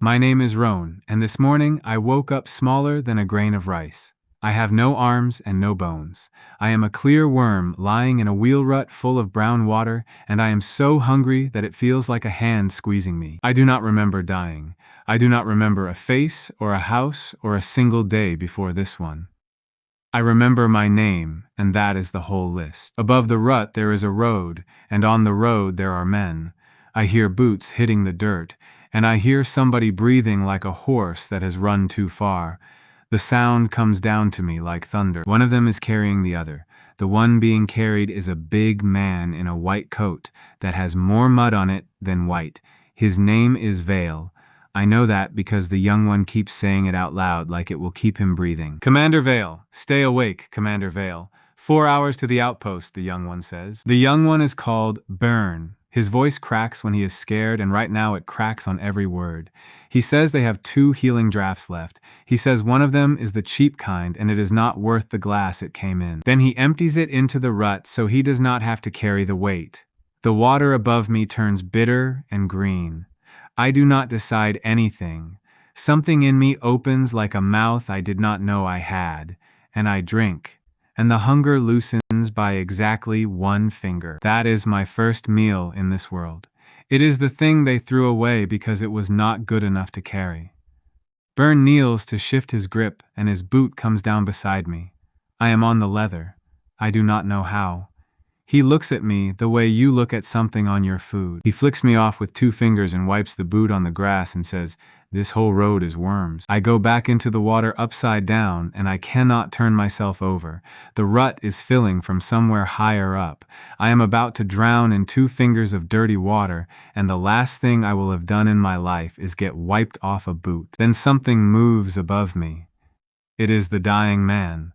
My name is Roan, and this morning I woke up smaller than a grain of rice. I have no arms and no bones. I am a clear worm lying in a wheel rut full of brown water, and I am so hungry that it feels like a hand squeezing me. I do not remember dying. I do not remember a face or a house or a single day before this one. I remember my name, and that is the whole list. Above the rut there is a road, and on the road there are men. I hear boots hitting the dirt, and I hear somebody breathing like a horse that has run too far. The sound comes down to me like thunder. One of them is carrying the other. The one being carried is a big man in a white coat that has more mud on it than white. His name is Vale. I know that because the young one keeps saying it out loud like it will keep him breathing. Commander Vale, stay awake, Commander Vale. 4 hours to the outpost, the young one says. The young one is called Burn. His voice cracks when he is scared, and right now it cracks on every word. He says they have 2 healing drafts left. He says one of them is the cheap kind, and it is not worth the glass it came in. Then he empties it into the rut so he does not have to carry the weight. The water above me turns bitter and green. I do not decide anything. Something in me opens like a mouth I did not know I had, and I drink. And the hunger loosens by exactly 1 finger. That is my first meal in this world. It is the thing they threw away because it was not good enough to carry. Burn kneels to shift his grip, and his boot comes down beside me. I am on the leather. I do not know how. He looks at me the way you look at something on your food. He flicks me off with 2 fingers and wipes the boot on the grass and says, "This whole road is worms." I go back into the water upside down, and I cannot turn myself over. The rut is filling from somewhere higher up. I am about to drown in 2 fingers of dirty water, and the last thing I will have done in my life is get wiped off a boot. Then something moves above me. It is the dying man.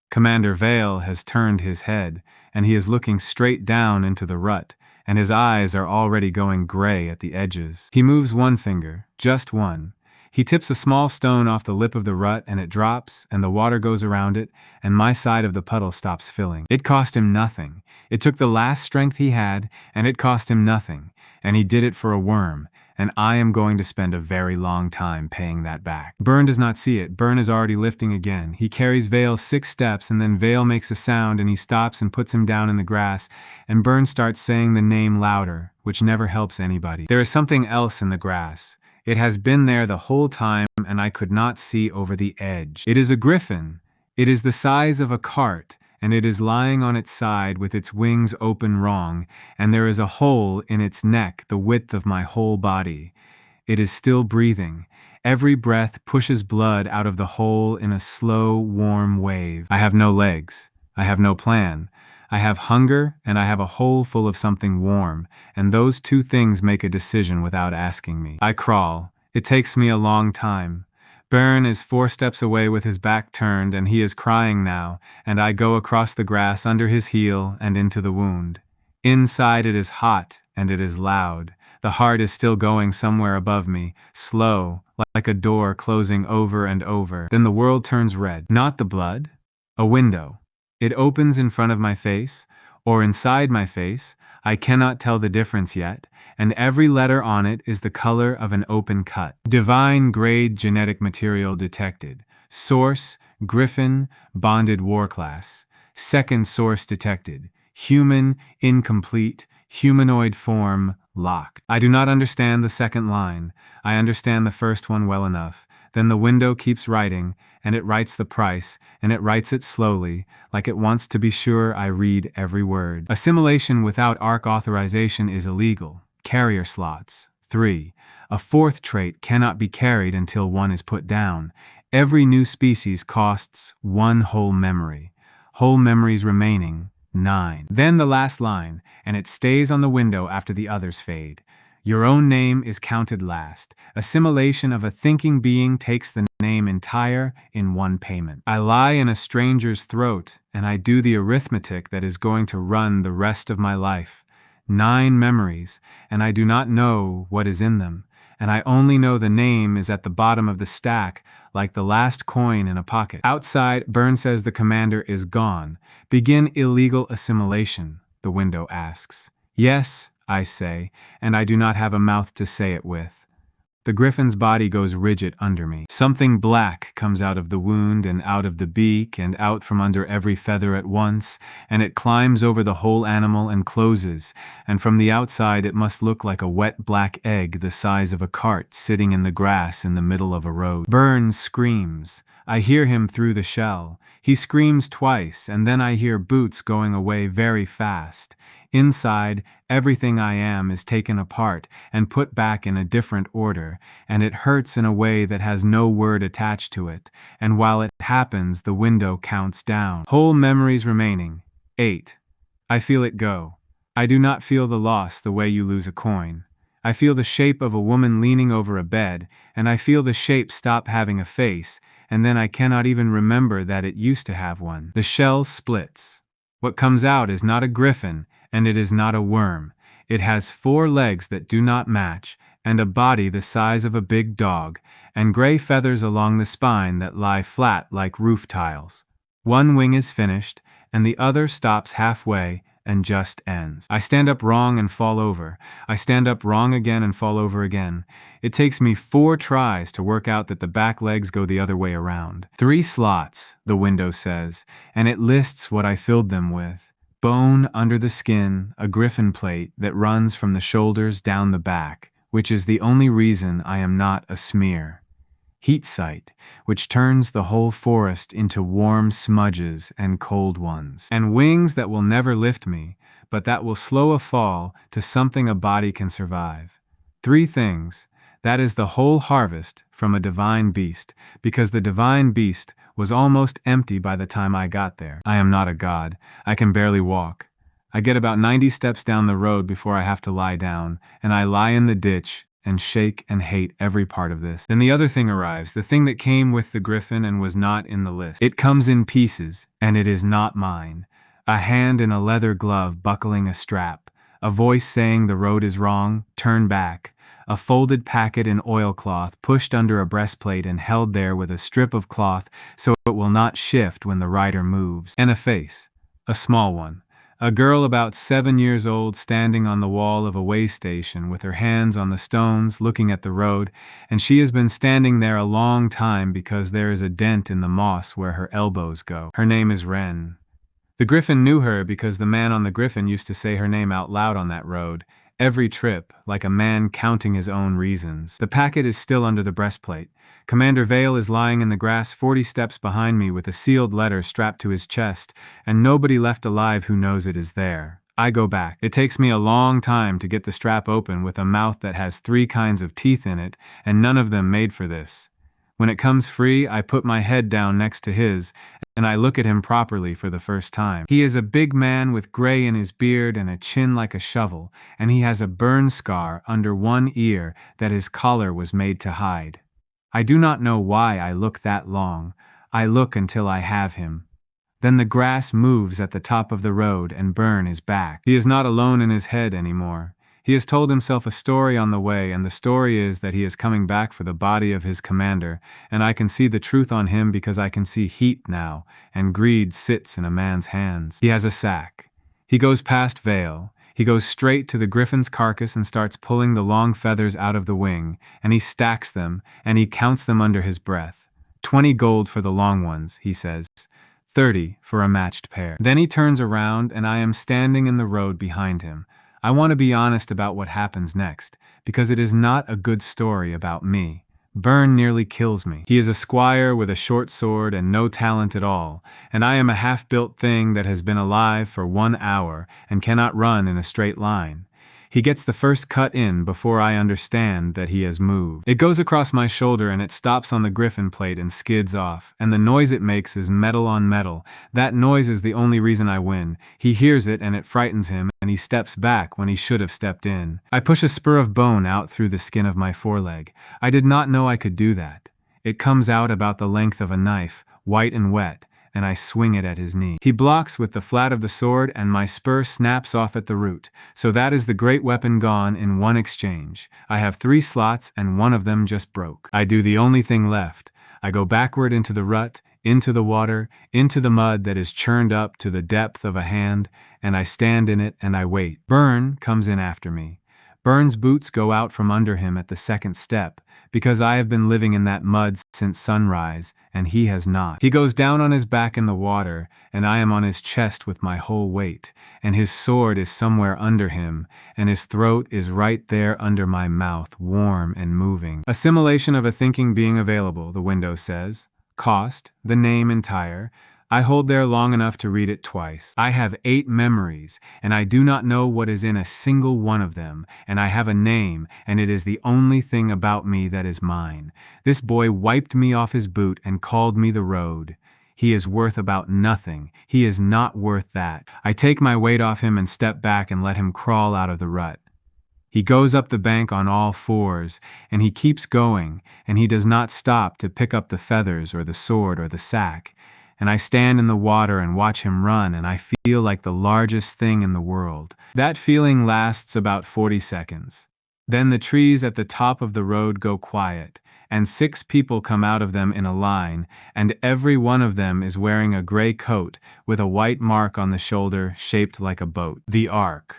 Commander Vale has turned his head, and he is looking straight down into the rut, and his eyes are already going gray at the edges. He moves 1 finger, just 1. He tips a small stone off the lip of the rut, and it drops, and the water goes around it, and my side of the puddle stops filling. It cost him nothing. It took the last strength he had, and it cost him nothing, and he did it for a worm. And I am going to spend a very long time paying that back. Burn does not see it. Burn is already lifting again. He carries Vale 6 steps, and then Vale makes a sound, and he stops and puts him down in the grass, and Burn starts saying the name louder, which never helps anybody. There is something else in the grass. It has been there the whole time, and I could not see over the edge. It is a griffin. It is the size of a cart, and it is lying on its side with its wings open wrong, and there is a hole in its neck the width of my whole body. It is still breathing. Every breath pushes blood out of the hole in a slow, warm wave. I have no legs. I have no plan. I have hunger, and I have a hole full of something warm, and those 2 things make a decision without asking me. I crawl. It takes me a long time. Burn is 4 steps away with his back turned, and he is crying now, and I go across the grass under his heel and into the wound. Inside it is hot, and it is loud. The heart is still going somewhere above me, slow, like a door closing over and over. Then the world turns red. Not the blood. A window. It opens in front of my face, or inside my face. I cannot tell the difference yet, and every letter on it is the color of an open cut. Divine grade genetic material detected. Source, Griffin, bonded war class. Second source detected. Human, incomplete, humanoid form, locked. I do not understand the second line. I understand the first one well enough. Then the window keeps writing, and it writes the price, and it writes it slowly, like it wants to be sure I read every word. Assimilation without ARC authorization is illegal. Carrier slots. 3. A 4th trait cannot be carried until 1 is put down. Every new species costs 1 whole memory. Whole memories remaining, 9. Then the last line, and it stays on the window after the others fade. Your own name is counted last. Assimilation of a thinking being takes the name entire in 1 payment. I lie in a stranger's throat, and I do the arithmetic that is going to run the rest of my life. 9 memories, and I do not know what is in them, and I only know the name is at the bottom of the stack, like the last coin in a pocket. Outside, Burn says the commander is gone. Begin illegal assimilation, the window asks. Yes, I say, and I do not have a mouth to say it with. The griffin's body goes rigid under me. Something black comes out of the wound and out of the beak and out from under every feather at once, and it climbs over the whole animal and closes, and from the outside it must look like a wet black egg the size of a cart sitting in the grass in the middle of a road. Burn screams. I hear him through the shell. He screams twice, and then I hear boots going away very fast. Inside, everything I am is taken apart and put back in a different order, and it hurts in a way that has no word attached to it, and while it happens, the window counts down. Whole memories remaining. 8. I feel it go. I do not feel the loss the way you lose a coin. I feel the shape of a woman leaning over a bed, and I feel the shape stop having a face, and then I cannot even remember that it used to have one. The shell splits. What comes out is not a griffin, and it is not a worm. It has 4 legs that do not match, and a body the size of a big dog, and gray feathers along the spine that lie flat like roof tiles. One wing is finished, and the other stops halfway and just ends. I stand up wrong and fall over. I stand up wrong again and fall over again. It takes me 4 tries to work out that the back legs go the other way around. 3 slots, the window says, and it lists what I filled them with. Bone under the skin, a griffin plate that runs from the shoulders down the back, which is the only reason I am not a smear. Heat sight, which turns the whole forest into warm smudges and cold ones. And wings that will never lift me, but that will slow a fall to something a body can survive. 3 things. That is the whole harvest from a divine beast, because the divine beast was almost empty by the time I got there. I am not a god. I can barely walk. I get about 90 steps down the road before I have to lie down, and I lie in the ditch and shake and hate every part of this. Then the other thing arrives, the thing that came with the griffin and was not in the list. It comes in pieces, and it is not mine. A hand in a leather glove buckling a strap. A voice saying the road is wrong, turn back. A folded packet in oilcloth pushed under a breastplate and held there with a strip of cloth so it will not shift when the rider moves. And a face. A small one. A girl about 7 years old standing on the wall of a way station with her hands on the stones looking at the road, and she has been standing there a long time because there is a dent in the moss where her elbows go. Her name is Wren. The griffin knew her because the man on the griffin used to say her name out loud on that road, every trip, like a man counting his own reasons. The packet is still under the breastplate. Commander Vale is lying in the grass 40 steps behind me with a sealed letter strapped to his chest, and nobody left alive who knows it is there. I go back. It takes me a long time to get the strap open with a mouth that has 3 kinds of teeth in it, and none of them made for this. When it comes free, I put my head down next to his, and I look at him properly for the first time. He is a big man with gray in his beard and a chin like a shovel, and he has a burn scar under one ear that his collar was made to hide. I do not know why I look that long. I look until I have him. Then the grass moves at the top of the road and Burn is back. He is not alone in his head anymore. He has told himself a story on the way, and the story is that he is coming back for the body of his commander, and I can see the truth on him because I can see heat now, and greed sits in a man's hands. He has a sack. He goes past Vale. He goes straight to the griffin's carcass and starts pulling the long feathers out of the wing, and he stacks them, and he counts them under his breath. 20 gold for the long ones, he says. 30 for a matched pair. Then he turns around, and I am standing in the road behind him. I want to be honest about what happens next, because it is not a good story about me. Burn nearly kills me. He is a squire with a short sword and no talent at all, and I am a half-built thing that has been alive for 1 hour and cannot run in a straight line. He gets the first cut in before I understand that he has moved. It goes across my shoulder and it stops on the griffin plate and skids off, and the noise it makes is metal on metal. That noise is the only reason I win. He hears it and it frightens him, and he steps back when he should have stepped in. I push a spur of bone out through the skin of my foreleg. I did not know I could do that. It comes out about the length of a knife, white and wet, and I swing it at his knee. He blocks with the flat of the sword, and my spur snaps off at the root. So that is the great weapon gone in one exchange. I have 3 slots, and one of them just broke. I do the only thing left. I go backward into the rut, into the water, into the mud that is churned up to the depth of a hand, and I stand in it and I wait. Burn comes in after me. Burns' boots go out from under him at the second step, because I have been living in that mud since sunrise, and he has not. He goes down on his back in the water, and I am on his chest with my whole weight, and his sword is somewhere under him, and his throat is right there under my mouth, warm and moving. Assimilation of a thinking being available, the window says. Cost, the name entire. I hold there long enough to read it twice. I have 8 memories, and I do not know what is in a single one of them, and I have a name, and it is the only thing about me that is mine. This boy wiped me off his boot and called me the road. He is worth about nothing. He is not worth that. I take my weight off him and step back and let him crawl out of the rut. He goes up the bank on all 4s, and he keeps going, and he does not stop to pick up the feathers or the sword or the sack. And I stand in the water and watch him run, and I feel like the largest thing in the world. That feeling lasts about 40 seconds. Then the trees at the top of the road go quiet, and 6 people come out of them in a line, and every one of them is wearing a gray coat with a white mark on the shoulder shaped like a boat. The Ark.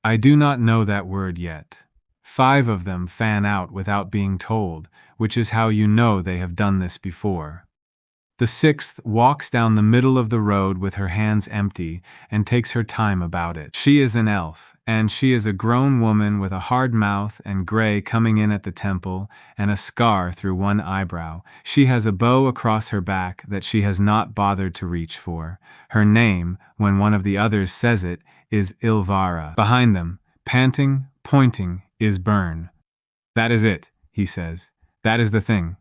I do not know that word yet. 5 of them fan out without being told, which is how you know they have done this before. The 6th walks down the middle of the road with her hands empty and takes her time about it. She is an elf, and she is a grown woman with a hard mouth and gray coming in at the temple and a scar through one eyebrow. She has a bow across her back that she has not bothered to reach for. Her name, when one of the others says it, is Ilvara. Behind them, panting, pointing, is Burn. That is it, he says. That is the thing.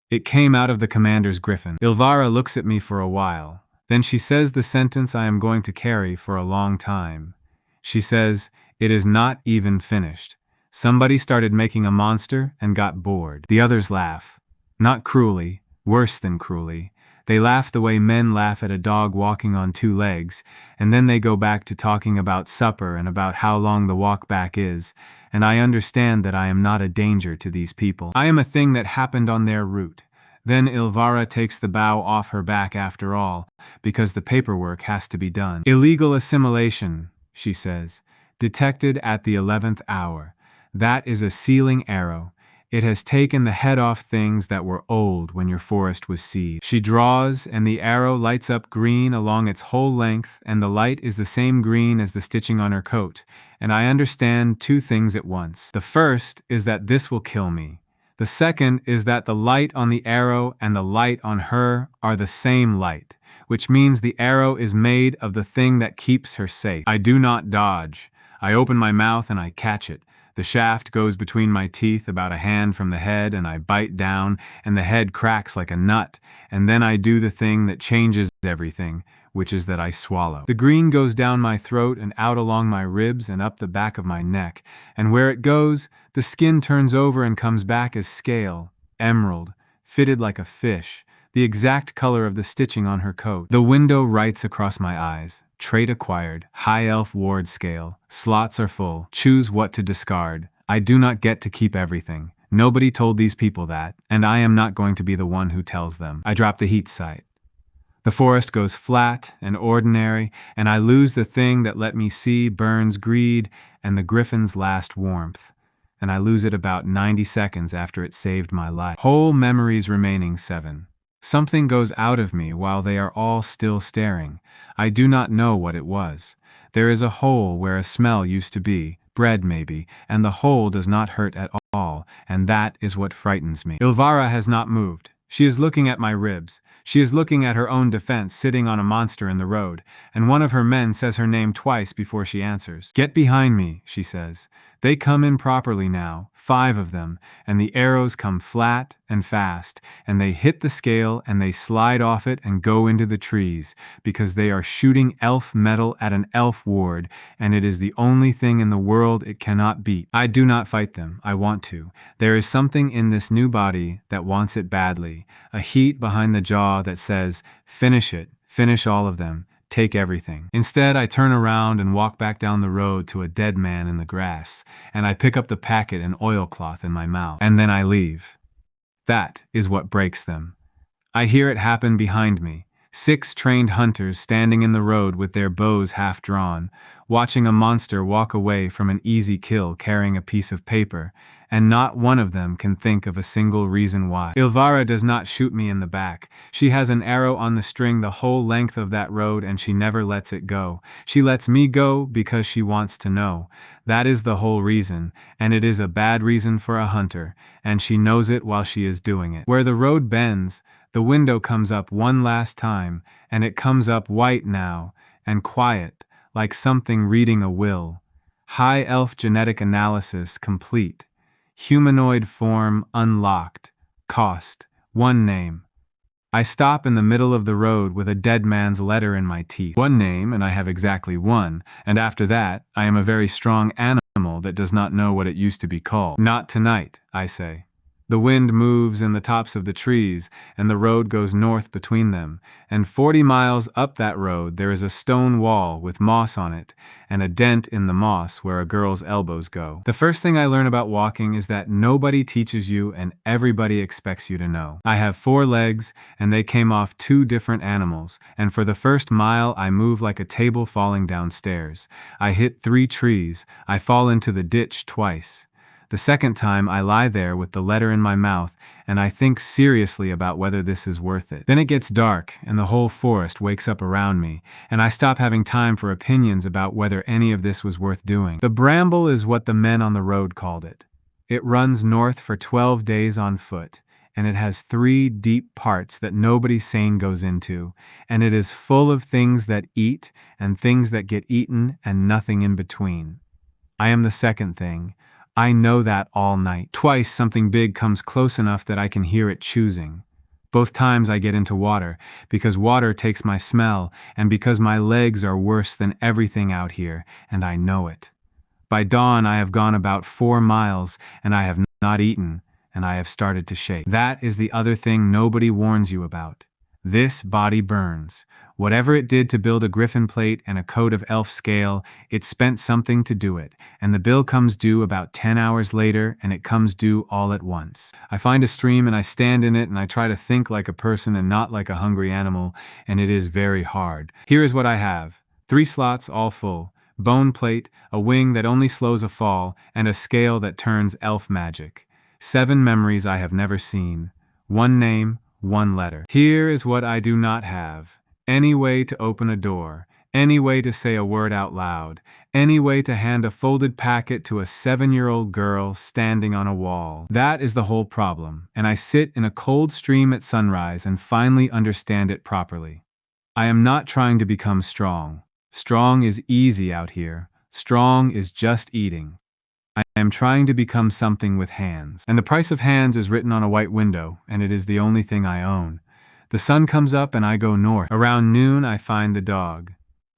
It came out of the commander's griffin. Ilvara looks at me for a while. Then she says the sentence I am going to carry for a long time. She says, "It is not even finished. Somebody started making a monster and got bored." The others laugh. Not cruelly, worse than cruelly. They laugh the way men laugh at a dog walking on 2 legs, and then they go back to talking about supper and about how long the walk back is, and I understand that I am not a danger to these people. I am a thing that happened on their route. Then Ilvara takes the bow off her back after all, because the paperwork has to be done. Illegal assimilation, she says, detected at the 11th hour. That is a sealing arrow. It has taken the head off things that were old when your forest was seed. She draws, and the arrow lights up green along its whole length, and the light is the same green as the stitching on her coat, and I understand 2 things at once. The first is that this will kill me. The second is that the light on the arrow and the light on her are the same light, which means the arrow is made of the thing that keeps her safe. I do not dodge. I open my mouth and I catch it. The shaft goes between my teeth about a hand from the head, and I bite down, and the head cracks like a nut, and then I do the thing that changes everything, which is that I swallow. The green goes down my throat and out along my ribs and up the back of my neck, and where it goes, the skin turns over and comes back as scale, emerald, fitted like a fish, the exact color of the stitching on her coat. The window writes across my eyes. Trait acquired, high elf ward scale, slots are full, choose what to discard. I do not get to keep everything. Nobody told these people that, and I am not going to be the one who tells them. I drop the heat sight. The forest goes flat and ordinary, and I lose the thing that let me see Burns' greed and the griffin's last warmth, and I lose it about 90 seconds after it saved my life. Whole memories remaining 7. Something goes out of me while they are all still staring. I do not know what it was. There is a hole where a smell used to be, bread maybe, and the hole does not hurt at all, and that is what frightens me. Ilvara has not moved. She is looking at my ribs. She is looking at her own defense sitting on a monster in the road, and one of her men says her name twice before she answers. "Get behind me," she says. They come in properly now, 5 of them, and the arrows come flat and fast, and they hit the scale and they slide off it and go into the trees, because they are shooting elf metal at an elf ward, and it is the only thing in the world it cannot beat. I do not fight them. I want to. There is something in this new body that wants it badly, a heat behind the jaw that says, finish it, finish all of them. Take everything. Instead, I turn around and walk back down the road to a dead man in the grass, and I pick up the packet and oilcloth in my mouth, and then I leave. That is what breaks them. I hear it happen behind me. 6 trained hunters standing in the road with their bows half drawn, watching a monster walk away from an easy kill carrying a piece of paper, and not one of them can think of a single reason why. Ilvara does not shoot me in the back. She has an arrow on the string the whole length of that road and she never lets it go. She lets me go because she wants to know. That is the whole reason, and it is a bad reason for a hunter, and she knows it while she is doing it. Where the road bends, the window comes up one last time, and it comes up white now, and quiet, like something reading a will. High elf genetic analysis complete. Humanoid form unlocked. Cost, 1 name. I stop in the middle of the road with a dead man's letter in my teeth. 1 name, and I have exactly 1, and after that, I am a very strong animal that does not know what it used to be called. Not tonight, I say. The wind moves in the tops of the trees, and the road goes north between them, and 40 miles up that road there is a stone wall with moss on it, and a dent in the moss where a girl's elbows go. The first thing I learn about walking is that nobody teaches you and everybody expects you to know. I have 4 legs, and they came off 2 different animals, and for the first mile I move like a table falling downstairs. I hit 3 trees, I fall into the ditch twice. The second time I lie there with the letter in my mouth, and I think seriously about whether this is worth it. Then it gets dark, and the whole forest wakes up around me, and I stop having time for opinions about whether any of this was worth doing. The bramble is what the men on the road called it. It runs north for 12 days on foot, and it has 3 deep parts that nobody sane goes into, and it is full of things that eat and things that get eaten and nothing in between. I am the second thing. I know that all night. Twice something big comes close enough that I can hear it choosing. Both times I get into water, because water takes my smell, and because my legs are worse than everything out here, and I know it. By dawn I have gone about 4 miles, and I have not eaten, and I have started to shake. That is the other thing nobody warns you about. This body burns. Whatever it did to build a griffin plate and a coat of elf scale, it spent something to do it, and the bill comes due about 10 hours later, and it comes due all at once. I find a stream and I stand in it and I try to think like a person and not like a hungry animal, and it is very hard. Here is what I have. 3 slots all full, bone plate, a wing that only slows a fall, and a scale that turns elf magic. 7 memories I have never seen. 1 name, 1 letter. Here is what I do not have. Any way to open a door, any way to say a word out loud, any way to hand a folded packet to a 7-year-old girl standing on a wall. That is the whole problem, and I sit in a cold stream at sunrise and finally understand it properly. I am not trying to become strong. Strong is easy out here. Strong is just eating. I am trying to become something with hands. And the price of hands is written on a white window, and it is the only thing I own. The sun comes up and I go north. Around noon I find the dog.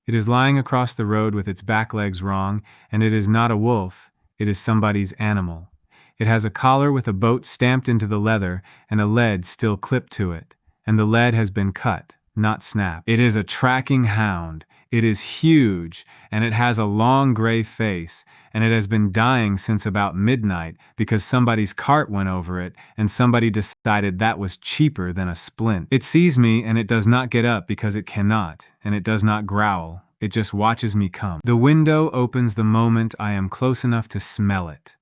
It is lying across the road with its back legs wrong, and it is not a wolf, it is somebody's animal. It has a collar with a boat stamped into the leather and a lead still clipped to it, and the lead has been cut, not snapped. It is a tracking hound. It is huge, and it has a long gray face, and it has been dying since about midnight because somebody's cart went over it, and somebody decided that was cheaper than a splint. It sees me, and it does not get up because it cannot, and it does not growl. It just watches me come. The window opens the moment I am close enough to smell it.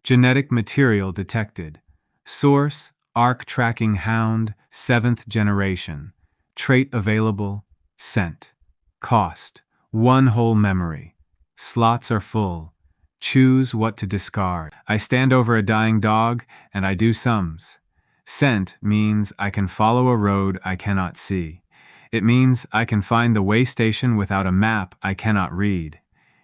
Genetic material detected. Source, arc tracking hound, 7th generation. Trait available, scent. Cost, 1 whole memory. Slots are full. Choose what to discard. I stand over a dying dog, and I do sums. Scent means I can follow a road I cannot see. It means I can find the way station without a map I cannot read.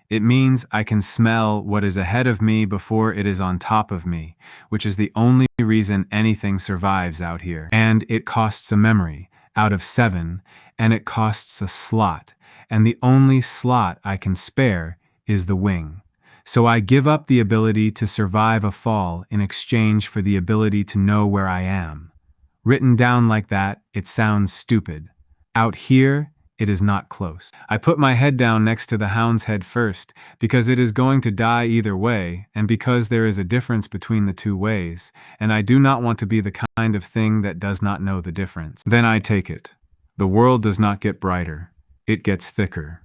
It means I can smell what is ahead of me before it is on top of me, which is the only reason anything survives out here. And it costs a memory, out of 7, and it costs a slot. And the only slot I can spare is the wing. So I give up the ability to survive a fall in exchange for the ability to know where I am. Written down like that, it sounds stupid. Out here, it is not close. I put my head down next to the hound's head first, because it is going to die either way, and because there is a difference between the 2 ways, and I do not want to be the kind of thing that does not know the difference. Then I take it. The world does not get brighter, it gets thicker.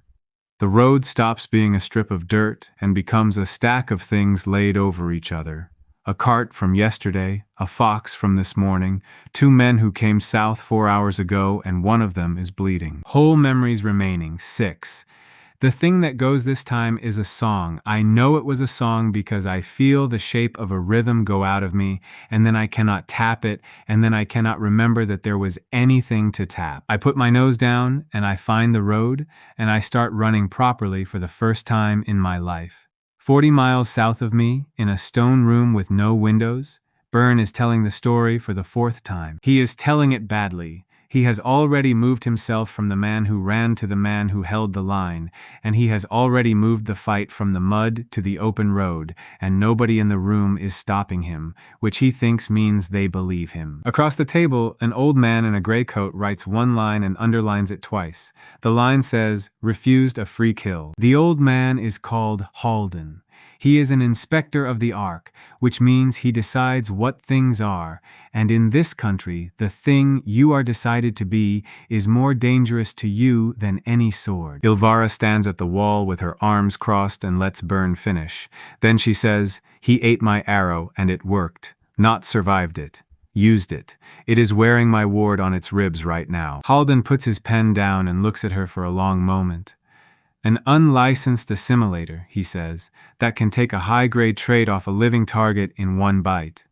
The road stops being a strip of dirt and becomes a stack of things laid over each other. A cart from yesterday, a fox from this morning, 2 men who came south 4 hours ago, and one of them is bleeding. Whole memories remaining, 6. The thing that goes this time is a song. I know it was a song because I feel the shape of a rhythm go out of me, and then I cannot tap it, and then I cannot remember that there was anything to tap. I put my nose down, and I find the road, and I start running properly for the first time in my life. 40 miles south of me, in a stone room with no windows, Byrne is telling the story for the 4th time. He is telling it badly. He has already moved himself from the man who ran to the man who held the line, and he has already moved the fight from the mud to the open road, and nobody in the room is stopping him, which he thinks means they believe him. Across the table, an old man in a gray coat writes one line and underlines it twice. The line says, "Refused a free kill." The old man is called Halden. He is an inspector of the Ark, which means he decides what things are, and in this country, the thing you are decided to be is more dangerous to you than any sword. Ilvara stands at the wall with her arms crossed and lets Byrne finish. Then she says, "He ate my arrow and it worked. Not survived it. Used it. It is wearing my ward on its ribs right now." Halden puts his pen down and looks at her for a long moment. "An unlicensed assimilator," he says, "that can take a high-grade trait off a living target in one bite.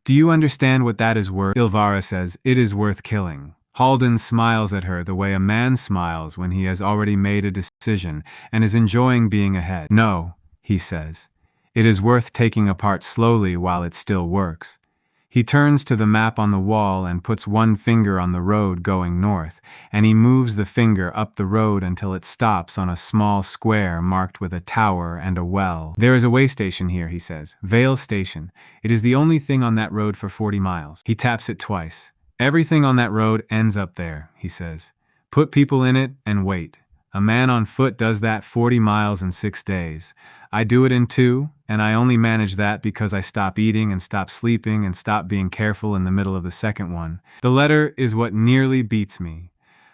Do you understand what that is worth?" Ilvara says, "It is worth killing." Halden smiles at her the way a man smiles when he has already made a decision and is enjoying being ahead. "No," he says. "It is worth taking apart slowly while it still works." He turns to the map on the wall and puts one finger on the road going north, and he moves the finger up the road until it stops on a small square marked with a tower and a well. "There is a way station here," he says. "Vale Station. It is the only thing on that road for 40 miles. He taps it twice. "Everything on that road ends up there," he says. "Put people in it and wait. A man on foot does that 40 miles in 6 days. I do it in 2, and I only manage that because I stop eating and stop sleeping and stop being careful in the middle of the second one. The letter is what nearly beats me.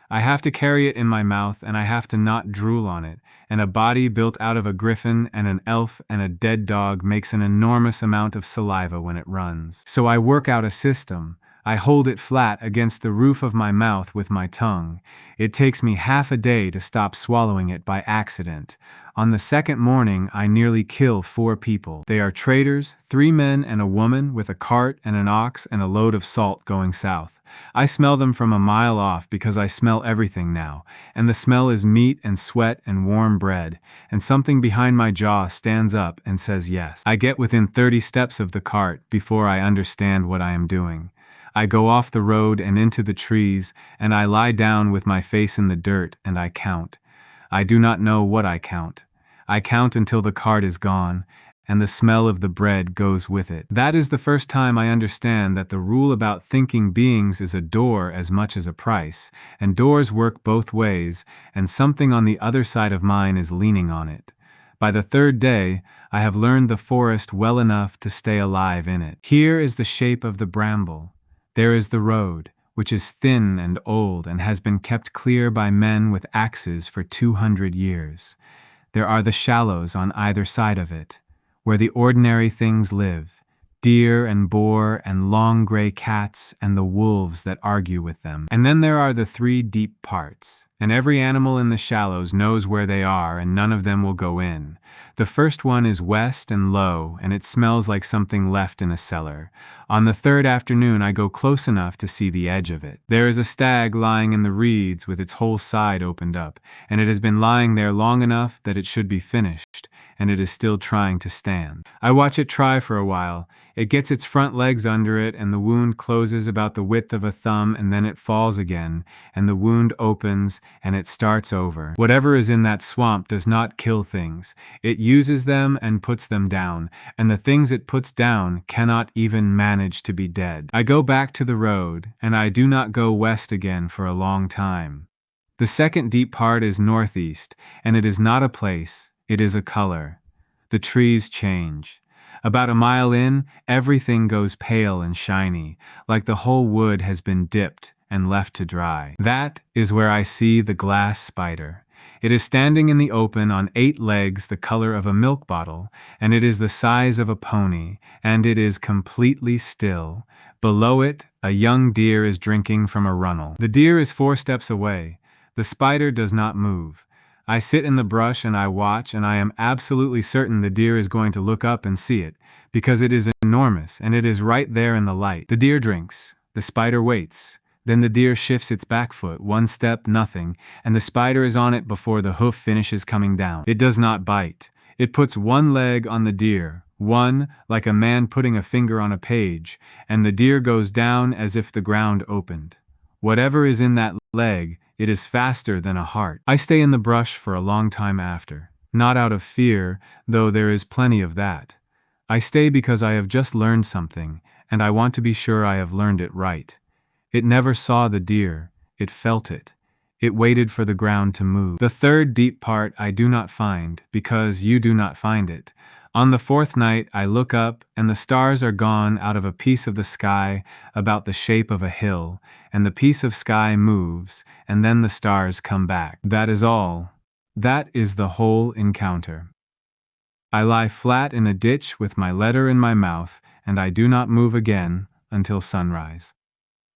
I have to carry it in my mouth, and I have to not drool on it, and a body built out of a griffin and an elf and a dead dog makes an enormous amount of saliva when it runs. So I work out a system. I hold it flat against the roof of my mouth with my tongue. It takes me half a day to stop swallowing it by accident. On the second morning, I nearly kill 4 people. They are traders, 3 men and a woman with a cart and an ox and a load of salt going south. I smell them from a mile off because I smell everything now, and the smell is meat and sweat and warm bread, and something behind my jaw stands up and says yes. I get within 30 steps of the cart before I understand what I am doing. I go off the road and into the trees, and I lie down with my face in the dirt, and I count. I do not know what I count. I count until the cart is gone, and the smell of the bread goes with it. That is the first time I understand that the rule about thinking beings is a door as much as a price, and doors work both ways, and something on the other side of mine is leaning on it. By the 3rd day, I have learned the forest well enough to stay alive in it. Here is the shape of the bramble. There is the road, which is thin and old and has been kept clear by men with axes for 200 years. There are the shallows on either side of it, where the ordinary things live, deer and boar and long gray cats and the wolves that argue with them. And then there are the 3 deep parts, and every animal in the shallows knows where they are and none of them will go in. The first one is west and low, and it smells like something left in a cellar. On the 3rd afternoon I go close enough to see the edge of it. There is a stag lying in the reeds with its whole side opened up, and it has been lying there long enough that it should be finished, and it is still trying to stand. I watch it try for a while. It gets its front legs under it, and the wound closes about the width of a thumb, and then it falls again, and the wound opens, and it starts over. Whatever is in that swamp does not kill things. It uses them and puts them down, and the things it puts down cannot even manage to be dead. I go back to the road, and I do not go west again for a long time. The second deep part is northeast, and it is not a place, it is a color. The trees change. About a mile in, everything goes pale and shiny, like the whole wood has been dipped and left to dry. That is where I see the glass spider. It is standing in the open on 8 legs the color of a milk bottle, and it is the size of a pony, and it is completely still. Below it, a young deer is drinking from a runnel. The deer is 4 steps away. The spider does not move. I sit in the brush and I watch, and I am absolutely certain the deer is going to look up and see it, because it is enormous and it is right there in the light. The deer drinks. The spider waits. Then the deer shifts its back foot 1 step, nothing, and the spider is on it before the hoof finishes coming down. It does not bite. It puts 1 leg on the deer, one, like a man putting a finger on a page, and the deer goes down as if the ground opened. Whatever is in that leg, it is faster than a heart. I stay in the brush for a long time after. Not out of fear, though there is plenty of that. I stay because I have just learned something, and I want to be sure I have learned it right. It never saw the deer, it felt it. It waited for the ground to move. The third deep part I do not find, because you do not find it. On the 4th night I look up, and the stars are gone out of a piece of the sky about the shape of a hill, and the piece of sky moves, and then the stars come back. That is all. That is the whole encounter. I lie flat in a ditch with my letter in my mouth, and I do not move again until sunrise.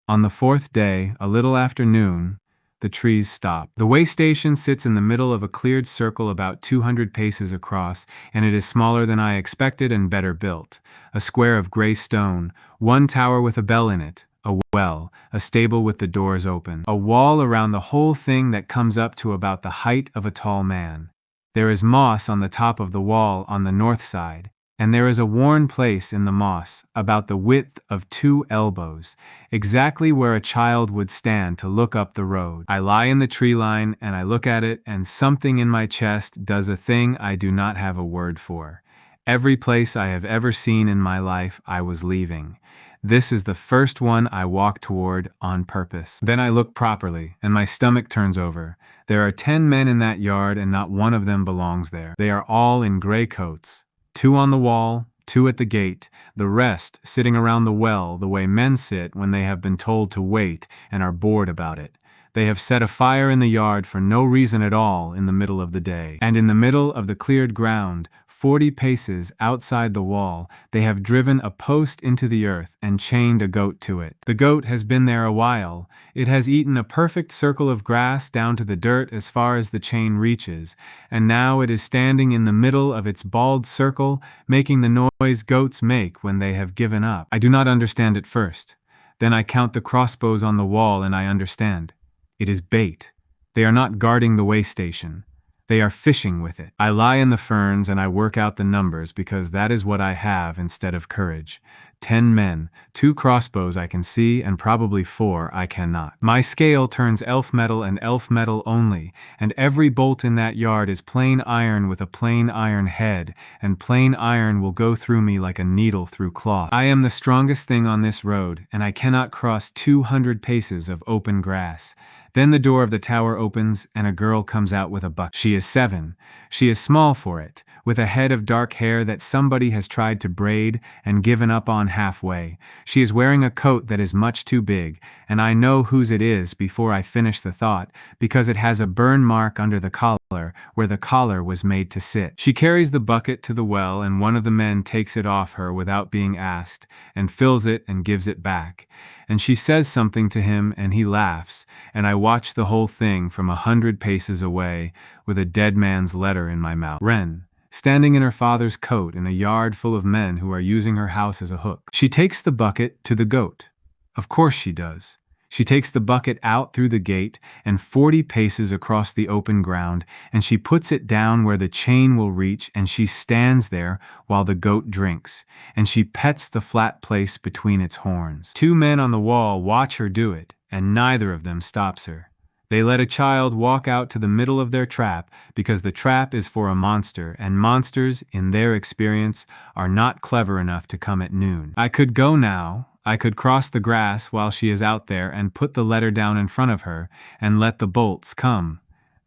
On the 4th day, a little after noon, the trees stop. The way station sits in the middle of a cleared circle about 200 paces across, and it is smaller than I expected and better built. A square of gray stone, 1 tower with a bell in it, a well, a stable with the doors open, a wall around the whole thing that comes up to about the height of a tall man. There is moss on the top of the wall on the north side, and there is a worn place in the moss, about the width of 2 elbows, exactly where a child would stand to look up the road. I lie in the tree line and I look at it, and something in my chest does a thing I do not have a word for. Every place I have ever seen in my life I was leaving. This is the first one I walk toward on purpose. Then I look properly, and my stomach turns over. There are 10 men in that yard, and not one of them belongs there. They are all in gray coats. 2 on the wall, 2 at the gate, the rest sitting around the well the way men sit when they have been told to wait and are bored about it. They have set a fire in the yard for no reason at all in the middle of the day. And in the middle of the cleared ground, 40 paces outside the wall, they have driven a post into the earth and chained a goat to it. The goat has been there a while. It has eaten a perfect circle of grass down to the dirt as far as the chain reaches, and now it is standing in the middle of its bald circle, making the noise goats make when they have given up. I do not understand at first. Then I count the crossbows on the wall and I understand. It is bait. They are not guarding the way station. They are fishing with it. I lie in the ferns and I work out the numbers because that is what I have instead of courage. 10 men, 2 crossbows I can see, and probably 4 I cannot. My scale turns elf metal and elf metal only, and every bolt in that yard is plain iron with a plain iron head, and plain iron will go through me like a needle through cloth. I am the strongest thing on this road, and I cannot cross 200 paces of open grass. Then the door of the tower opens, and a girl comes out with a bucket. She is 7. She is small for it, with a head of dark hair that somebody has tried to braid and given up on halfway. She is wearing a coat that is much too big, and I know whose it is before I finish the thought, because it has a burn mark under the collar where the collar was made to sit. She carries the bucket to the well, and one of the men takes it off her without being asked, and fills it and gives it back. And she says something to him, and he laughs, and I watch the whole thing from 100 paces away, with a dead man's letter in my mouth. Ren, standing in her father's coat in a yard full of men who are using her house as a hook. She takes the bucket to the goat. Of course she does. She takes the bucket out through the gate and 40 paces across the open ground, and she puts it down where the chain will reach, and she stands there while the goat drinks, and she pets the flat place between its horns. 2 men on the wall watch her do it, and neither of them stops her. They let a child walk out to the middle of their trap because the trap is for a monster, and monsters, in their experience, are not clever enough to come at noon. I could go now. I could cross the grass while she is out there and put the letter down in front of her and let the bolts come.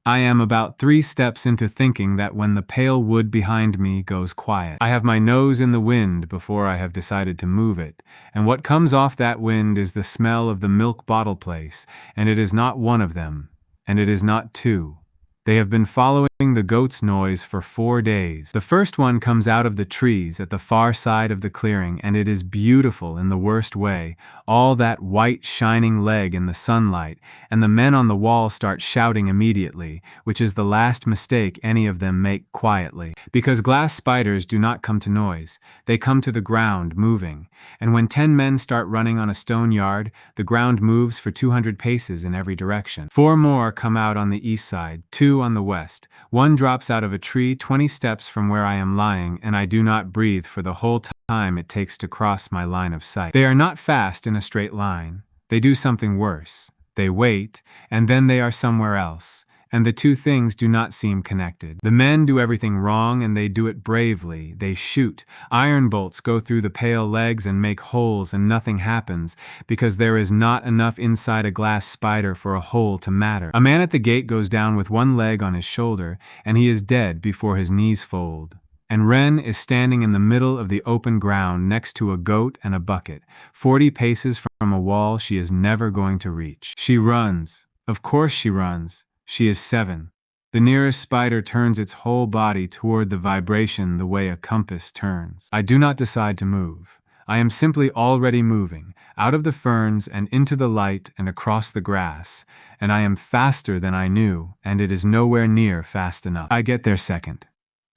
I am about 3 steps into thinking that when the pale wood behind me goes quiet, I have my nose in the wind before I have decided to move it, and what comes off that wind is the smell of the milk bottle place, and it is not one of them, and it is not two. They have been following the goat's noise for 4 days. The first one comes out of the trees at the far side of the clearing, and it is beautiful in the worst way, all that white shining leg in the sunlight, and the men on the wall start shouting immediately, which is the last mistake any of them make quietly. Because glass spiders do not come to noise, they come to the ground moving, and when 10 men start running on a stone yard, the ground moves for 200 paces in every direction. 4 more come out on the east side, 2 on the west. One drops out of a tree 20 steps from where I am lying, and I do not breathe for the whole time it takes to cross my line of sight. They are not fast in a straight line. They do something worse. They wait, and then they are somewhere else, and the two things do not seem connected. The men do everything wrong, and they do it bravely. They shoot. Iron bolts go through the pale legs and make holes, and nothing happens, because there is not enough inside a glass spider for a hole to matter. A man at the gate goes down with one leg on his shoulder, and he is dead before his knees fold. And Ren is standing in the middle of the open ground next to a goat and a bucket, 40 paces from a wall she is never going to reach. She runs. Of course she runs. She is 7. The nearest spider turns its whole body toward the vibration the way a compass turns. I do not decide to move. I am simply already moving, out of the ferns and into the light and across the grass, and I am faster than I knew, and it is nowhere near fast enough. I get there second.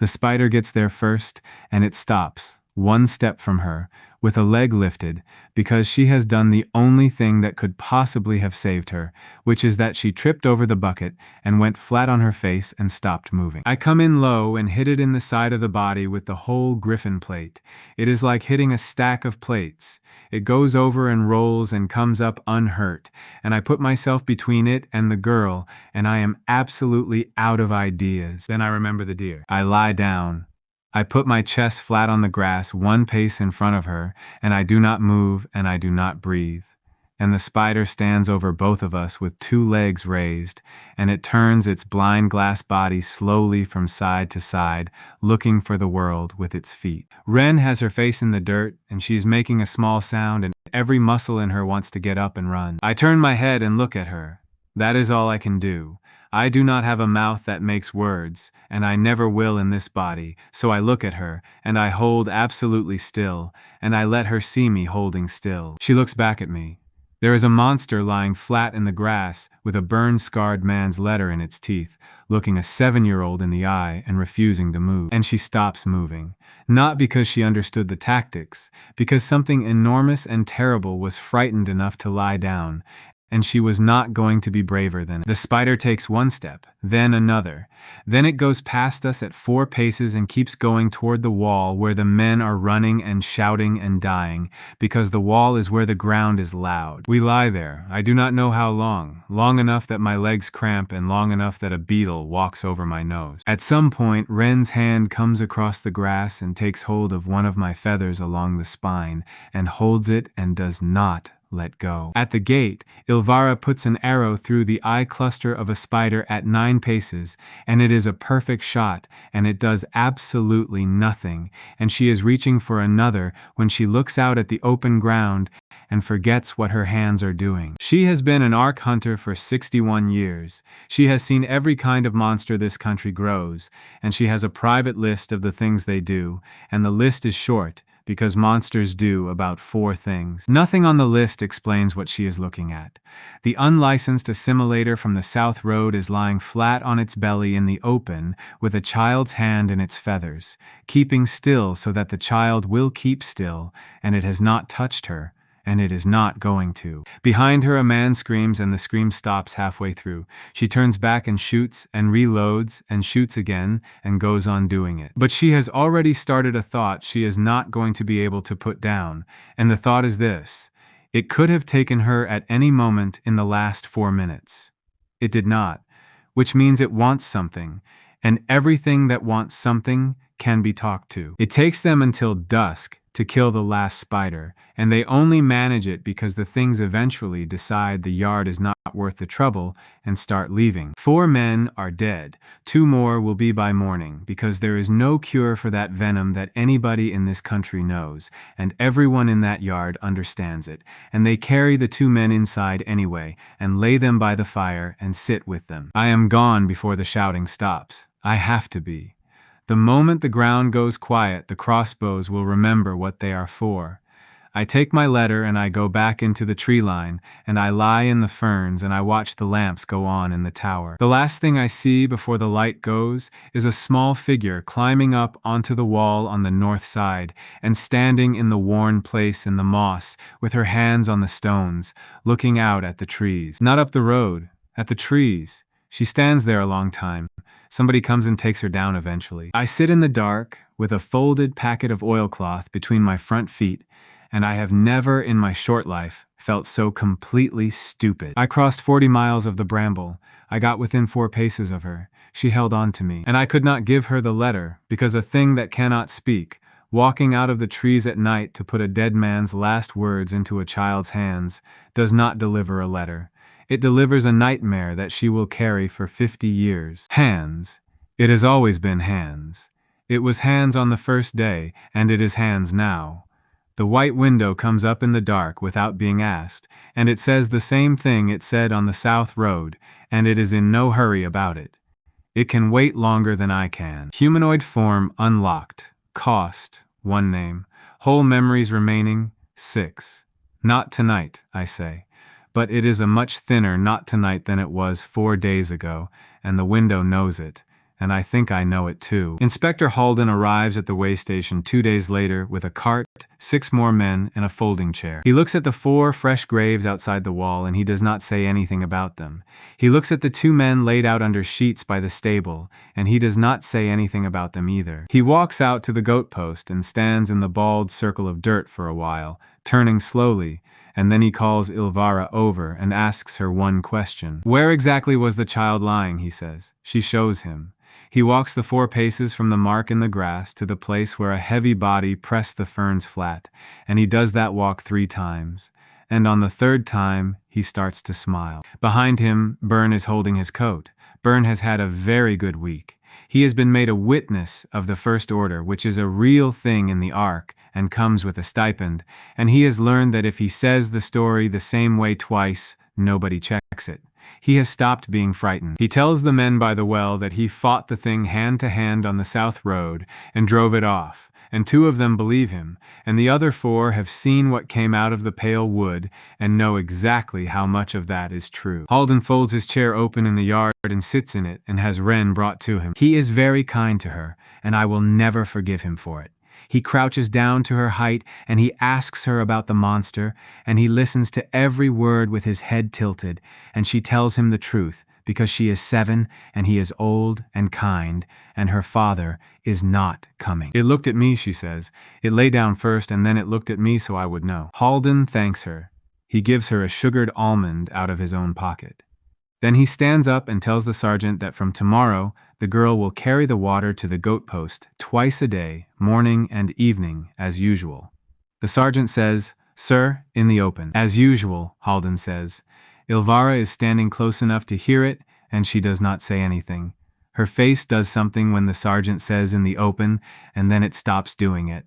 The spider gets there first, and it stops, 1 step from her, with a leg lifted, because she has done the only thing that could possibly have saved her, which is that she tripped over the bucket and went flat on her face and stopped moving. I come in low and hit it in the side of the body with the whole griffin plate. It is like hitting a stack of plates. It goes over and rolls and comes up unhurt, and I put myself between it and the girl, and I am absolutely out of ideas. Then I remember the deer. I lie down. I put my chest flat on the grass 1 pace in front of her, and I do not move and I do not breathe. And the spider stands over both of us with 2 legs raised, and it turns its blind glass body slowly from side to side, looking for the world with its feet. Ren has her face in the dirt, and she is making a small sound, and every muscle in her wants to get up and run. I turn my head and look at her. That is all I can do. I do not have a mouth that makes words, and I never will in this body, so I look at her, and I hold absolutely still, and I let her see me holding still. She looks back at me. There is a monster lying flat in the grass with a burn-scarred man's letter in its teeth, looking a 7-year-old in the eye and refusing to move. And she stops moving. Not because she understood the tactics, because something enormous and terrible was frightened enough to lie down, and she was not going to be braver than it. The spider takes 1 step, then another. Then it goes past us at 4 paces and keeps going toward the wall where the men are running and shouting and dying, because the wall is where the ground is loud. We lie there, I do not know how long enough that my legs cramp and long enough that a beetle walks over my nose. At some point, Ren's hand comes across the grass and takes hold of one of my feathers along the spine, and holds it and does not let go. At the gate, Ilvara puts an arrow through the eye cluster of a spider at 9 paces, and it is a perfect shot, and it does absolutely nothing, and she is reaching for another when she looks out at the open ground and forgets what her hands are doing. She has been an ark hunter for 61 years. She has seen every kind of monster this country grows, and she has a private list of the things they do, and the list is short, because monsters do about 4 things. Nothing on the list explains what she is looking at. The unlicensed assimilator from the South Road is lying flat on its belly in the open, with a child's hand in its feathers, keeping still so that the child will keep still, and it has not touched her, and it is not going to. Behind her a man screams, and the scream stops halfway through. She turns back and shoots and reloads and shoots again and goes on doing it. But she has already started a thought she is not going to be able to put down, and the thought is this: it could have taken her at any moment in the last 4 minutes. It did not, which means it wants something, and everything that wants something can be talked to. It takes them until dusk to kill the last spider, and they only manage it because the things eventually decide the yard is not worth the trouble and start leaving. 4 men are dead. 2 more will be by morning, because there is no cure for that venom that anybody in this country knows, and everyone in that yard understands it, and they carry the 2 men inside anyway, and lay them by the fire and sit with them. I am gone before the shouting stops. I have to be. The moment the ground goes quiet, the crossbows will remember what they are for. I take my letter and I go back into the tree line, and I lie in the ferns and I watch the lamps go on in the tower. The last thing I see before the light goes is a small figure climbing up onto the wall on the north side and standing in the worn place in the moss with her hands on the stones, looking out at the trees. Not up the road, at the trees. She stands there a long time. Somebody comes and takes her down eventually. I sit in the dark with a folded packet of oilcloth between my front feet, and I have never in my short life felt so completely stupid. I crossed 40 miles of the bramble. I got within 4 paces of her. She held on to me, and I could not give her the letter, because a thing that cannot speak, walking out of the trees at night to put a dead man's last words into a child's hands, does not deliver a letter. It delivers a nightmare that she will carry for 50 years. Hands. It has always been hands. It was hands on the first day, and it is hands now. The white window comes up in the dark without being asked, and it says the same thing it said on the South Road, and it is in no hurry about it. It can wait longer than I can. Humanoid form unlocked. Cost, 1 name. Whole memories remaining, 6. Not tonight, I say. But it is a much thinner not tonight than it was 4 days ago, and the window knows it, and I think I know it too. Inspector Halden arrives at the way station 2 days later with a cart, 6 more men, and a folding chair. He looks at the 4 fresh graves outside the wall, and he does not say anything about them. He looks at the 2 men laid out under sheets by the stable, and he does not say anything about them either. He walks out to the goat post and stands in the bald circle of dirt for a while, turning slowly, and then he calls Ilvara over and asks her one question. Where exactly was the child lying, he says. She shows him. He walks the 4 paces from the mark in the grass to the place where a heavy body pressed the ferns flat, and he does that walk 3 times. And on the 3rd time, he starts to smile. Behind him, Byrne is holding his coat. Byrne has had a very good week. He has been made a witness of the First Order, which is a real thing in the Ark and comes with a stipend, and he has learned that if he says the story the same way twice, nobody checks it. He has stopped being frightened. He tells the men by the well that he fought the thing hand to hand on the South Road and drove it off, and 2 of them believe him, and the other 4 have seen what came out of the pale wood and know exactly how much of that is true. Halden folds his chair open in the yard and sits in it and has Wren brought to him. He is very kind to her, and I will never forgive him for it. He crouches down to her height, and he asks her about the monster, and he listens to every word with his head tilted, and she tells him the truth, because she is 7, and he is old and kind, and her father is not coming. It looked at me, she says. It lay down first, and then it looked at me so I would know. Halden thanks her. He gives her a sugared almond out of his own pocket. Then he stands up and tells the sergeant that from tomorrow, the girl will carry the water to the goat post twice a day, morning and evening, as usual. The sergeant says, Sir, in the open. As usual, Halden says. Ilvara is standing close enough to hear it, and she does not say anything. Her face does something when the sergeant says in the open, and then it stops doing it.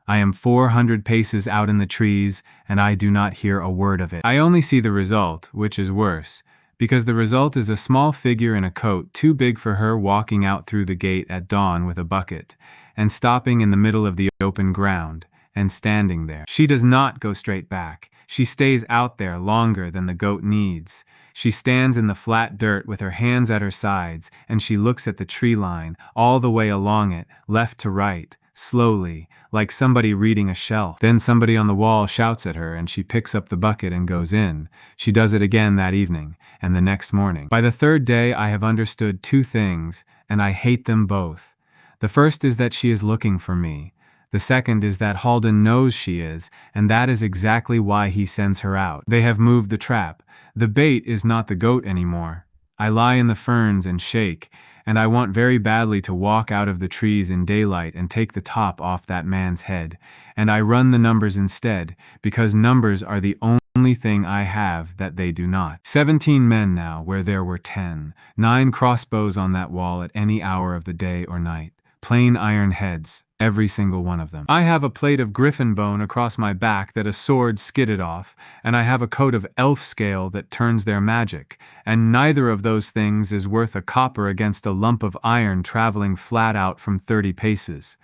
I am 400 paces out in the trees, and I do not hear a word of it. I only see the result, which is worse, because the result is a small figure in a coat too big for her walking out through the gate at dawn with a bucket, and stopping in the middle of the open ground, and standing there. She does not go straight back. She stays out there longer than the goat needs. She stands in the flat dirt with her hands at her sides, and she looks at the tree line, all the way along it, left to right, slowly, like somebody reading a shelf. Then somebody on the wall shouts at her, and she picks up the bucket and goes in. She does it again that evening, and the next morning. By the 3rd day, I have understood 2 things, and I hate them both. The first is that she is looking for me. The second is that Halden knows she is, and that is exactly why he sends her out. They have moved the trap. The bait is not the goat anymore. I lie in the ferns and shake, and I want very badly to walk out of the trees in daylight and take the top off that man's head, and I run the numbers instead, because numbers are the only thing I have that they do not. 17 men now, where there were 10. 9 crossbows on that wall at any hour of the day or night. Plain iron heads, every single one of them. I have a plate of griffin bone across my back that a sword skidded off, and I have a coat of elf scale that turns their magic, and neither of those things is worth a copper against a lump of iron traveling flat out from 30 paces.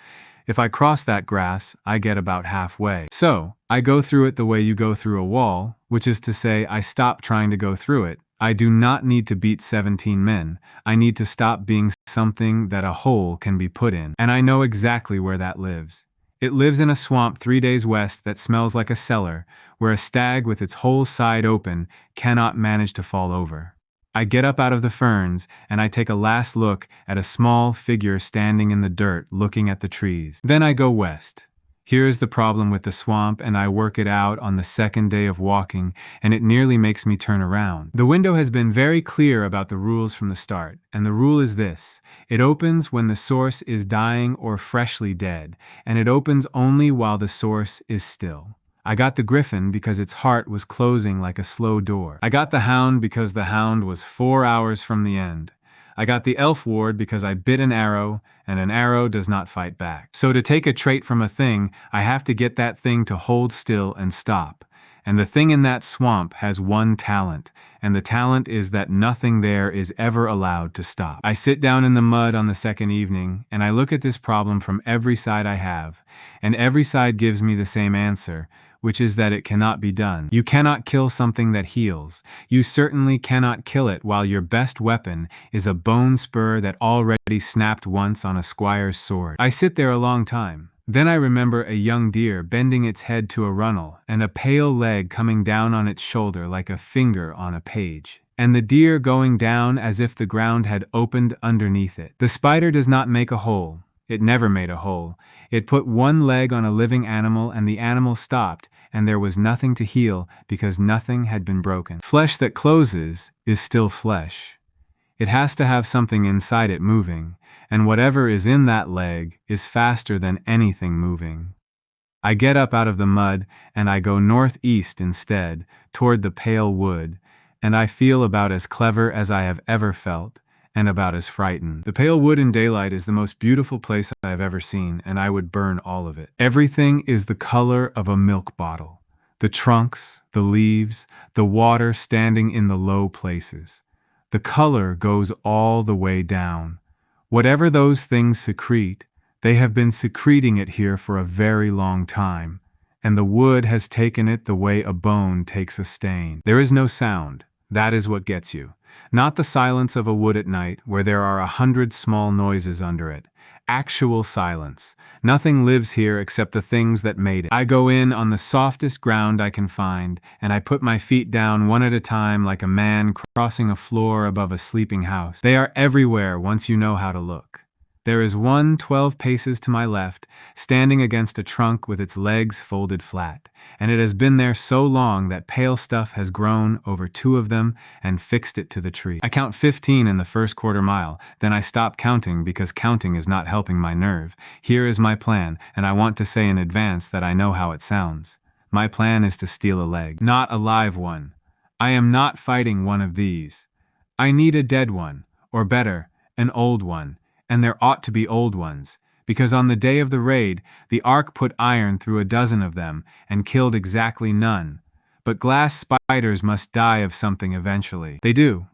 If I cross that grass, I get about halfway. So, I go through it the way you go through a wall, which is to say I stop trying to go through it. I do not need to beat 17 men. I need to stop being something that a hole can be put in. And I know exactly where that lives. It lives in a swamp 3 days west that smells like a cellar, where a stag with its whole side open cannot manage to fall over. I get up out of the ferns, and I take a last look at a small figure standing in the dirt looking at the trees. Then I go west. Here is the problem with the swamp, and I work it out on the second day of walking, and it nearly makes me turn around. The window has been very clear about the rules from the start, and the rule is this: it opens when the source is dying or freshly dead, and it opens only while the source is still. I got the griffin because its heart was closing like a slow door. I got the hound because the hound was 4 hours from the end. I got the elf ward because I bit an arrow, and an arrow does not fight back. So to take a trait from a thing, I have to get that thing to hold still and stop. And the thing in that swamp has one talent, and the talent is that nothing there is ever allowed to stop. I sit down in the mud on the second evening, and I look at this problem from every side I have, and every side gives me the same answer, which is that it cannot be done. You cannot kill something that heals. You certainly cannot kill it while your best weapon is a bone spur that already snapped once on a squire's sword. I sit there a long time. Then I remember a young deer bending its head to a runnel, and a pale leg coming down on its shoulder like a finger on a page, and the deer going down as if the ground had opened underneath it. The spider does not make a hole. It never made a hole. It put one leg on a living animal, and the animal stopped, and there was nothing to heal because nothing had been broken. Flesh that closes is still flesh. It has to have something inside it moving, and whatever is in that leg is faster than anything moving. I get up out of the mud, and I go northeast instead, toward the pale wood, and I feel about as clever as I have ever felt, and about as frightened. The pale wood in daylight is the most beautiful place I have ever seen, and I would burn all of it. Everything is the color of a milk bottle. The trunks, the leaves, the water standing in the low places. The color goes all the way down. Whatever those things secrete, they have been secreting it here for a very long time, and the wood has taken it the way a bone takes a stain. There is no sound. That is what gets you. Not the silence of a wood at night, where there are 100 small noises under it. Actual silence. Nothing lives here except the things that made it. I go in on the softest ground I can find, and I put my feet down one at a time like a man crossing a floor above a sleeping house. They are everywhere once you know how to look. There is one 12 paces to my left, standing against a trunk with its legs folded flat, and it has been there so long that pale stuff has grown over 2 of them and fixed it to the tree. I count 15 in the first quarter mile, then I stop counting because counting is not helping my nerve. Here is my plan, and I want to say in advance that I know how it sounds. My plan is to steal a leg, not a live one. I am not fighting one of these. I need a dead one, or better, an old one. And there ought to be old ones, because on the day of the raid, the Ark put iron through a dozen of them and killed exactly none. But glass spiders must die of something eventually. They do.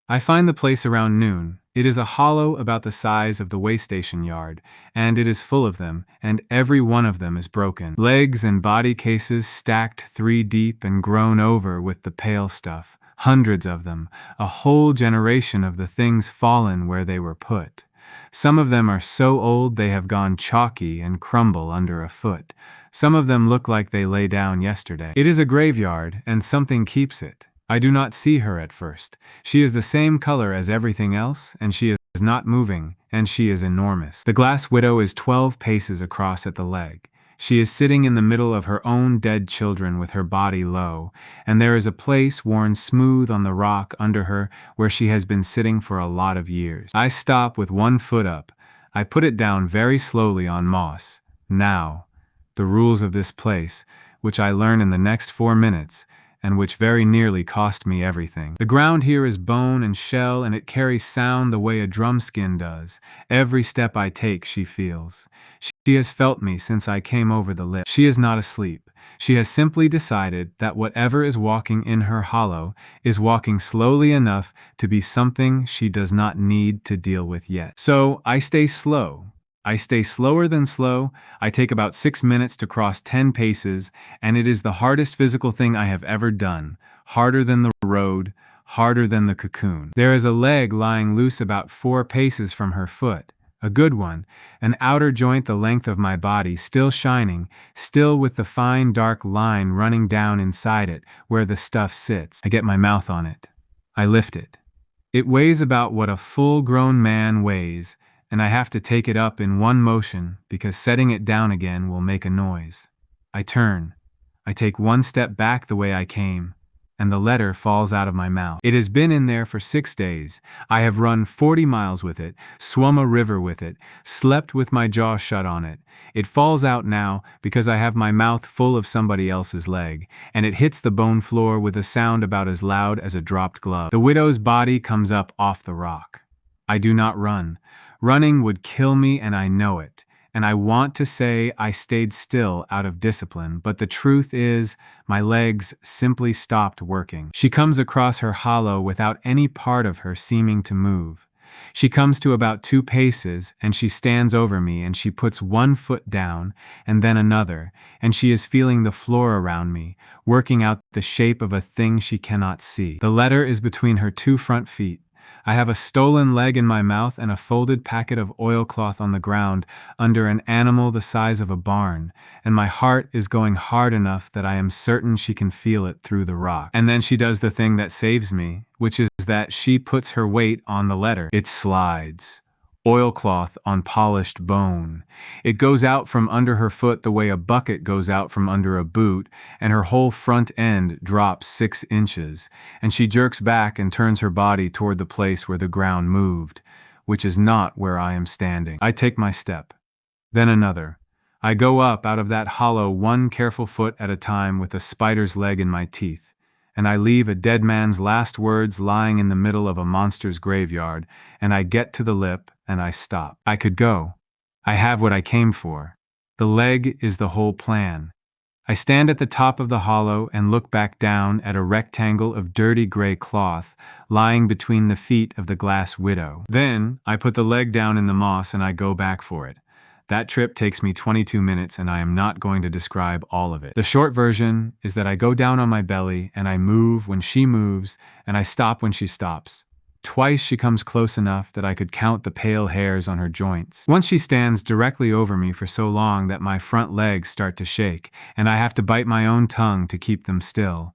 I find the place around noon. It is a hollow about the size of the waystation yard, and it is full of them, and every one of them is broken. Legs and body cases stacked 3 deep and grown over with the pale stuff. Hundreds of them, a whole generation of the things fallen where they were put. Some of them are so old they have gone chalky and crumble under a foot. Some of them look like they lay down yesterday. It is a graveyard, and something keeps it. I do not see her at first. She is the same color as everything else, and she is not moving, and she is enormous. The glass widow is 12 paces across at the leg. She is sitting in the middle of her own dead children with her body low, and there is a place worn smooth on the rock under her where she has been sitting for a lot of years. I stop with one foot up. I put it down very slowly on moss. Now, the rules of this place, which I learn in the next 4 minutes, and which very nearly cost me everything. The ground here is bone and shell, and it carries sound the way a drum skin does. Every step I take, she feels. She has felt me since I came over the lip. She is not asleep. She has simply decided that whatever is walking in her hollow is walking slowly enough to be something she does not need to deal with yet. So I stay slow. I stay slower than slow. I take about 6 minutes to cross 10 paces, and it is the hardest physical thing I have ever done. Harder than the road, harder than the cocoon. There is a leg lying loose about 4 paces from her foot. A good one, an outer joint the length of my body, still shining, still with the fine dark line running down inside it, where the stuff sits. I get my mouth on it. I lift it. It weighs about what a full-grown man weighs, and I have to take it up in one motion because setting it down again will make a noise. I turn. I take one step back the way I came, and the letter falls out of my mouth. It has been in there for 6 days. I have run 40 miles with it, swum a river with it, slept with my jaw shut on it. It falls out now because I have my mouth full of somebody else's leg, and it hits the bone floor with a sound about as loud as a dropped glove. The widow's body comes up off the rock. I do not run. Running would kill me, and I know it. And I want to say I stayed still out of discipline, but the truth is, my legs simply stopped working. She comes across her hollow without any part of her seeming to move. She comes to about 2 paces, and she stands over me, and she puts one foot down, and then another, and she is feeling the floor around me, working out the shape of a thing she cannot see. The letter is between her 2 front feet. I have a stolen leg in my mouth and a folded packet of oilcloth on the ground under an animal the size of a barn, and my heart is going hard enough that I am certain she can feel it through the rock. And then she does the thing that saves me, which is that she puts her weight on the letter. It slides. Oilcloth on polished bone. It goes out from under her foot the way a bucket goes out from under a boot, and her whole front end drops 6 inches, and she jerks back and turns her body toward the place where the ground moved, which is not where I am standing. I take my step. Then another. I go up out of that hollow 1 careful foot at a time with a spider's leg in my teeth, and I leave a dead man's last words lying in the middle of a monster's graveyard, and I get to the lip, and I stop. I could go. I have what I came for. The leg is the whole plan. I stand at the top of the hollow and look back down at a rectangle of dirty gray cloth lying between the feet of the glass widow. Then I put the leg down in the moss and I go back for it. That trip takes me 22 minutes, and I am not going to describe all of it. The short version is that I go down on my belly, and I move when she moves, and I stop when she stops. Twice she comes close enough that I could count the pale hairs on her joints. Once she stands directly over me for so long that my front legs start to shake, and I have to bite my own tongue to keep them still.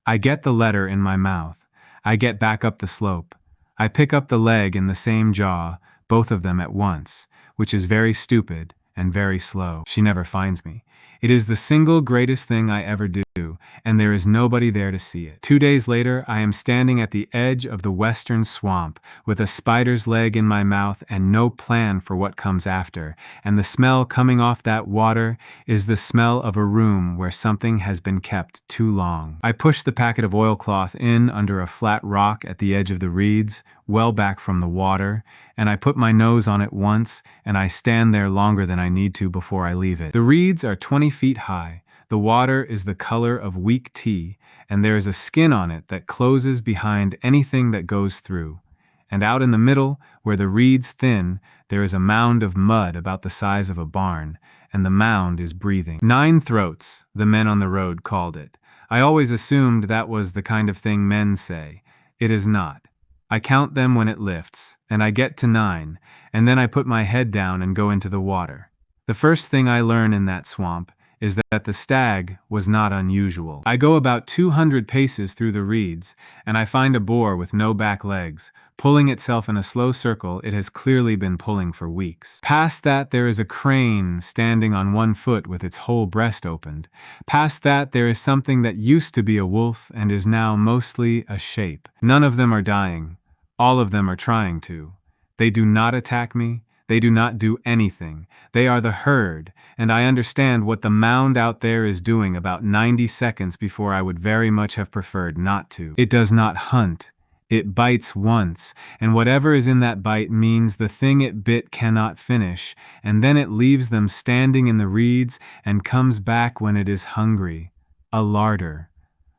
I get the letter in my mouth. I get back up the slope. I pick up the leg in the same jaw, both of them at once, which is very stupid and very slow. She never finds me. It is the single greatest thing I ever do, and there is nobody there to see it. 2 days later, I am standing at the edge of the western swamp with a spider's leg in my mouth and no plan for what comes after, and the smell coming off that water is the smell of a room where something has been kept too long. I push the packet of oilcloth in under a flat rock at the edge of the reeds, well back from the water, and I put my nose on it once, and I stand there longer than I need to before I leave it. The reeds are 20 feet high. The water is the color of weak tea, and there is a skin on it that closes behind anything that goes through. And out in the middle, where the reeds thin, there is a mound of mud about the size of a barn, and the mound is breathing. 9 throats, the men on the road called it. I always assumed that was the kind of thing men say. It is not. I count them when it lifts, and I get to 9, and then I put my head down and go into the water. The first thing I learn in that swamp is that the stag was not unusual. I go about 200 paces through the reeds, and I find a boar with no back legs, pulling itself in a slow circle it has clearly been pulling for weeks. Past that there is a crane standing on one foot with its whole breast opened. Past that there is something that used to be a wolf and is now mostly a shape. None of them are dying. All of them are trying to. They do not attack me. They do not do anything. They are the herd, and I understand what the mound out there is doing about 90 seconds before I would very much have preferred not to. It does not hunt. It bites once, and whatever is in that bite means the thing it bit cannot finish, and then it leaves them standing in the reeds and comes back when it is hungry. A larder.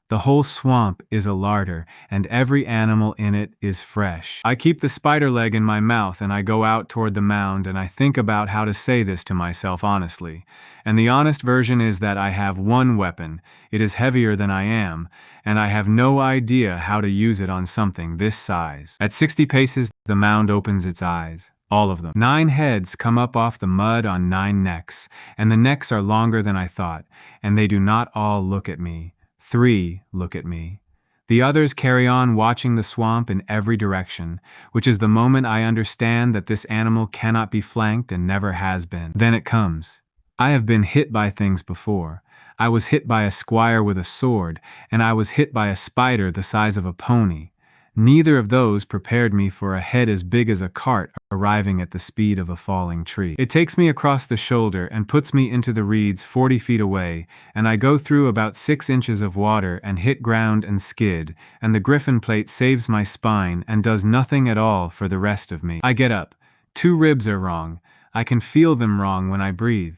The whole swamp is a larder, and every animal in it is fresh. I keep the spider leg in my mouth and I go out toward the mound and I think about how to say this to myself honestly. And the honest version is that I have one weapon. It is heavier than I am, and I have no idea how to use it on something this size. At 60 paces, the mound opens its eyes. All of them. 9 heads come up off the mud on 9 necks, and the necks are longer than I thought, and they do not all look at me. 3 look at me. The others carry on watching the swamp in every direction, which is the moment I understand that this animal cannot be flanked and never has been. Then it comes. I have been hit by things before. I was hit by a squire with a sword, and I was hit by a spider the size of a pony. Neither of those prepared me for a head as big as a cart arriving at the speed of a falling tree. It takes me across the shoulder and puts me into the reeds 40 feet away, and I go through about 6 inches of water and hit ground and skid, and the griffin plate saves my spine and does nothing at all for the rest of me. I get up. 2 ribs are wrong. I can feel them wrong when I breathe.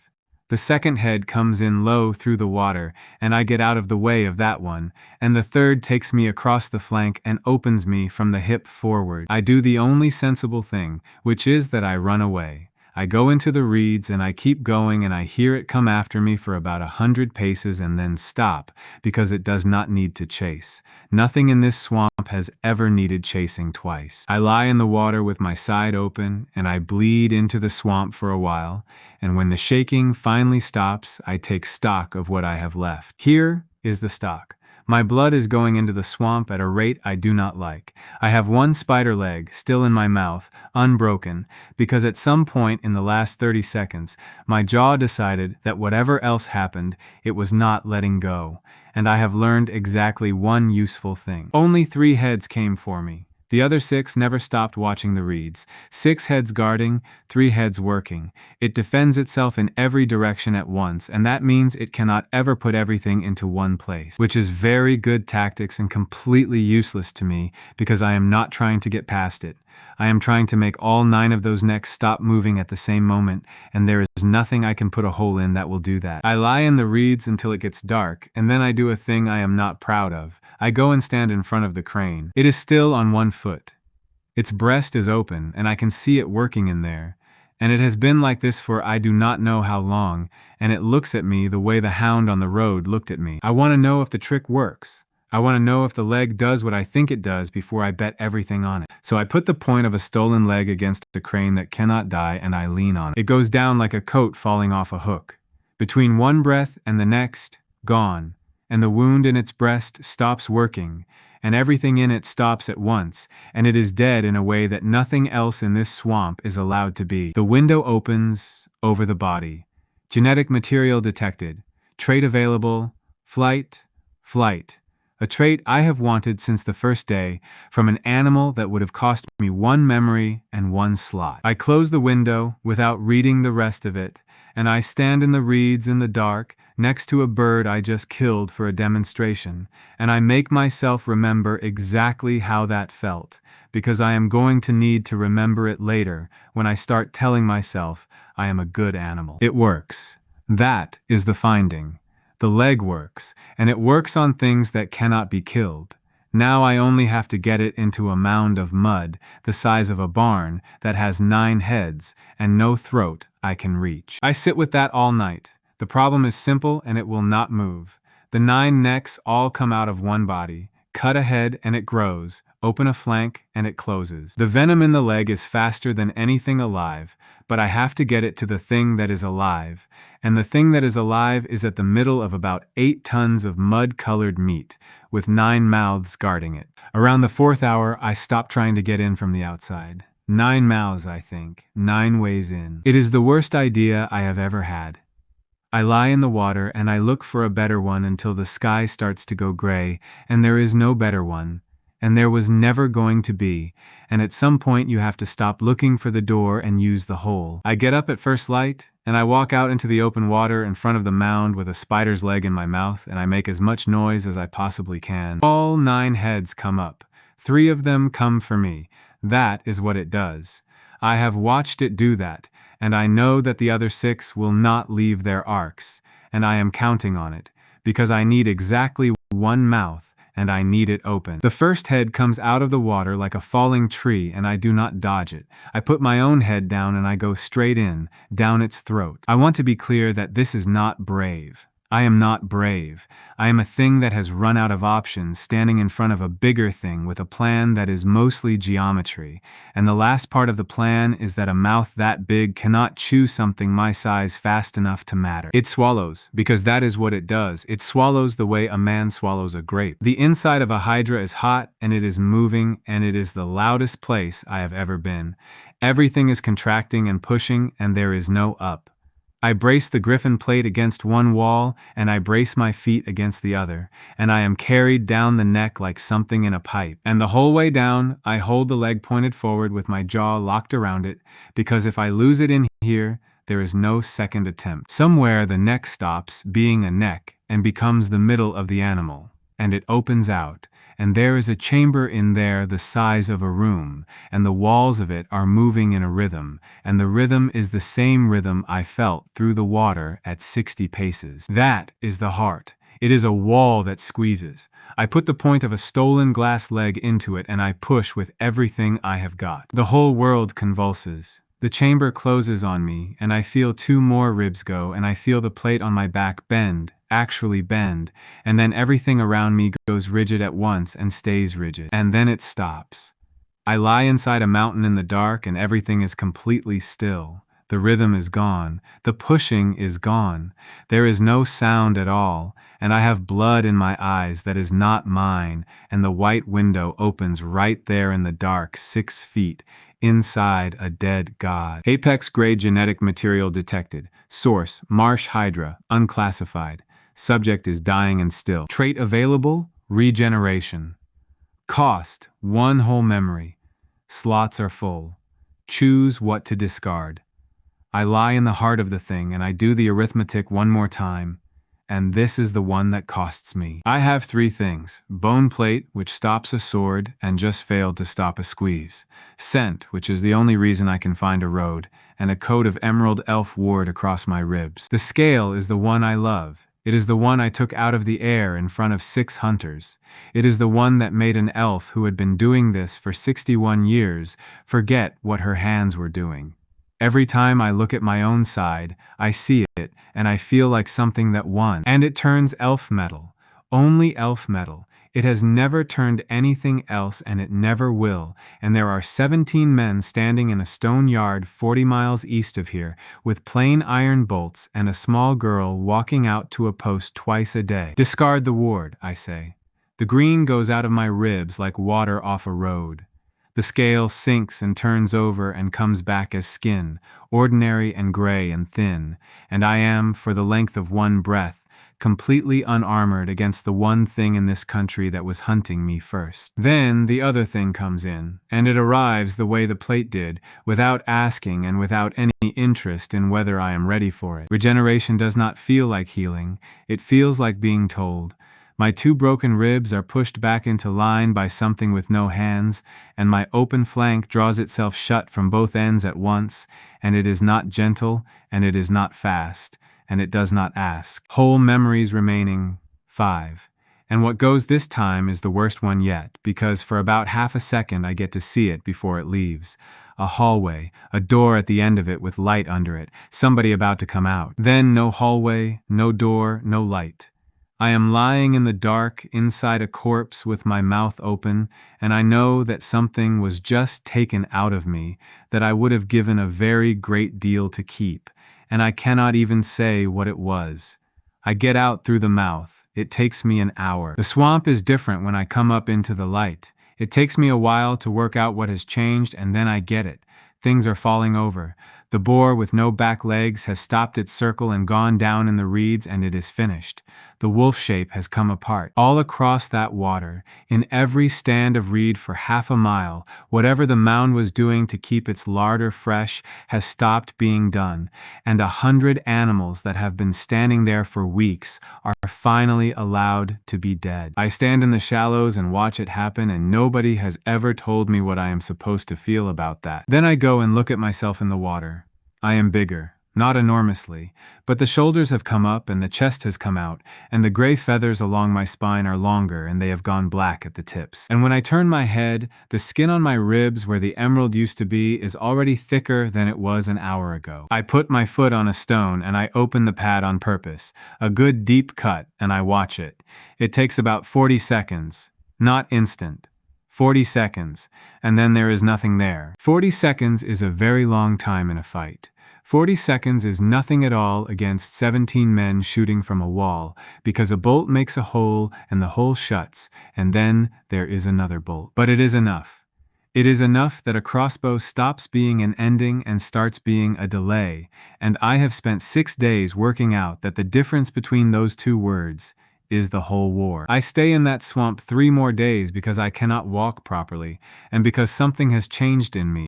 The second head comes in low through the water, and I get out of the way of that one, and the third takes me across the flank and opens me from the hip forward. I do the only sensible thing, which is that I run away. I go into the reeds and I keep going and I hear it come after me for about 100 paces and then stop, because it does not need to chase. Nothing in this swamp has ever needed chasing twice. I lie in the water with my side open and I bleed into the swamp for a while, and when the shaking finally stops, I take stock of what I have left. Here is the stock. My blood is going into the swamp at a rate I do not like. I have one spider leg still in my mouth, unbroken, because at some point in the last 30 seconds, my jaw decided that whatever else happened, it was not letting go, and I have learned exactly one useful thing. Only 3 heads came for me. The other 6 never stopped watching the reeds. 6 heads guarding, 3 heads working. It defends itself in every direction at once, and that means it cannot ever put everything into one place, which is very good tactics and completely useless to me because I am not trying to get past it. I am trying to make all 9 of those necks stop moving at the same moment, and there is nothing I can put a hole in that will do that. I lie in the reeds until it gets dark, and then I do a thing I am not proud of. I go and stand in front of the crane. It is still on one foot. Its breast is open, and I can see it working in there. And it has been like this for I do not know how long, and it looks at me the way the hound on the road looked at me. I want to know if the trick works. I want to know if the leg does what I think it does before I bet everything on it. So I put the point of a stolen leg against the crane that cannot die and I lean on it. It goes down like a coat falling off a hook. Between one breath and the next, gone. And the wound in its breast stops working, and everything in it stops at once, and it is dead in a way that nothing else in this swamp is allowed to be. The window opens over the body. Genetic material detected. Trait available. Flight. Flight. A trait I have wanted since the first day, from an animal that would have cost me 1 memory and 1 slot. I close the window without reading the rest of it, and I stand in the reeds in the dark, next to a bird I just killed for a demonstration, and I make myself remember exactly how that felt, because I am going to need to remember it later when I start telling myself I am a good animal. It works. That is the finding. The leg works, and it works on things that cannot be killed. Now I only have to get it into a mound of mud the size of a barn that has 9 heads and no throat I can reach. I sit with that all night. The problem is simple and it will not move. The 9 necks all come out of one body, cut a head and it grows, open a flank and it closes. The venom in the leg is faster than anything alive, but I have to get it to the thing that is alive, and the thing that is alive is at the middle of about 8 tons of mud-colored meat, with 9 mouths guarding it. Around the 4th hour, I stop trying to get in from the outside. 9 mouths, I think, 9 ways in. It is the worst idea I have ever had. I lie in the water and I look for a better one until the sky starts to go gray, and there is no better one. And there was never going to be, and at some point you have to stop looking for the door and use the hole. I get up at first light, and I walk out into the open water in front of the mound with a spider's leg in my mouth, and I make as much noise as I possibly can. All 9 heads come up. 3 of them come for me. That is what it does. I have watched it do that, and I know that the other 6 will not leave their arcs, and I am counting on it, because I need exactly 1 mouth, and I need it open. The first head comes out of the water like a falling tree, and I do not dodge it. I put my own head down and I go straight in, down its throat. I want to be clear that this is not brave. I am not brave. I am a thing that has run out of options, standing in front of a bigger thing with a plan that is mostly geometry. And the last part of the plan is that a mouth that big cannot chew something my size fast enough to matter. It swallows, because that is what it does. It swallows the way a man swallows a grape. The inside of a hydra is hot, and it is moving, and it is the loudest place I have ever been. Everything is contracting and pushing, and there is no up. I brace the griffin plate against one wall, and I brace my feet against the other, and I am carried down the neck like something in a pipe. And the whole way down, I hold the leg pointed forward with my jaw locked around it, because if I lose it in here, there is no second attempt. Somewhere the neck stops being a neck and becomes the middle of the animal, and it opens out. And there is a chamber in there the size of a room, and the walls of it are moving in a rhythm, and the rhythm is the same rhythm I felt through the water at 60 paces. That is the heart. It is a wall that squeezes. I put the point of a stolen glass leg into it and I push with everything I have got. The whole world convulses. The chamber closes on me, and I feel 2 more ribs go, and I feel the plate on my back bend, actually bend, and then everything around me goes rigid at once and stays rigid. And then it stops. I lie inside a mountain in the dark and everything is completely still. The rhythm is gone. The pushing is gone. There is no sound at all, and I have blood in my eyes that is not mine, and the white window opens right there in the dark 6 feet, inside a dead god. Apex-grade genetic material detected. Source, marsh hydra, unclassified. Subject is dying and still. Trait available, regeneration. Cost, 1 whole memory. Slots are full. Choose what to discard. I lie in the heart of the thing and I do the arithmetic 1 more time, and this is the one that costs me. I have 3 things: bone plate, which stops a sword and just failed to stop a squeeze; scent, which is the only reason I can find a road; and a coat of emerald elf ward across my ribs. The scale is the one I love. It is the one I took out of the air in front of 6 hunters. It is the one that made an elf who had been doing this for 61 years forget what her hands were doing. Every time I look at my own side, I see it, and I feel like something that won. And it turns elf metal. Only elf metal. It has never turned anything else, and it never will. And there are 17 men standing in a stone yard 40 miles east of here, with plain iron bolts, and a small girl walking out to a post twice a day. Discard the ward, I say. The green goes out of my ribs like water off a road. The scale sinks and turns over and comes back as skin, ordinary and gray and thin, and I am, for the length of 1 breath, completely unarmored against the one thing in this country that was hunting me first. Then the other thing comes in, and it arrives the way the plate did, without asking and without any interest in whether I am ready for it. Regeneration does not feel like healing, it feels like being told. My 2 broken ribs are pushed back into line by something with no hands, and my open flank draws itself shut from both ends at once, and it is not gentle, and it is not fast, and it does not ask. Whole memories remaining, 5. And what goes this time is the worst one yet, because for about half a second I get to see it before it leaves. A hallway, a door at the end of it with light under it, somebody about to come out. Then no hallway, no door, no light. I am lying in the dark inside a corpse with my mouth open, and I know that something was just taken out of me that I would have given a very great deal to keep, and I cannot even say what it was. I get out through the mouth. It takes me an hour. The swamp is different when I come up into the light. It takes me a while to work out what has changed, and then I get it. Things are falling over. The boar with no back legs has stopped its circle and gone down in the reeds, and it is finished. The wolf shape has come apart. All across that water, in every stand of reed for half a mile, whatever the mound was doing to keep its larder fresh has stopped being done, and 100 animals that have been standing there for weeks are finally allowed to be dead. I stand in the shallows and watch it happen, and nobody has ever told me what I am supposed to feel about that. Then I go and look at myself in the water. I am bigger. Not enormously, but the shoulders have come up and the chest has come out, and the gray feathers along my spine are longer and they have gone black at the tips. And when I turn my head, the skin on my ribs where the emerald used to be is already thicker than it was an hour ago. I put my foot on a stone and I open the pad on purpose, a good deep cut, and I watch it. It takes about 40 seconds, not instant. 40 seconds, and then there is nothing there. 40 seconds is a very long time in a fight. 40 seconds is nothing at all against 17 men shooting from a wall, because a bolt makes a hole and the hole shuts, and then there is another bolt. But it is enough. It is enough that a crossbow stops being an ending and starts being a delay, and I have spent 6 days working out that the difference between those two words is the whole war. I stay in that swamp 3 more days because I cannot walk properly, and because something has changed in me,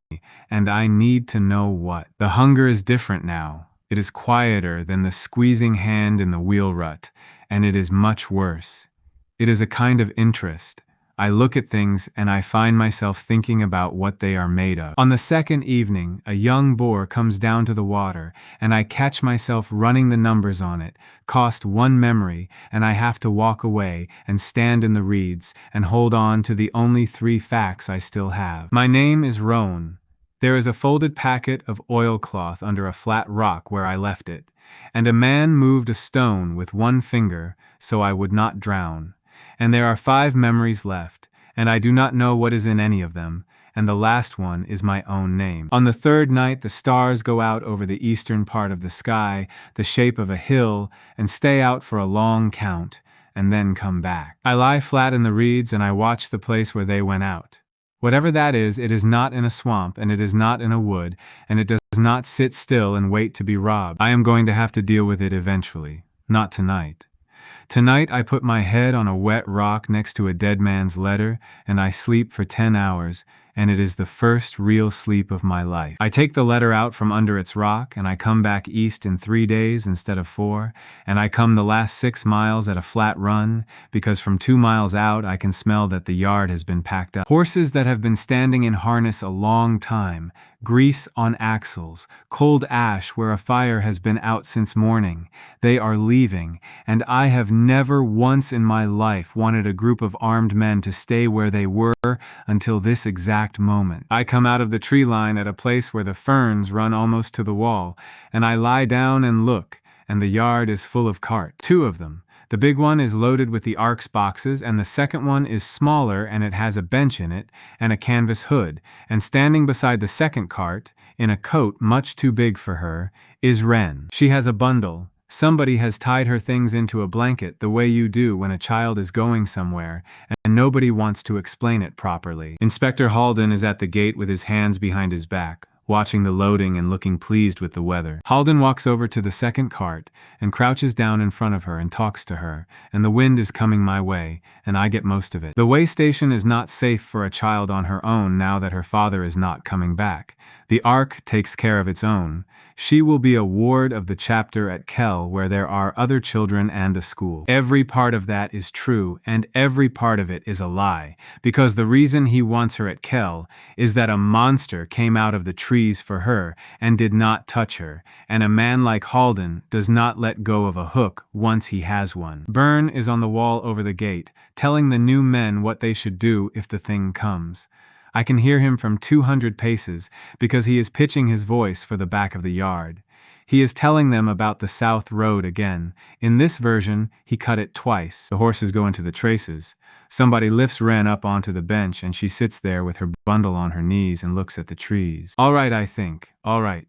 and I need to know what. The hunger is different now. It is quieter than the squeezing hand in the wheel rut, and it is much worse. It is a kind of interest. I look at things and I find myself thinking about what they are made of. On the second evening, a young boar comes down to the water, and I catch myself running the numbers on it. Cost 1 memory, and I have to walk away and stand in the reeds and hold on to the only 3 facts I still have. My name is Roan. There is a folded packet of oilcloth under a flat rock where I left it, and a man moved a stone with 1 finger so I would not drown. And there are 5 memories left, and I do not know what is in any of them, and the last one is my own name. On the 3rd night, the stars go out over the eastern part of the sky, the shape of a hill, and stay out for a long count, and then come back. I lie flat in the reeds and I watch the place where they went out. Whatever that is, it is not in a swamp, and it is not in a wood, and it does not sit still and wait to be robbed. I am going to have to deal with it eventually. Not tonight. Tonight I put my head on a wet rock next to a dead man's letter, and I sleep for 10 hours, and it is the first real sleep of my life. I take the letter out from under its rock, and I come back east in 3 days instead of 4, and I come the last 6 miles at a flat run, because from 2 miles out I can smell that the yard has been packed up. Horses that have been standing in harness a long time, grease on axles, cold ash where a fire has been out since morning. They are leaving, and I have never once in my life wanted a group of armed men to stay where they were until this exact moment. I come out of the tree line at a place where the ferns run almost to the wall, and I lie down and look, and the yard is full of cart. 2 of them. The big one is loaded with the ARC's boxes, and the second one is smaller, and it has a bench in it and a canvas hood, and standing beside the second cart, in a coat much too big for her, is Wren. She has a bundle. Somebody has tied her things into a blanket the way you do when a child is going somewhere, and nobody wants to explain it properly. Inspector Halden is at the gate with his hands behind his back, watching the loading and looking pleased with the weather. Halden walks over to the second cart and crouches down in front of her and talks to her, and the wind is coming my way, and I get most of it. The way station is not safe for a child on her own now that her father is not coming back. The ARC takes care of its own. She will be a ward of the chapter at Kell where there are other children and a school. Every part of that is true, and every part of it is a lie, because the reason he wants her at Kell is that a monster came out of the trees for her and did not touch her, and a man like Halden does not let go of a hook once he has one. Byrne is on the wall over the gate, telling the new men what they should do if the thing comes. I can hear him from 200 paces because he is pitching his voice for the back of the yard. He is telling them about the South Road again. In this version, he cut it twice. The horses go into the traces. Somebody lifts Wren up onto the bench and she sits there with her bundle on her knees and looks at the trees. All right, I think. All right.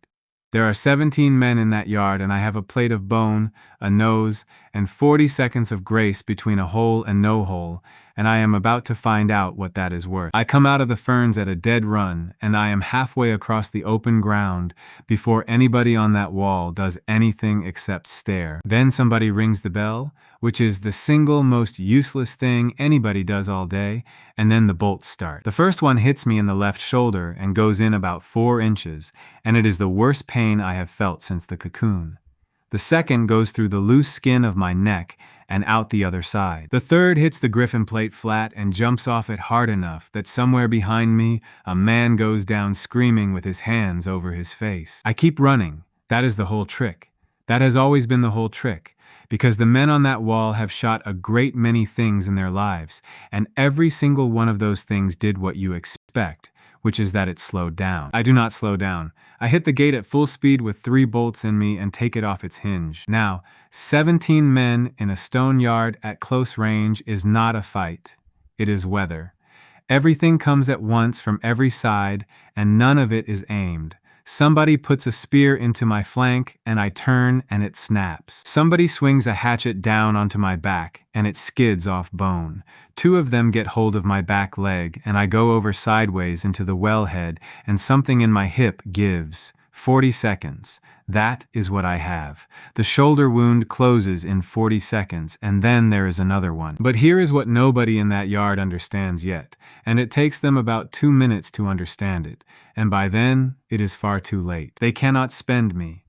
There are 17 men in that yard, and I have a plate of bone, a nose, and 40 seconds of grace between a hole and no hole, and I am about to find out what that is worth. I come out of the ferns at a dead run, and I am halfway across the open ground before anybody on that wall does anything except stare. Then somebody rings the bell, which is the single most useless thing anybody does all day, and then the bolts start. The first one hits me in the left shoulder and goes in about 4 inches, and it is the worst pain I have felt since the cocoon. The second goes through the loose skin of my neck and out the other side. The third hits the griffin plate flat and jumps off it hard enough that somewhere behind me a man goes down screaming with his hands over his face. I keep running. That is the whole trick. That has always been the whole trick, because the men on that wall have shot a great many things in their lives, and every single one of those things did what you expect, which is that it slowed down. I do not slow down. I hit the gate at full speed with 3 bolts in me and take it off its hinge. Now, 17 men in a stone yard at close range is not a fight. It is weather. Everything comes at once from every side, and none of it is aimed. Somebody puts a spear into my flank, and I turn, and it snaps. Somebody swings a hatchet down onto my back, and it skids off bone. 2 of them get hold of my back leg, and I go over sideways into the wellhead, and something in my hip gives. 40 seconds. That is what I have. The shoulder wound closes in 40 seconds, and then there is another one. But here is what nobody in that yard understands yet, and it takes them about 2 minutes to understand it, and by then, it is far too late. They cannot spend me.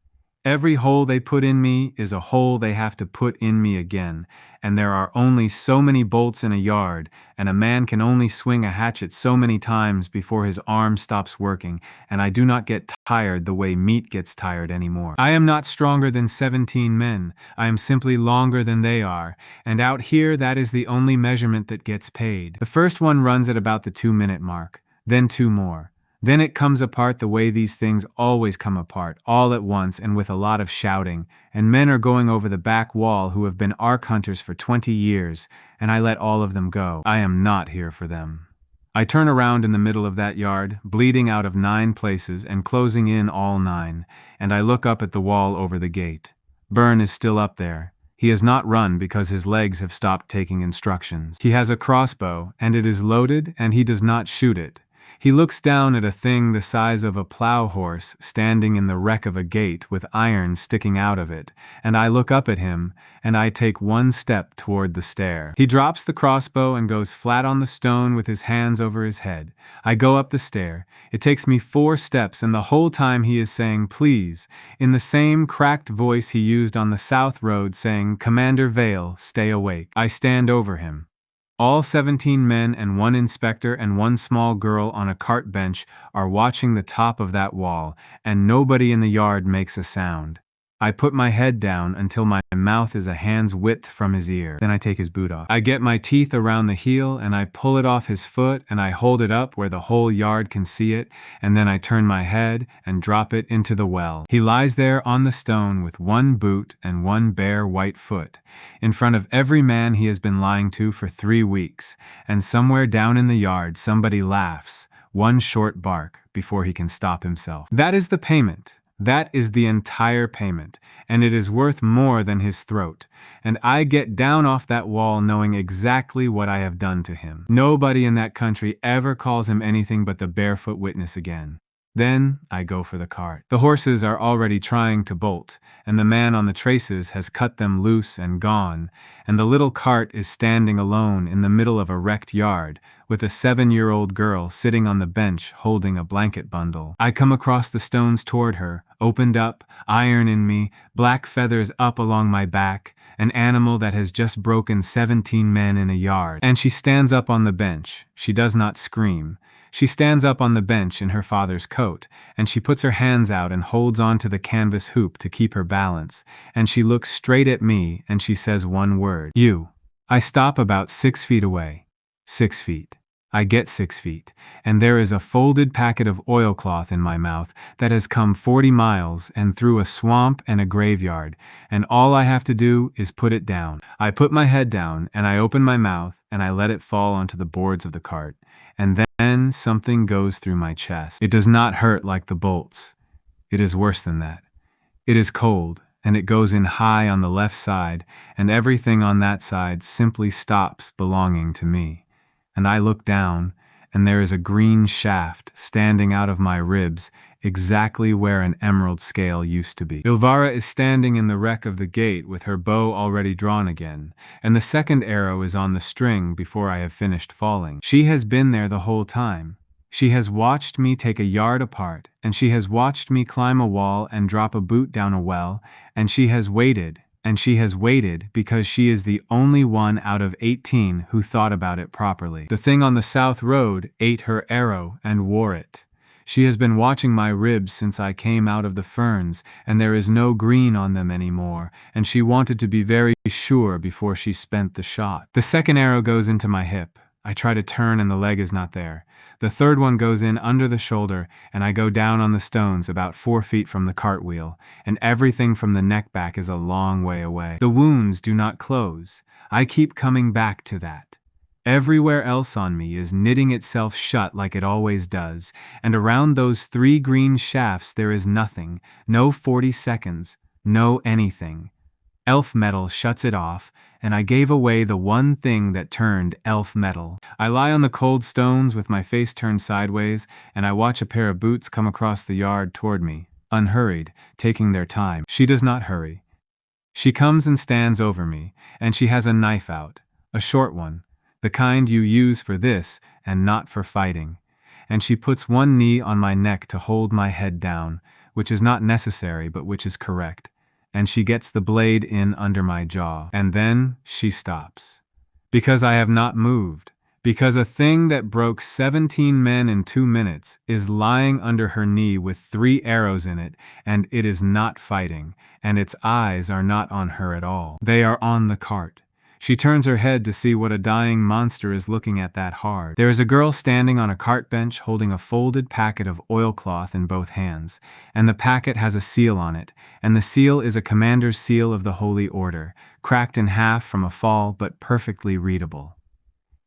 Every hole they put in me is a hole they have to put in me again, and there are only so many bolts in a yard, and a man can only swing a hatchet so many times before his arm stops working, and I do not get tired the way meat gets tired anymore. I am not stronger than 17 men, I am simply longer than they are, and out here that is the only measurement that gets paid. The first one runs at about the 2-minute mark, then 2 more. Then it comes apart the way these things always come apart, all at once and with a lot of shouting, and men are going over the back wall who have been ark hunters for 20 years, and I let all of them go. I am not here for them. I turn around in the middle of that yard, bleeding out of 9 places and closing in all 9, and I look up at the wall over the gate. Byrne is still up there. He has not run because his legs have stopped taking instructions. He has a crossbow, and it is loaded, and he does not shoot it. He looks down at a thing the size of a plow horse standing in the wreck of a gate with iron sticking out of it, and I look up at him, and I take 1 step toward the stair. He drops the crossbow and goes flat on the stone with his hands over his head. I go up the stair. It takes me 4 steps, and the whole time he is saying, "Please," in the same cracked voice he used on the South Road, saying, "Commander Vale, stay awake." I stand over him. All 17 men and 1 inspector and 1 small girl on a cart bench are watching the top of that wall, and nobody in the yard makes a sound. I put my head down until my mouth is a hand's width from his ear. Then I take his boot off. I get my teeth around the heel and I pull it off his foot and I hold it up where the whole yard can see it, and then I turn my head and drop it into the well. He lies there on the stone with 1 boot and 1 bare white foot, in front of every man he has been lying to for 3 weeks, and somewhere down in the yard somebody laughs, 1 short bark, before he can stop himself. That is the payment. That is the entire payment, and it is worth more than his throat, and I get down off that wall knowing exactly what I have done to him. Nobody in that country ever calls him anything but the barefoot witness again. Then I go for the cart. The horses are already trying to bolt, and the man on the traces has cut them loose and gone, and the little cart is standing alone in the middle of a wrecked yard, with a 7-year-old girl sitting on the bench holding a blanket bundle. I come across the stones toward her, opened up, iron in me, black feathers up along my back, an animal that has just broken 17 men in a yard. And she stands up on the bench. She does not scream. She stands up on the bench in her father's coat, and she puts her hands out and holds on to the canvas hoop to keep her balance, and she looks straight at me and she says 1 word. "You." I stop about 6 feet away. 6 feet. I get 6 feet, and there is a folded packet of oilcloth in my mouth that has come 40 miles and through a swamp and a graveyard, and all I have to do is put it down. I put my head down, and I open my mouth, and I let it fall onto the boards of the cart, and then something goes through my chest. It does not hurt like the bolts. It is worse than that. It is cold, and it goes in high on the left side, and everything on that side simply stops belonging to me. And I look down, and there is a green shaft standing out of my ribs, exactly where an emerald scale used to be. Ilvara is standing in the wreck of the gate with her bow already drawn again, and the second arrow is on the string before I have finished falling. She has been there the whole time. She has watched me take a yard apart, and she has watched me climb a wall and drop a boot down a well, and she has waited because she is the only one out of 18 who thought about it properly. The thing on the south road ate her arrow and wore it. She has been watching my ribs since I came out of the ferns, and there is no green on them anymore, and she wanted to be very sure before she spent the shot. The second arrow goes into my hip. I try to turn and the leg is not there. The third one goes in under the shoulder, and I go down on the stones about 4 feet from the cartwheel, and everything from the neck back is a long way away. The wounds do not close. I keep coming back to that. Everywhere else on me is knitting itself shut like it always does, and around those 3 green shafts there is nothing, no 40 seconds, no anything. Elf metal shuts it off, and I gave away the one thing that turned elf metal. I lie on the cold stones with my face turned sideways, and I watch a pair of boots come across the yard toward me, unhurried, taking their time. She does not hurry. She comes and stands over me, and she has a knife out, a short one, the kind you use for this and not for fighting. And she puts one knee on my neck to hold my head down, which is not necessary but which is correct. And she gets the blade in under my jaw, and then she stops. Because I have not moved, because a thing that broke 17 men in 2 minutes is lying under her knee with 3 arrows in it, and it is not fighting, and its eyes are not on her at all. They are on the cart. She turns her head to see what a dying monster is looking at that hard. There is a girl standing on a cart bench holding a folded packet of oilcloth in both hands, and the packet has a seal on it, and the seal is a commander's seal of the Holy Order, cracked in half from a fall but perfectly readable.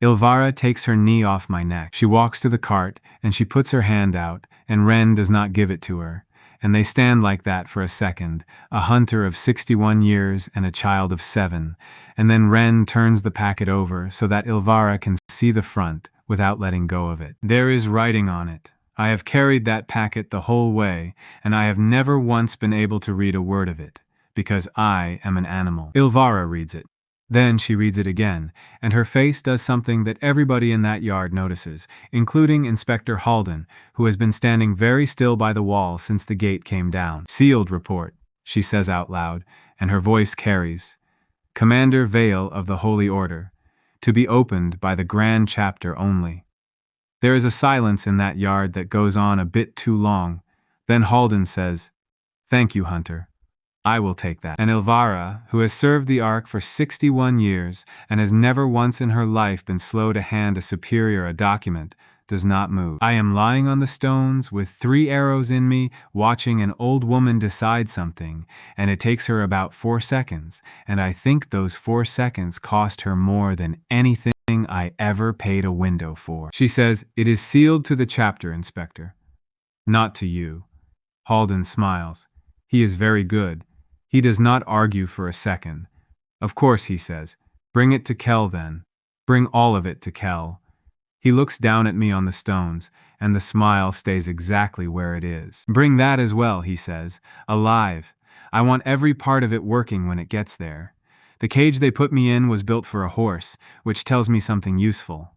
Ilvara takes her knee off my neck. She walks to the cart, and she puts her hand out, and Ren does not give it to her. And they stand like that for a second, a hunter of 61 years and a child of 7, and then Ren turns the packet over so that Ilvara can see the front without letting go of it. There is writing on it. I have carried that packet the whole way, and I have never once been able to read a word of it, because I am an animal. Ilvara reads it. Then she reads it again, and her face does something that everybody in that yard notices, including Inspector Halden, who has been standing very still by the wall since the gate came down. "Sealed report," she says out loud, and her voice carries. "Commander Vale of the Holy Order, to be opened by the Grand Chapter only." There is a silence in that yard that goes on a bit too long. Then Halden says, "Thank you, Hunter. I will take that." And Ilvara, who has served the Ark for 61 years and has never once in her life been slow to hand a superior a document, does not move. I am lying on the stones with 3 arrows in me, watching an old woman decide something, and it takes her about 4 seconds, and I think those 4 seconds cost her more than anything I ever paid a window for. She says, "It is sealed to the chapter, Inspector." "Not to you." Halden smiles. He is very good. He does not argue for a second. "Of course," he says. "Bring it to Kell then. Bring all of it to Kell." He looks down at me on the stones, and the smile stays exactly where it is. "Bring that as well," he says. "Alive. I want every part of it working when it gets there. The cage they put me in was built for a horse, which tells me something useful.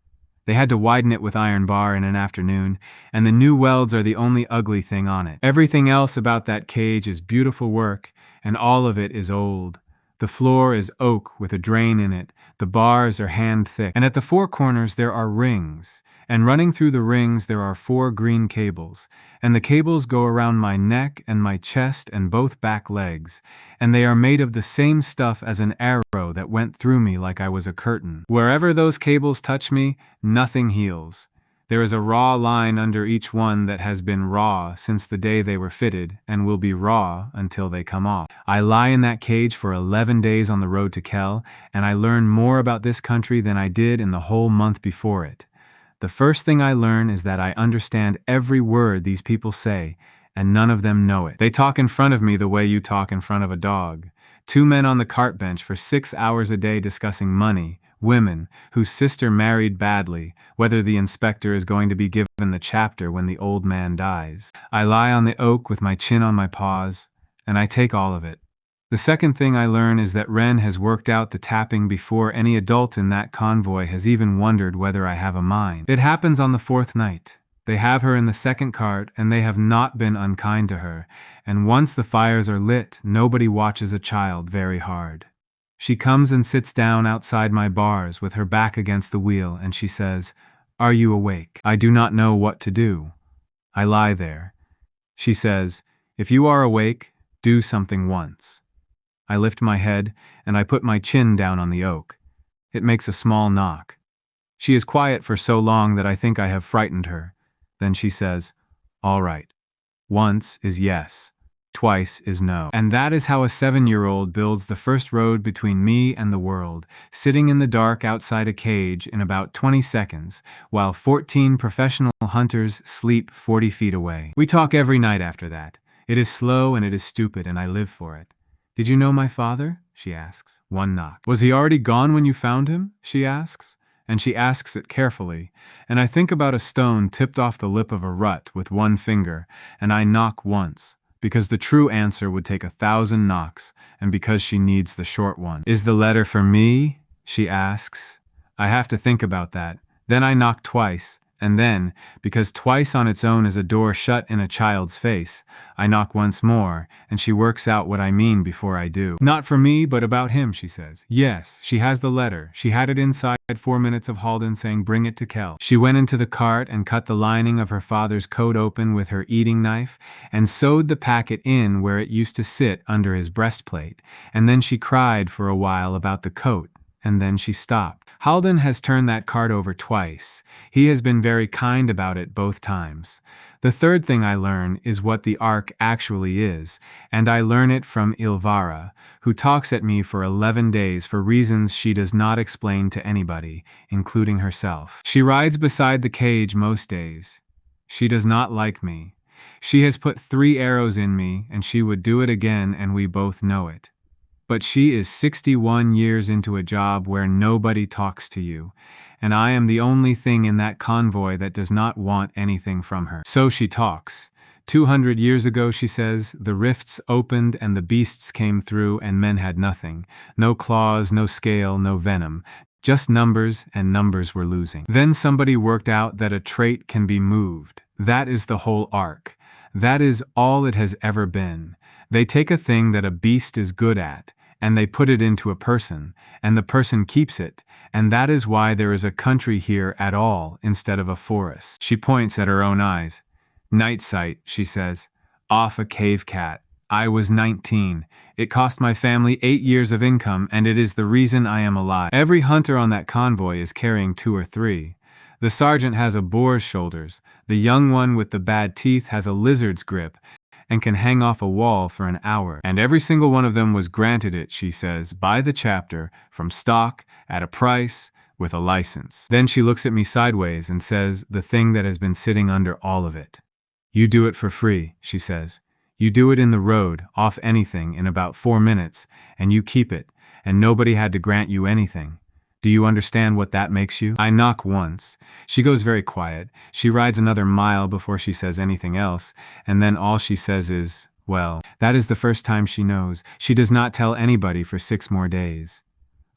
They had to widen it with iron bar in an afternoon, and the new welds are the only ugly thing on it. Everything else about that cage is beautiful work, and all of it is old. The floor is oak with a drain in it, the bars are hand thick, and at the four corners there are rings, and running through the rings there are 4 green cables, and the cables go around my neck and my chest and both back legs, and they are made of the same stuff as an arrow that went through me like I was a curtain. Wherever those cables touch me, nothing heals. There is a raw line under each one that has been raw since the day they were fitted and will be raw until they come off. I lie in that cage for 11 days on the road to Kel, and I learn more about this country than I did in the whole month before it. The first thing I learn is that I understand every word these people say, and none of them know it. They talk in front of me the way you talk in front of a dog. 2 men on the cart bench for 6 hours a day discussing money, women, whose sister married badly, whether the inspector is going to be given the chapter when the old man dies. I lie on the oak with my chin on my paws, and I take all of it. The second thing I learn is that Ren has worked out the tapping before any adult in that convoy has even wondered whether I have a mind. It happens on the 4th night. They have her in the second cart, and they have not been unkind to her, and once the fires are lit, nobody watches a child very hard. She comes and sits down outside my bars with her back against the wheel, and she says, "Are you awake?" I do not know what to do. I lie there. She says, "If you are awake, do something once." I lift my head, and I put my chin down on the oak. It makes a small knock. She is quiet for so long that I think I have frightened her. Then she says, "All right. Once is yes. Twice is no." And that is how a 7-year-old builds the first road between me and the world, sitting in the dark outside a cage in about 20 seconds, while 14 professional hunters sleep 40 feet away. We talk every night after that. It is slow and it is stupid, and I live for it. "Did you know my father?" she asks. One knock. "Was he already gone when you found him?" she asks. And she asks it carefully, and I think about a stone tipped off the lip of a rut with one finger, and I knock once, because the true answer would take 1,000 knocks, and because she needs the short one. "Is the letter for me?" she asks. I have to think about that. Then I knock twice, and then, because twice on its own is a door shut in a child's face, I knock once more, and she works out what I mean before I do. "Not for me, but about him," she says. Yes, she has the letter. She had it inside 4 minutes of Halden saying, "Bring it to Kel." She went into the cart and cut the lining of her father's coat open with her eating knife, and sewed the packet in where it used to sit under his breastplate, and then she cried for a while about the coat, and then she stopped. Halden has turned that cart over twice. He has been very kind about it both times. The third thing I learn is what the Ark actually is, and I learn it from Ilvara, who talks at me for 11 days for reasons she does not explain to anybody, including herself. She rides beside the cage most days. She does not like me. She has put 3 arrows in me, and she would do it again, and we both know it. But she is 61 years into a job where nobody talks to you, and I am the only thing in that convoy that does not want anything from her. So she talks. 200 years ago, she says, the rifts opened and the beasts came through and men had nothing. No claws, no scale, no venom. Just numbers, and numbers were losing. Then somebody worked out that a trait can be moved. That is the whole arc. That is all it has ever been. They take a thing that a beast is good at, and they put it into a person, and the person keeps it, and that is why there is a country here at all instead of a forest. She points at her own eyes. "Night sight," she says. "Off a cave cat. I was 19. It cost my family 8 years of income, and it is the reason I am alive." Every hunter on that convoy is carrying 2 or 3. The sergeant has a boar's shoulders. The young one with the bad teeth has a lizard's grip, and can hang off a wall for an hour. And every single one of them was granted it, she says, by the chapter, from stock, at a price, with a license. Then she looks at me sideways and says the thing that has been sitting under all of it. "You do it for free," she says. "You do it in the road, off anything, in about 4 minutes, and you keep it, and nobody had to grant you anything. Do you understand what that makes you?" I knock once. She goes very quiet. She rides another mile before she says anything else, and then all she says is, "Well." That is the first time she knows. She does not tell anybody for 6 more days.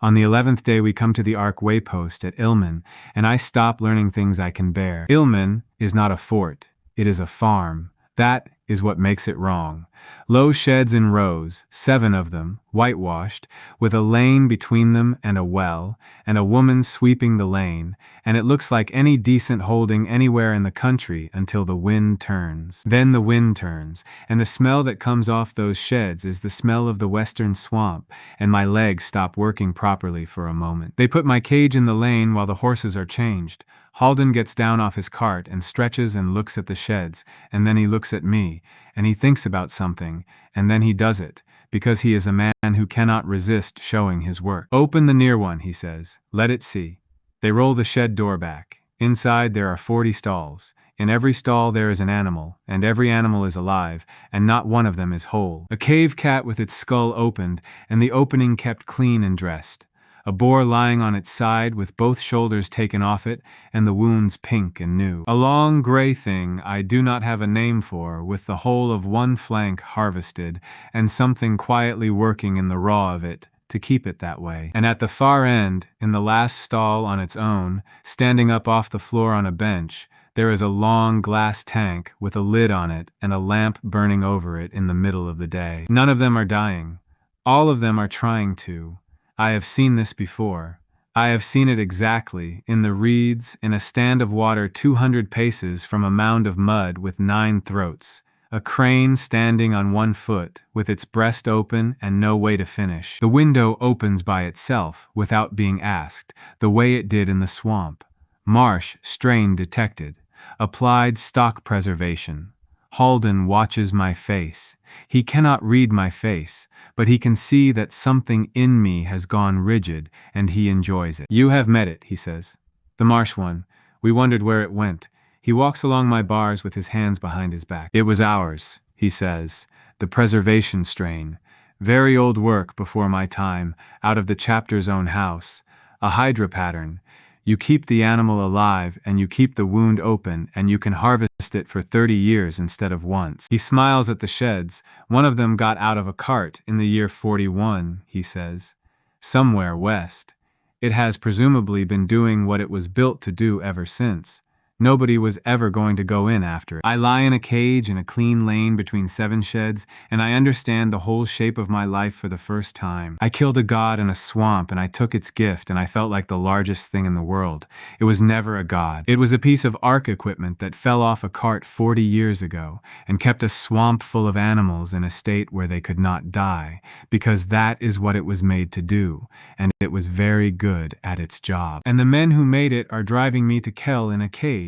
On the 11th day we come to the Ark waypost at Ilman, and I stop learning things I can bear. Ilman is not a fort. It is a farm. That is what makes it wrong. Low sheds in rows, 7 of them, whitewashed, with a lane between them and a well, and a woman sweeping the lane, and it looks like any decent holding anywhere in the country until the wind turns. Then the wind turns, and the smell that comes off those sheds is the smell of the western swamp, and my legs stop working properly for a moment. They put my cage in the lane while the horses are changed. Halden gets down off his cart and stretches and looks at the sheds, and then he looks at me, and he thinks about something, and then he does it, because he is a man who cannot resist showing his work. "Open the near one," he says. "Let it see." They roll the shed door back. Inside there are 40 stalls. In every stall there is an animal, and every animal is alive, and not one of them is whole. A cave cat with its skull opened, and the opening kept clean and dressed. A boar lying on its side with both shoulders taken off it, and the wounds pink and new. A long gray thing I do not have a name for, with the whole of one flank harvested, and something quietly working in the raw of it, to keep it that way. And at the far end, in the last stall on its own, standing up off the floor on a bench, there is a long glass tank with a lid on it and a lamp burning over it in the middle of the day. None of them are dying. All of them are trying to. I have seen this before. I have seen it exactly, in the reeds, in a stand of water 200 paces from a mound of mud with 9 throats. A crane standing on 1 foot, with its breast open and no way to finish. The window opens by itself, without being asked, the way it did in the swamp. Marsh, strain detected. Applied stock preservation. Halden watches my face. He cannot read my face, but he can see that something in me has gone rigid, and he enjoys it. "You have met it," he says. "The marsh one. We wondered where it went." He walks along my bars with his hands behind his back. "It was ours," he says. "The preservation strain. Very old work before my time, out of the chapter's own house. A hydra pattern. You keep the animal alive, and you keep the wound open, and you can harvest it for 30 years instead of once." He smiles at the sheds. "One of them got out of a cart in the year 41, he says. Somewhere west. It has presumably been doing what it was built to do ever since. Nobody was ever going to go in after it. I lie in a cage in a clean lane between 7 sheds, and I understand the whole shape of my life for the first time. I killed a god in a swamp, and I took its gift, and I felt like the largest thing in the world. It was never a god. It was a piece of ark equipment that fell off a cart 40 years ago, and kept a swamp full of animals in a state where they could not die, because that is what it was made to do, and it was very good at its job. And the men who made it are driving me to Kell in a cage,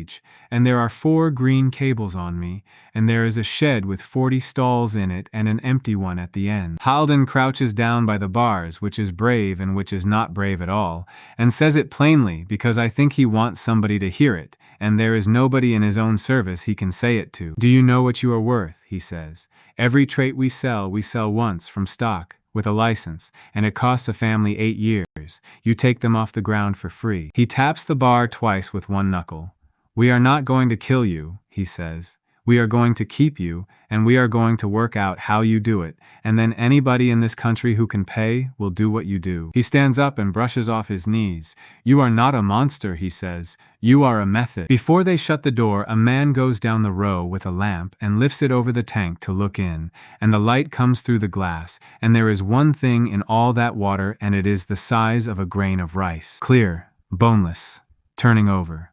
and there are 4 green cables on me, and there is a shed with 40 stalls in it and an empty one at the end. Halden crouches down by the bars, which is brave and which is not brave at all, and says it plainly because I think he wants somebody to hear it, and there is nobody in his own service he can say it to. "Do you know what you are worth?" he says. "Every trait we sell once from stock, with a license, and it costs a family 8 years. You take them off the ground for free." He taps the bar twice with 1 knuckle. "We are not going to kill you," he says. "We are going to keep you, and we are going to work out how you do it, and then anybody in this country who can pay will do what you do." He stands up and brushes off his knees. "You are not a monster," he says. "You are a method." Before they shut the door, a man goes down the row with a lamp and lifts it over the tank to look in, and the light comes through the glass, and there is one thing in all that water, and it is the size of a grain of rice. Clear, boneless, turning over.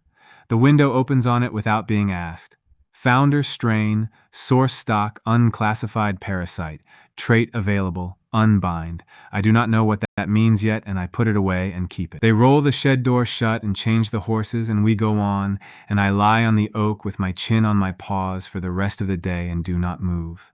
The window opens on it without being asked. Founder strain, source stock unclassified parasite, trait available, unbind. I do not know what that means yet, and I put it away and keep it. They roll the shed door shut and change the horses, and we go on, and I lie on the oak with my chin on my paws for the rest of the day and do not move.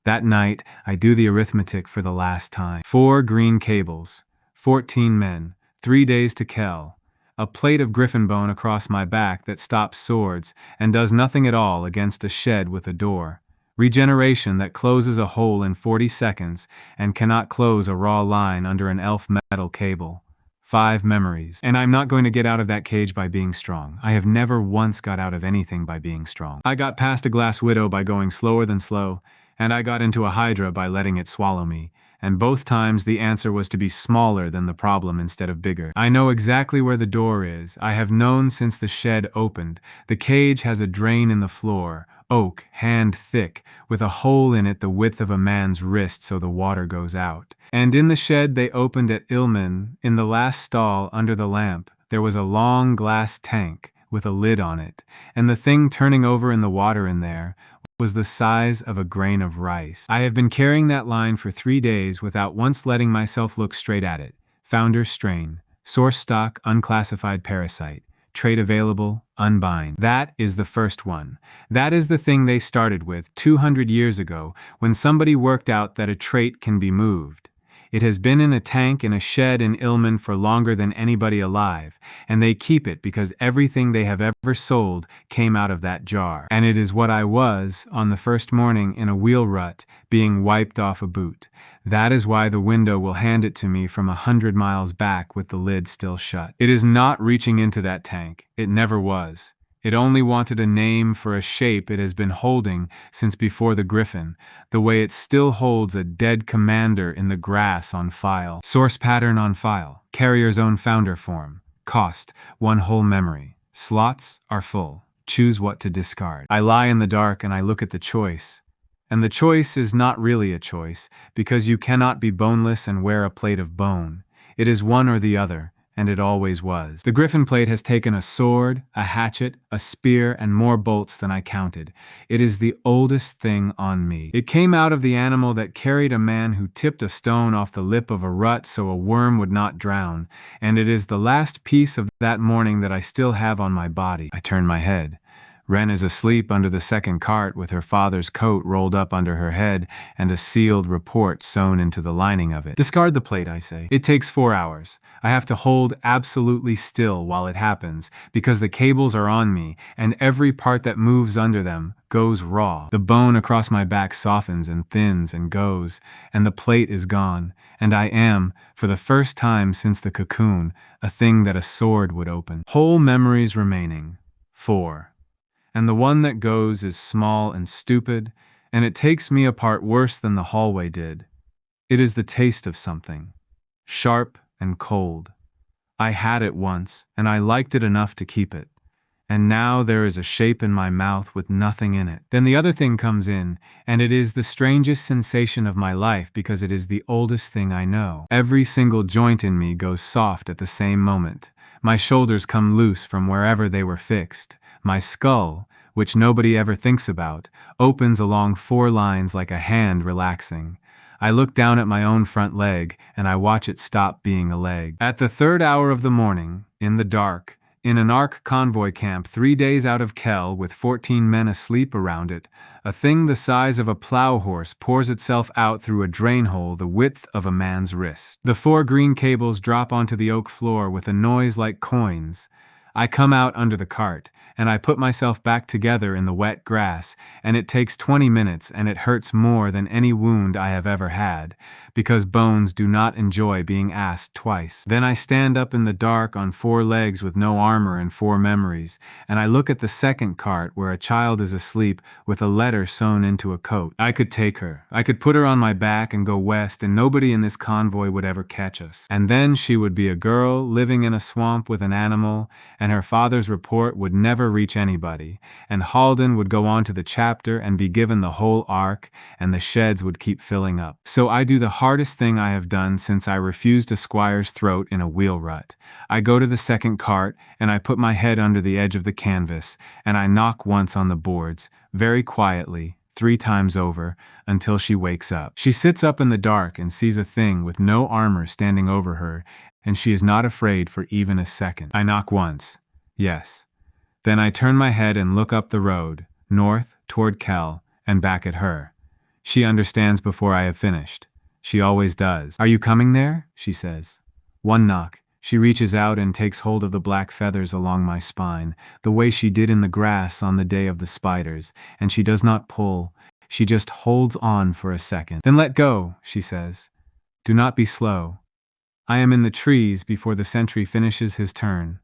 That night, I do the arithmetic for the last time. 4 green cables, 14 men, 3 days to Kell. A plate of griffin bone across my back that stops swords and does nothing at all against a shed with a door. Regeneration that closes a hole in 40 seconds and cannot close a raw line under an elf metal cable. 5 memories. And I'm not going to get out of that cage by being strong. I have never once got out of anything by being strong. I got past a glass widow by going slower than slow, and I got into a hydra by letting it swallow me. And both times the answer was to be smaller than the problem instead of bigger. I know exactly where the door is. I have known since the shed opened. The cage has a drain in the floor, oak, hand thick, with a hole in it the width of a man's wrist so the water goes out. And in the shed they opened at Ilmen, in the last stall under the lamp, there was a long glass tank with a lid on it, and the thing turning over in the water in there was the size of a grain of rice. I have been carrying that line for 3 days without once letting myself look straight at it. Founder strain. Source stock unclassified Parasite. Trade available, unbind. That is the first one. That is the thing they started with 200 years ago when somebody worked out that a trait can be moved. It has been in a tank in a shed in Ilmen for longer than anybody alive, and they keep it because everything they have ever sold came out of that jar. And it is what I was on the first morning in a wheel rut, being wiped off a boot. That is why the window will hand it to me from 100 miles back with the lid still shut. It is not reaching into that tank. It never was. It only wanted a name for a shape it has been holding since before the Griffin, the way it still holds a dead commander in the grass on file. Source pattern on file. Carrier's own founder form. Cost, 1 whole memory. Slots are full. Choose what to discard. I lie in the dark and I look at the choice. And the choice is not really a choice, because you cannot be boneless and wear a plate of bone. It is one or the other. And it always was. The Griffin plate has taken a sword, a hatchet, a spear, and more bolts than I counted. It is the oldest thing on me. It came out of the animal that carried a man who tipped a stone off the lip of a rut so a worm would not drown, and it is the last piece of that morning that I still have on my body. I turn my head. Wren is asleep under the second cart with her father's coat rolled up under her head and a sealed report sewn into the lining of it. Discard the plate, I say. It takes 4 hours. I have to hold absolutely still while it happens because the cables are on me and every part that moves under them goes raw. The bone across my back softens and thins and goes, and the plate is gone, and I am, for the first time since the cocoon, a thing that a sword would open. Whole memories remaining. 4. And the one that goes is small and stupid, and it takes me apart worse than the hallway did. It is the taste of something. Sharp and cold. I had it once, and I liked it enough to keep it. And now there is a shape in my mouth with nothing in it. Then the other thing comes in, and it is the strangest sensation of my life because it is the oldest thing I know. Every single joint in me goes soft at the same moment. My shoulders come loose from wherever they were fixed. My skull, which nobody ever thinks about, opens along 4 lines like a hand relaxing. I look down at my own front leg, and I watch it stop being a leg. At the 3rd hour of the morning, in the dark, in an ARC convoy camp 3 days out of Kel with 14 men asleep around it, a thing the size of a plow horse pours itself out through a drain hole the width of a man's wrist. The 4 green cables drop onto the oak floor with a noise like coins. I come out under the cart, and I put myself back together in the wet grass, and it takes 20 minutes and it hurts more than any wound I have ever had, because bones do not enjoy being asked twice. Then I stand up in the dark on 4 legs with no armor and 4 memories, and I look at the second cart where a child is asleep with a letter sewn into a coat. I could take her. I could put her on my back and go west, and nobody in this convoy would ever catch us. And then she would be a girl living in a swamp with an animal, and her father's report would never reach anybody, and Halden would go on to the chapter and be given the whole arc, and the sheds would keep filling up. So I do the hardest thing I have done since I refused a squire's throat in a wheel rut. I go to the second cart, and I put my head under the edge of the canvas, and I knock once on the boards, very quietly, 3 times over, until she wakes up. She sits up in the dark and sees a thing with no armor standing over her, and she is not afraid for even a second. I knock once. Yes. Then I turn my head and look up the road, north, toward Kel, and back at her. She understands before I have finished. She always does. Are you coming there? She says. 1 knock. She reaches out and takes hold of the black feathers along my spine, the way she did in the grass on the day of the spiders, and she does not pull. She just holds on for a second. Then let go, she says. Do not be slow. I am in the trees before the sentry finishes his turn.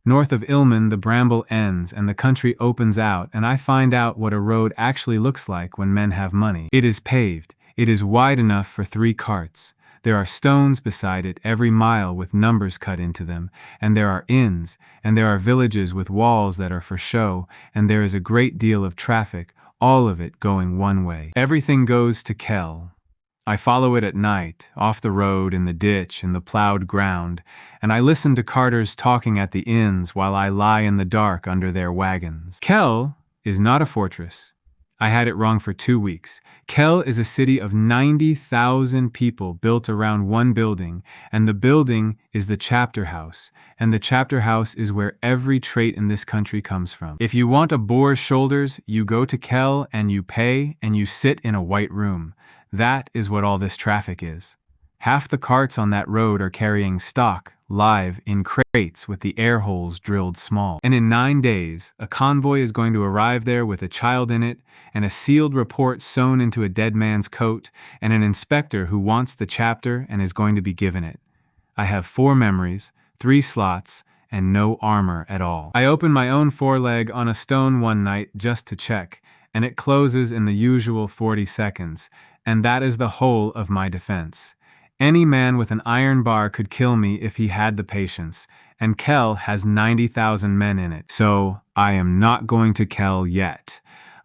North of Ilmen, the bramble ends and the country opens out, and I find out what a road actually looks like when men have money. It is paved. It is wide enough for 3 carts. There are stones beside it every mile with numbers cut into them, and there are inns, and there are villages with walls that are for show, and there is a great deal of traffic, all of it going one way. Everything goes to Kel. I follow it at night, off the road, in the ditch, in the plowed ground, and I listen to carters talking at the inns while I lie in the dark under their wagons. Kel is not a fortress. I had it wrong for 2 weeks. Kel is a city of 90,000 people built around one building, and the building is the chapter house, and the chapter house is where every trait in this country comes from. If you want a boar's shoulders, you go to Kel and you pay and you sit in a white room. That is what all this traffic is. Half the carts on that road are carrying stock, live, in crates with the air holes drilled small. And in 9 days, a convoy is going to arrive there with a child in it, and a sealed report sewn into a dead man's coat, and an inspector who wants the chapter and is going to be given it. I have 4 memories, 3 slots, and no armor at all. I open my own foreleg on a stone one night just to check, and it closes in the usual 40 seconds, and that is the whole of my defense. Any man with an iron bar could kill me if he had the patience, and Kel has 90,000 men in it. So I am not going to Kel yet.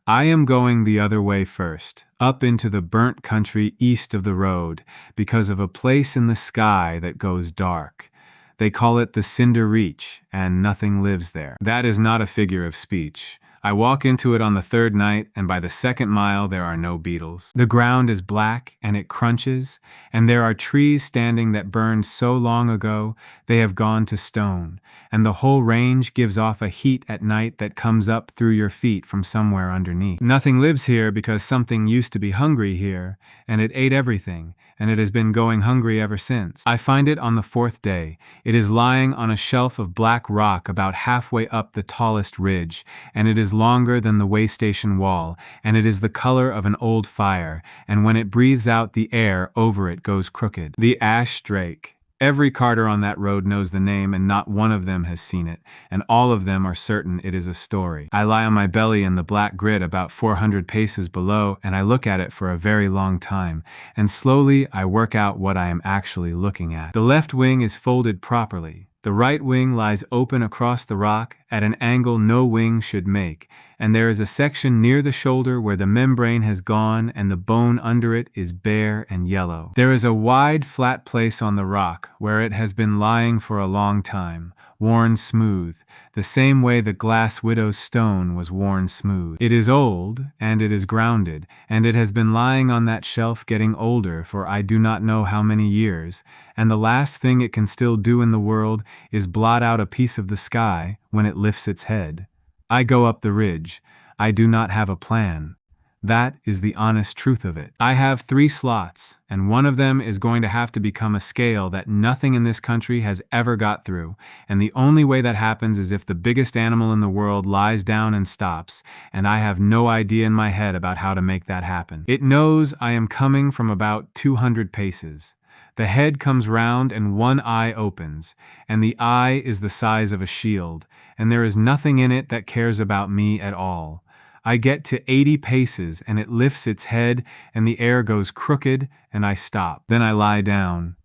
I am going the other way first, up into the burnt country east of the road, because of a place in the sky that goes dark. They call it the Cinder Reach, and nothing lives there. That is not a figure of speech. I walk into it on the 3rd night, and by the 2nd mile there are no beetles. The ground is black, and it crunches, and there are trees standing that burned so long ago they have gone to stone, and the whole range gives off a heat at night that comes up through your feet from somewhere underneath. Nothing lives here because something used to be hungry here, and it ate everything, and it has been going hungry ever since. I find it on the 4th day. It is lying on a shelf of black rock about halfway up the tallest ridge, and it is longer than the way station wall, and it is the color of an old fire, and when it breathes out the air over it goes crooked. The ash drake. Every carter on that road knows the name, and not one of them has seen it, and all of them are certain it is a story. I lie on my belly in the black grit about 400 paces below, and I look at it for a very long time, and slowly I work out what I am actually looking at. The left wing is folded properly. The right wing lies open across the rock at an angle no wing should make, and there is a section near the shoulder where the membrane has gone and the bone under it is bare and yellow. There is a wide flat place on the rock where it has been lying for a long time, worn smooth, the same way the glass widow's stone was worn smooth. It is old, and it is grounded, and it has been lying on that shelf getting older for I do not know how many years, and the last thing it can still do in the world is blot out a piece of the sky when it lifts its head. I go up the ridge. I do not have a plan. That is the honest truth of it. I have 3 slots, and one of them is going to have to become a scale that nothing in this country has ever got through, and the only way that happens is if the biggest animal in the world lies down and stops, and I have no idea in my head about how to make that happen. It knows I am coming from about 200 paces. The head comes round and one eye opens, and the eye is the size of a shield, and there is nothing in it that cares about me at all. I get to 80 paces and it lifts its head and the air goes crooked and I stop. Then I lie down.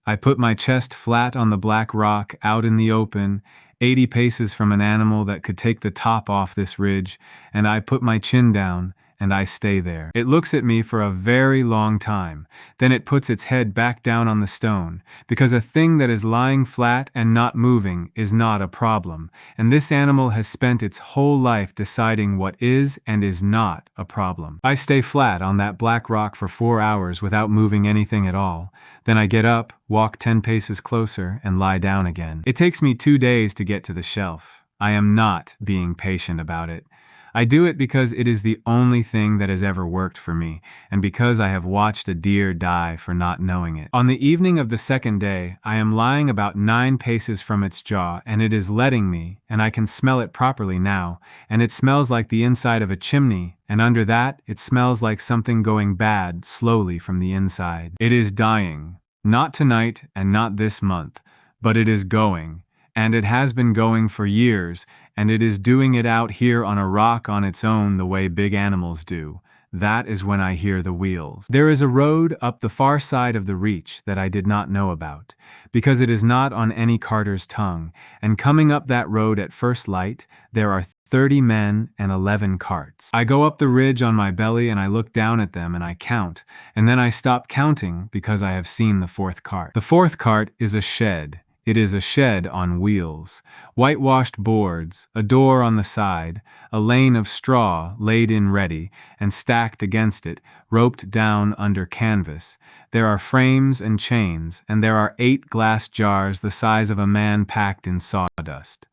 I put my chest flat on the black rock out in the open, 80 paces from an animal that could take the top off this ridge, and I put my chin down and I stay there. It looks at me for a very long time. Then it puts its head back down on the stone, because a thing that is lying flat and not moving is not a problem, and this animal has spent its whole life deciding what is and is not a problem. I stay flat on that black rock for 4 hours without moving anything at all. Then I get up, walk 10 paces closer, and lie down again. It takes me 2 days to get to the shelf. I am not being patient about it. I do it because it is the only thing that has ever worked for me, and because I have watched a deer die for not knowing it. On the evening of the 2nd day, I am lying about 9 paces from its jaw, and it is letting me, and I can smell it properly now, and it smells like the inside of a chimney, and under that, it smells like something going bad slowly from the inside. It is dying. Not tonight, and not this month, but it is going. And it has been going for years, and it is doing it out here on a rock on its own the way big animals do. That is when I hear the wheels. There is a road up the far side of the reach that I did not know about, because it is not on any carter's tongue, and coming up that road at first light, there are 30 men and 11 carts. I go up the ridge on my belly and I look down at them and I count, and then I stop counting because I have seen the fourth cart. The fourth cart is a shed. It is a shed on wheels. Whitewashed boards, a door on the side, a lane of straw laid in ready, and stacked against it, roped down under canvas. There are frames and chains, and there are 8 glass jars the size of a man packed in sawdust.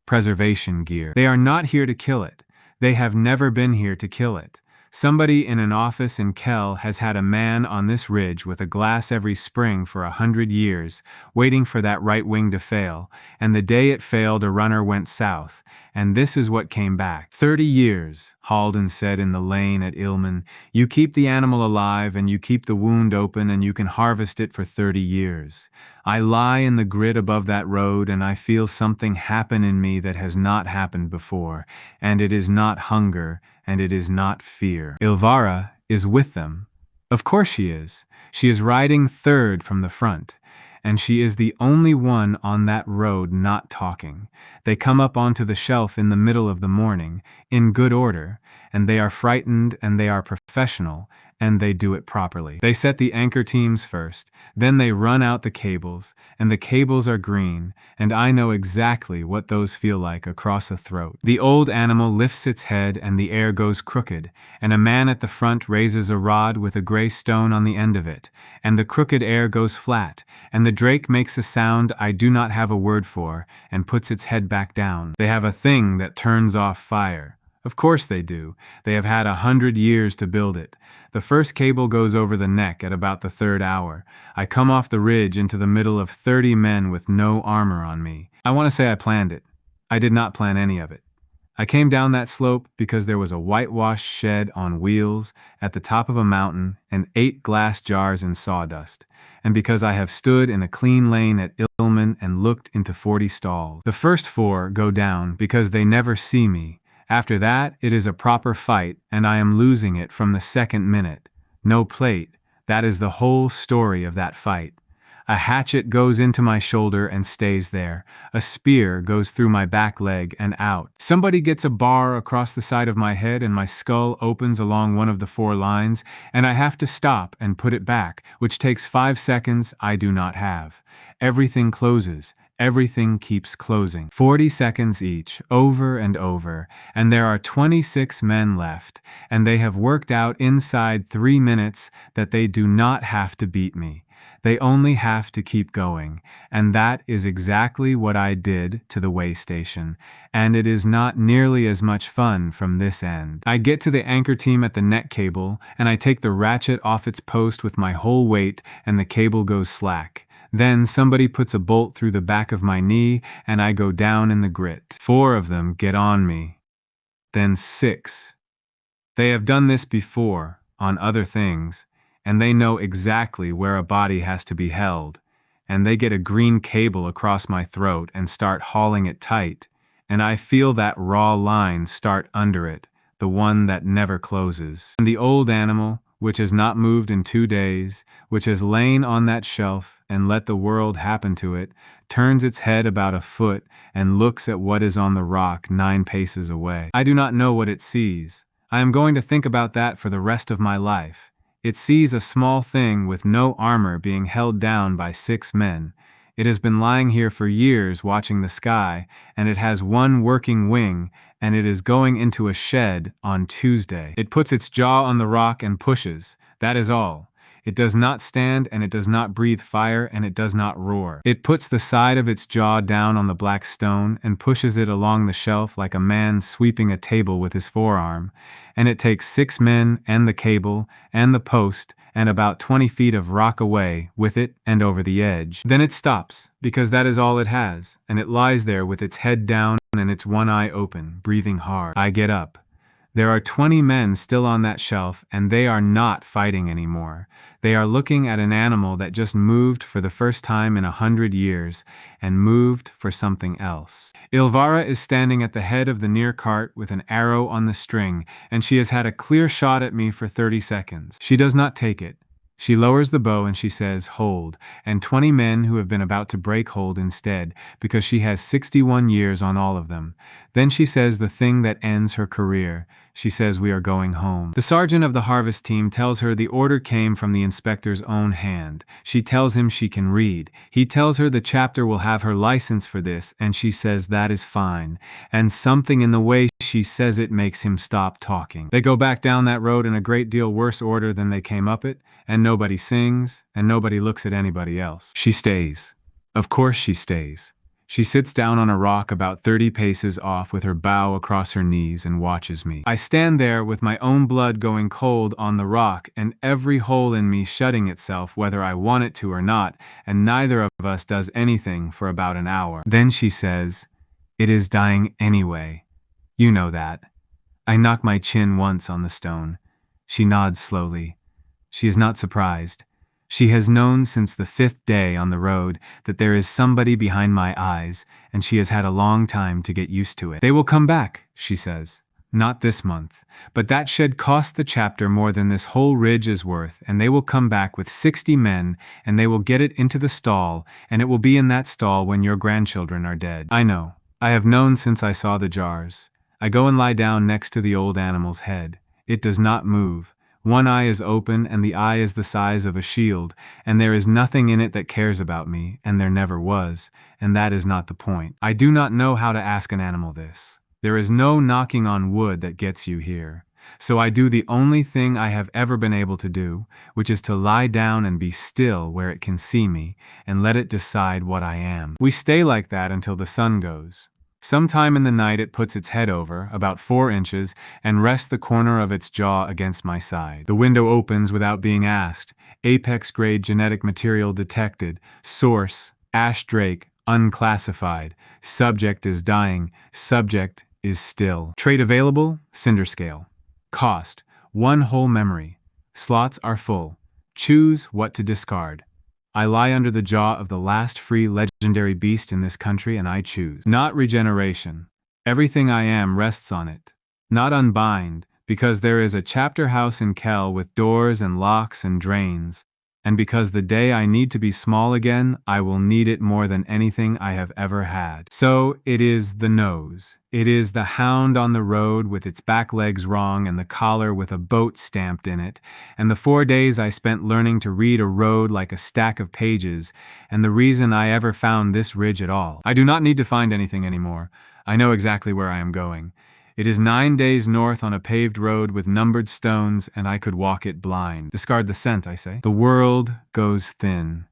Preservation gear. They are not here to kill it. They have never been here to kill it. Somebody in an office in Kel has had a man on this ridge with a glass every spring for 100 years, waiting for that right wing to fail, and the day it failed a runner went south, and this is what came back. 30 years, Halden said in the lane at Ilman. You keep the animal alive and you keep the wound open and you can harvest it for 30 years. I lie in the grit above that road and I feel something happen in me that has not happened before, and it is not hunger, and it is not fear. Ilvara is with them. Of course she is. She is riding third from the front, and she is the only one on that road not talking. They come up onto the shelf in the middle of the morning, in good order, and they are frightened and they are professional, and they do it properly. They set the anchor teams first, then they run out the cables, and the cables are green, and I know exactly what those feel like across a throat. The old animal lifts its head and the air goes crooked, and a man at the front raises a rod with a gray stone on the end of it, and the crooked air goes flat, and the drake makes a sound I do not have a word for, and puts its head back down. They have a thing that turns off fire. Of course they do. They have had 100 years to build it. The first cable goes over the neck at about the 3rd hour. I come off the ridge into the middle of 30 men with no armor on me. I want to say I planned it. I did not plan any of it. I came down that slope because there was a whitewashed shed on wheels at the top of a mountain and 8 glass jars in sawdust, and because I have stood in a clean lane at Ilman and looked into 40 stalls. The first 4 go down because they never see me. After that, it is a proper fight, and I am losing it from the second minute. No plate. That is the whole story of that fight. A hatchet goes into my shoulder and stays there. A spear goes through my back leg and out. Somebody gets a bar across the side of my head and my skull opens along one of the 4 lines, and I have to stop and put it back, which takes 5 seconds I do not have. Everything closes. Everything keeps closing. 40 seconds each, over and over, and there are 26 men left, and they have worked out inside 3 minutes that they do not have to beat me. They only have to keep going, and that is exactly what I did to the way station, and it is not nearly as much fun from this end. I get to the anchor team at the net cable, and I take the ratchet off its post with my whole weight, and the cable goes slack. Then somebody puts a bolt through the back of my knee, and I go down in the grit. 4 of them get on me. Then 6. They have done this before, on other things, and they know exactly where a body has to be held, and they get a green cable across my throat and start hauling it tight, and I feel that raw line start under it, the one that never closes. And the old animal, which has not moved in 2 days, which has lain on that shelf and let the world happen to it, turns its head about a foot and looks at what is on the rock 9 paces away. I do not know what it sees. I am going to think about that for the rest of my life. It sees a small thing with no armor being held down by 6 men. It has been lying here for years watching the sky, and it has 1 working wing, and it is going into a shed on Tuesday. It puts its jaw on the rock and pushes. That is all. It does not stand, and it does not breathe fire, and it does not roar. It puts the side of its jaw down on the black stone and pushes it along the shelf like a man sweeping a table with his forearm, and it takes 6 men and the cable and the post and about 20 feet of rock away with it and over the edge. Then it stops, because that is all it has, and it lies there with its head down and its one eye open, breathing hard. I get up. There are 20 men still on that shelf, and they are not fighting anymore. They are looking at an animal that just moved for the first time in 100 years, and moved for something else. Ilvara is standing at the head of the near cart with an arrow on the string, and she has had a clear shot at me for 30 seconds. She does not take it. She lowers the bow and she says, "Hold," and 20 men who have been about to break hold instead, because she has 61 years on all of them. Then she says the thing that ends her career. She says, "We are going home." The sergeant of the harvest team tells her the order came from the inspector's own hand. She tells him she can read. He tells her the chapter will have her license for this, and she says that is fine. And something in the way she says it makes him stop talking. They go back down that road in a great deal worse order than they came up it, and nobody sings, and nobody looks at anybody else. She stays. Of course she stays. She sits down on a rock about 30 paces off with her bow across her knees and watches me. I stand there with my own blood going cold on the rock and every hole in me shutting itself whether I want it to or not, and neither of us does anything for about an hour. Then she says, "It is dying anyway. You know that." I knock my chin once on the stone. She nods slowly. She is not surprised. She has known since the 5th day on the road that there is somebody behind my eyes, and she has had a long time to get used to it. "They will come back," she says. "Not this month. But that shed cost the chapter more than this whole ridge is worth, and they will come back with 60 men, and they will get it into the stall, and it will be in that stall when your grandchildren are dead." I know. I have known since I saw the jars. I go and lie down next to the old animal's head. It does not move. One eye is open, and the eye is the size of a shield, and there is nothing in it that cares about me, and there never was, and that is not the point. I do not know how to ask an animal this. There is no knocking on wood that gets you here. So I do the only thing I have ever been able to do, which is to lie down and be still where it can see me, and let it decide what I am. We stay like that until the sun goes. Sometime in the night it puts its head over, about 4 inches, and rests the corner of its jaw against my side. The window opens without being asked. Apex-grade genetic material detected. Source, Ash Drake, unclassified. Subject is dying. Subject is still. Trait available, Cinder Scale. Cost, 1 whole memory. Slots are full. Choose what to discard. I lie under the jaw of the last free legendary beast in this country, and I choose. Not regeneration. Everything I am rests on it. Not unbind, because there is a chapter house in Kel with doors and locks and drains, and because the day I need to be small again, I will need it more than anything I have ever had. So it is the nose. It is the hound on the road with its back legs wrong and the collar with a boat stamped in it, and the 4 days I spent learning to read a road like a stack of pages, and the reason I ever found this ridge at all. I do not need to find anything anymore. I know exactly where I am going. It is 9 days north on a paved road with numbered stones, and I could walk it blind. Discard the scent, I say. The world goes thin.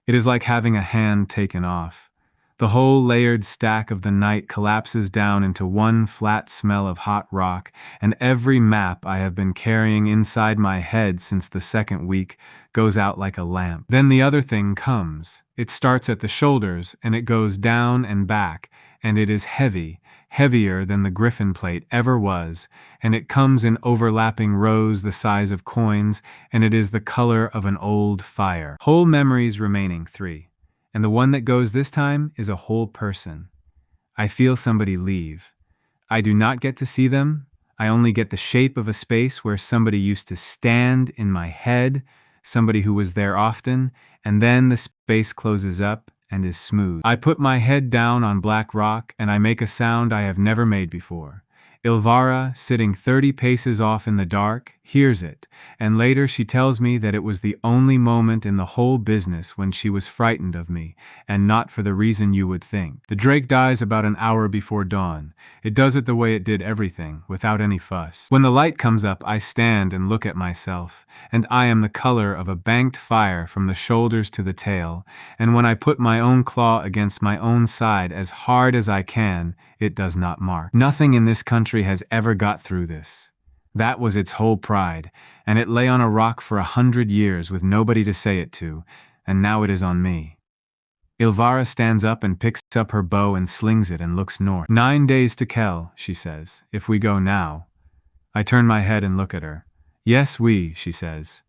It is like having a hand taken off. The whole layered stack of the night collapses down into one flat smell of hot rock, and every map I have been carrying inside my head since the 2nd week goes out like a lamp. Then the other thing comes. It starts at the shoulders, and it goes down and back, and it is heavy, heavier than the griffin plate ever was, and it comes in overlapping rows the size of coins, and it is the color of an old fire. Whole memories remaining 3. And the one that goes this time is a whole person. I feel somebody leave. I do not get to see them. I only get the shape of a space where somebody used to stand in my head, somebody who was there often, and then the space closes up and is smooth. I put my head down on black rock and I make a sound I have never made before. Ilvara, sitting 30 paces off in the dark, hears it, and later she tells me that it was the only moment in the whole business when she was frightened of me, and not for the reason you would think. The drake dies about an hour before dawn. It does it the way it did everything, without any fuss. When the light comes up, I stand and look at myself, and I am the color of a banked fire from the shoulders to the tail, and when I put my own claw against my own side as hard as I can, it does not mark. Nothing in this country has ever got through this. That was its whole pride, and it lay on a rock for 100 years with nobody to say it to, and now it is on me. Ilvara stands up and picks up her bow and slings it and looks north. 9 days to Kel, she says, if we go now. I turn my head and look at her. Yes, she says.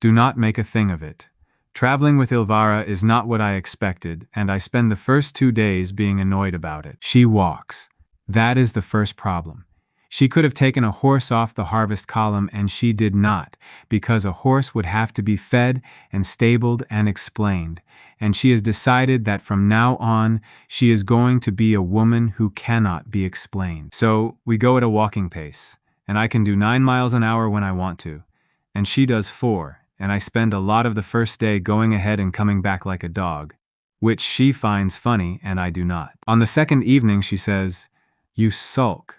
Do not make a thing of it. Traveling with Ilvara is not what I expected, and I spend the first 2 days being annoyed about it. She walks. That is the first problem. She could have taken a horse off the harvest column, and she did not, because a horse would have to be fed and stabled and explained. And she has decided that from now on, she is going to be a woman who cannot be explained. So we go at a walking pace, and I can do 9 miles an hour when I want to. And she does 4, and I spend a lot of the first day going ahead and coming back like a dog, which she finds funny and I do not. On the second evening, she says, "You sulk."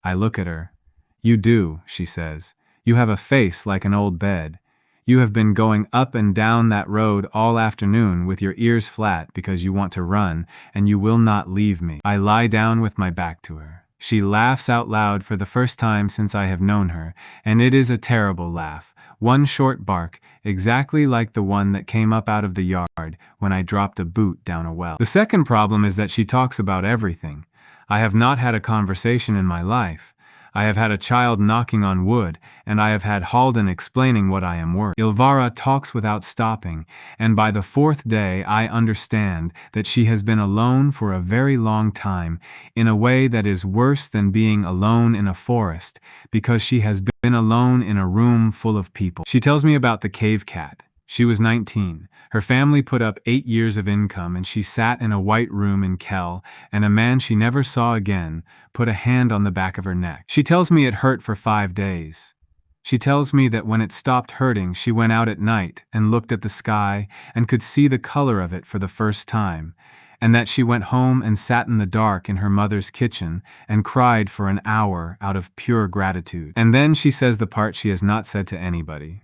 I look at her. "You do," she says. "You have a face like an old bed. You have been going up and down that road all afternoon with your ears flat because you want to run, and you will not leave me." I lie down with my back to her. She laughs out loud for the first time since I have known her, and it is a terrible laugh. One short bark, exactly like the one that came up out of the yard when I dropped a boot down a well. The second problem is that she talks about everything. I have not had a conversation in my life. I have had a child knocking on wood, and I have had Halden explaining what I am worth. Ilvara talks without stopping, and by the 4th day I understand that she has been alone for a very long time, in a way that is worse than being alone in a forest, because she has been alone in a room full of people. She tells me about the cave cat. She was 19. Her family put up 8 years of income, and she sat in a white room in Kel, and a man she never saw again put a hand on the back of her neck. She tells me it hurt for 5 days. She tells me that when it stopped hurting, she went out at night and looked at the sky and could see the color of it for the first time, and that she went home and sat in the dark in her mother's kitchen and cried for an hour out of pure gratitude. And then she says the part she has not said to anybody.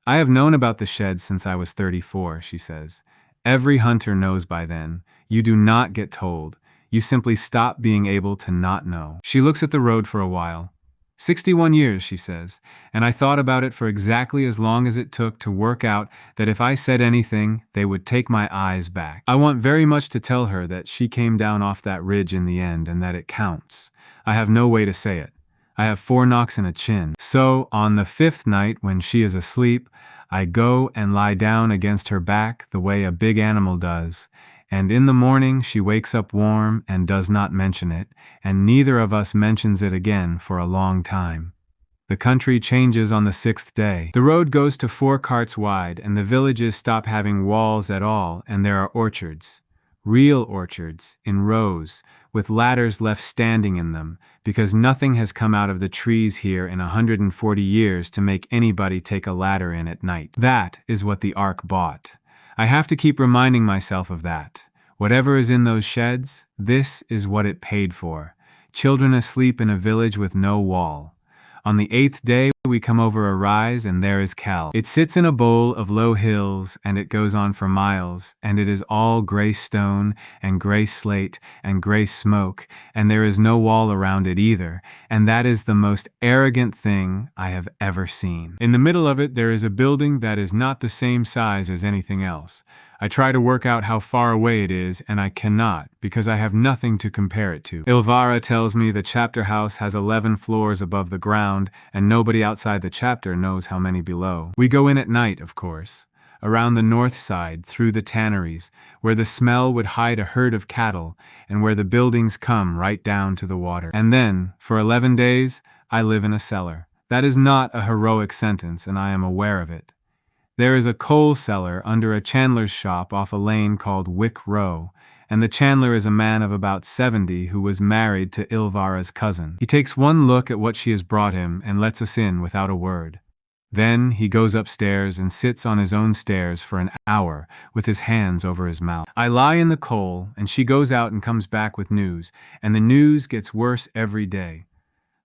"I have known about the sheds since I was 34, she says. "Every hunter knows by then. You do not get told. You simply stop being able to not know." She looks at the road for a while. 61 years, she says, and I thought about it for exactly as long as it took to work out that if I said anything, they would take my eyes back. I want very much to tell her that she came down off that ridge in the end and that it counts. I have no way to say it. I have 4 knocks and a chin. So, on the 5th night, when she is asleep, I go and lie down against her back the way a big animal does, and in the morning she wakes up warm and does not mention it, and neither of us mentions it again for a long time. The country changes on the 6th day. The road goes to 4 carts wide, and the villages stop having walls at all, and there are orchards. Real orchards, in rows, with ladders left standing in them, because nothing has come out of the trees here in 140 years to make anybody take a ladder in at night. That is what the Ark bought. I have to keep reminding myself of that. Whatever is in those sheds, this is what it paid for. Children asleep in a village with no wall. On the 8th day, we come over a rise, and there is Cal. It sits in a bowl of low hills, and it goes on for miles, and it is all gray stone, and gray slate, and gray smoke, and there is no wall around it either, and that is the most arrogant thing I have ever seen. In the middle of it, there is a building that is not the same size as anything else. I try to work out how far away it is, and I cannot, because I have nothing to compare it to. Ilvara tells me the chapter house has 11 floors above the ground, and nobody outside the chapter knows how many below. We go in at night, of course, around the north side, through the tanneries, where the smell would hide a herd of cattle, and where the buildings come right down to the water. And then, for 11 days, I live in a cellar. That is not a heroic sentence, and I am aware of it. There is a coal cellar under a chandler's shop off a lane called Wick Row, and the chandler is a man of about 70 who was married to Ilvara's cousin. He takes one look at what she has brought him and lets us in without a word. Then he goes upstairs and sits on his own stairs for an hour with his hands over his mouth. I lie in the coal, and she goes out and comes back with news, and the news gets worse every day.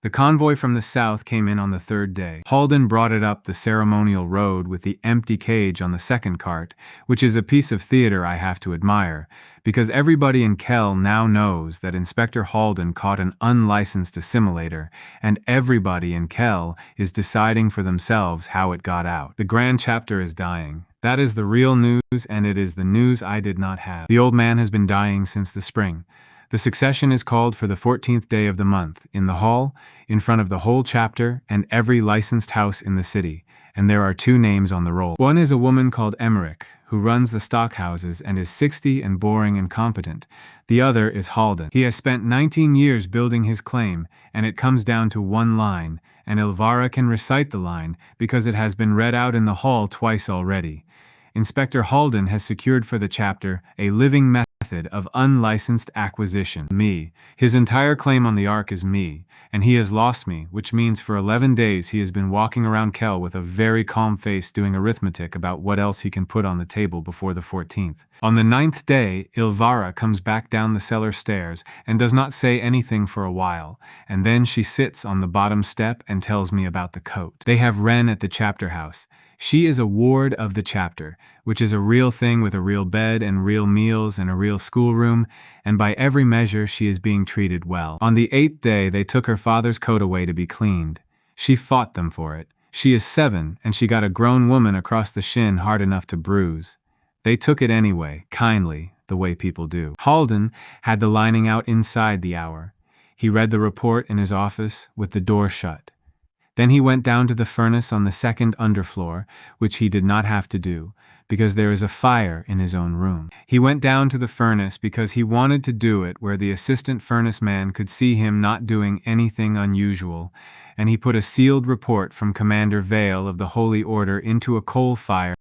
The convoy from the south came in on the 3rd day. Halden brought it up the ceremonial road with the empty cage on the 2nd cart, which is a piece of theater I have to admire, because everybody in Kel now knows that Inspector Halden caught an unlicensed assimilator, and everybody in Kel is deciding for themselves how it got out. The Grand Chapter is dying. That is the real news, and it is the news I did not have. The old man has been dying since the spring. The succession is called for the 14th day of the month, in the hall, in front of the whole chapter and every licensed house in the city, and there are two names on the roll. One is a woman called Emmerich, who runs the stockhouses and is 60 and boring and competent. The other is Halden. He has spent 19 years building his claim, and it comes down to one line, and Ilvara can recite the line because it has been read out in the hall twice already. Inspector Halden has secured for the chapter a living method of unlicensed acquisition. Me. His entire claim on the Ark is me, and he has lost me, which means for 11 days he has been walking around Kel with a very calm face doing arithmetic about what else he can put on the table before the 14th. On the 9th day, Ilvara comes back down the cellar stairs and does not say anything for a while, and then she sits on the bottom step and tells me about the coat. They have Wren at the chapter house. She is a ward of the chapter, which is a real thing with a real bed and real meals and a real schoolroom, and by every measure she is being treated well. On the 8th day they took her father's coat away to be cleaned. She fought them for it. She is 7, and she got a grown woman across the shin hard enough to bruise. They took it anyway, kindly, the way people do. Halden had the lining out inside the hour. He read the report in his office with the door shut. Then he went down to the furnace on the second underfloor, which he did not have to do, because there is a fire in his own room. He went down to the furnace because he wanted to do it where the assistant furnace man could see him not doing anything unusual, and he put a sealed report from Commander Vale of the Holy Order into a coal fire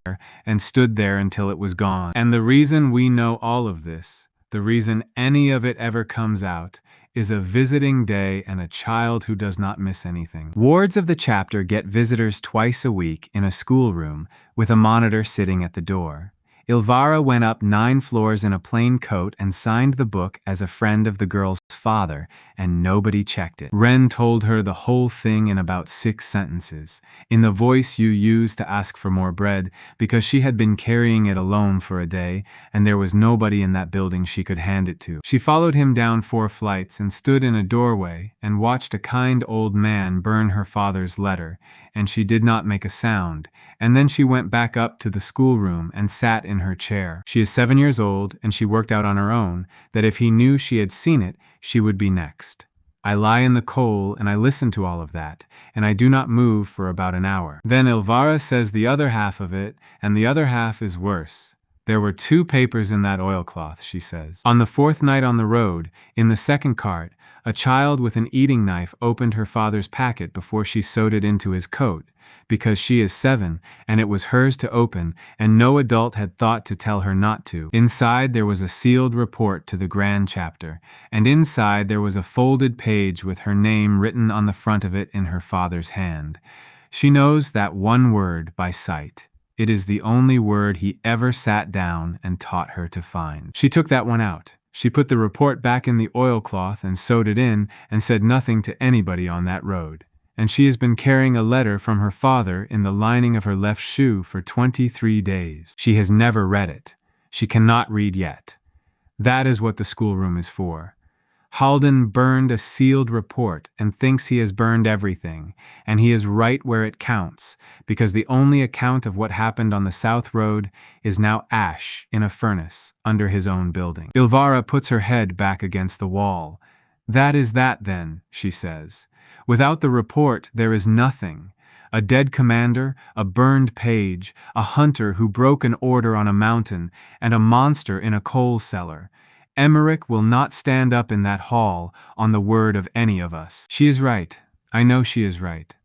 and stood there until it was gone. And the reason we know all of this, the reason any of it ever comes out, is a visiting day and a child who does not miss anything. Wards of the chapter get visitors twice a week in a schoolroom with a monitor sitting at the door. Ilvara went up 9 floors in a plain coat and signed the book as a friend of the girl's father, and nobody checked it. Wren told her the whole thing in about 6 sentences, in the voice you use to ask for more bread, because she had been carrying it alone for a day, and there was nobody in that building she could hand it to. She followed him down 4 flights and stood in a doorway and watched a kind old man burn her father's letter, and she did not make a sound, and then she went back up to the schoolroom and sat in her chair. She is 7 years old, and she worked out on her own that if he knew she had seen it, she would be next. I lie in the coal and I listen to all of that, and I do not move for about an hour. Then Ilvara says the other half of it, and the other half is worse. There were 2 papers in that oilcloth, she says. On the 4th night on the road, in the second cart, a child with an eating knife opened her father's packet before she sewed it into his coat, because she is 7, and it was hers to open, and no adult had thought to tell her not to. Inside there was a sealed report to the Grand Chapter, and inside there was a folded page with her name written on the front of it in her father's hand. She knows that one word by sight. It is the only word he ever sat down and taught her to find. She took that one out. She put the report back in the oilcloth and sewed it in and said nothing to anybody on that road. And she has been carrying a letter from her father in the lining of her left shoe for 23 days. She has never read it. She cannot read yet. That is what the schoolroom is for. Halden burned a sealed report and thinks he has burned everything, and he is right where it counts, because the only account of what happened on the South Road is now ash in a furnace under his own building. Ilvara puts her head back against the wall. That is that then, she says. Without the report, there is nothing. A dead commander, a burned page, a hunter who broke an order on a mountain, and a monster in a coal cellar. Emmerich will not stand up in that hall on the word of any of us. She is right. I know she is right.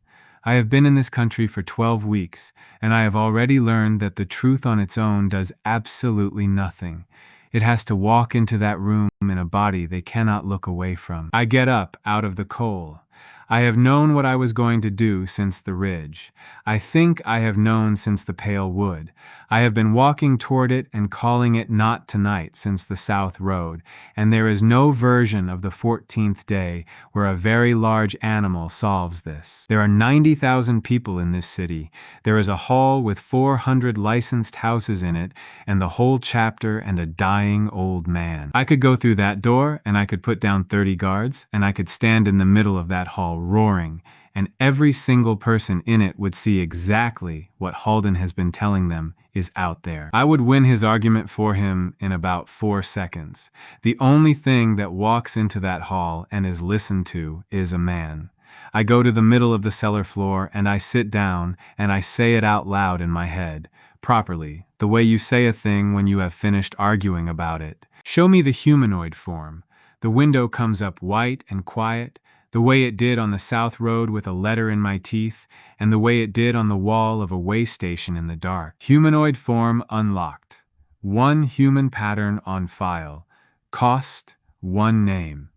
I have been in this country for 12 weeks, and I have already learned that the truth on its own does absolutely nothing. It has to walk into that room in a body they cannot look away from. I get up out of the coal. I have known what I was going to do since the ridge. I think I have known since the pale wood. I have been walking toward it and calling it not tonight since the South Road, and there is no version of the 14th day where a very large animal solves this. There are 90,000 people in this city. There is a hall with 400 licensed houses in it, and the whole chapter and a dying old man. I could go through that door, and I could put down 30 guards, and I could stand in the middle of that hall roaring, and every single person in it would see exactly what Halden has been telling them is out there. I would win his argument for him in about 4 seconds. The only thing that walks into that hall and is listened to is a man. I go to the middle of the cellar floor and I sit down and I say it out loud in my head, properly, the way you say a thing when you have finished arguing about it. Show me the humanoid form. The window comes up white and quiet, the way it did on the South Road with a letter in my teeth, and the way it did on the wall of a way station in the dark. Humanoid form unlocked. One human pattern on file. Cost, one name.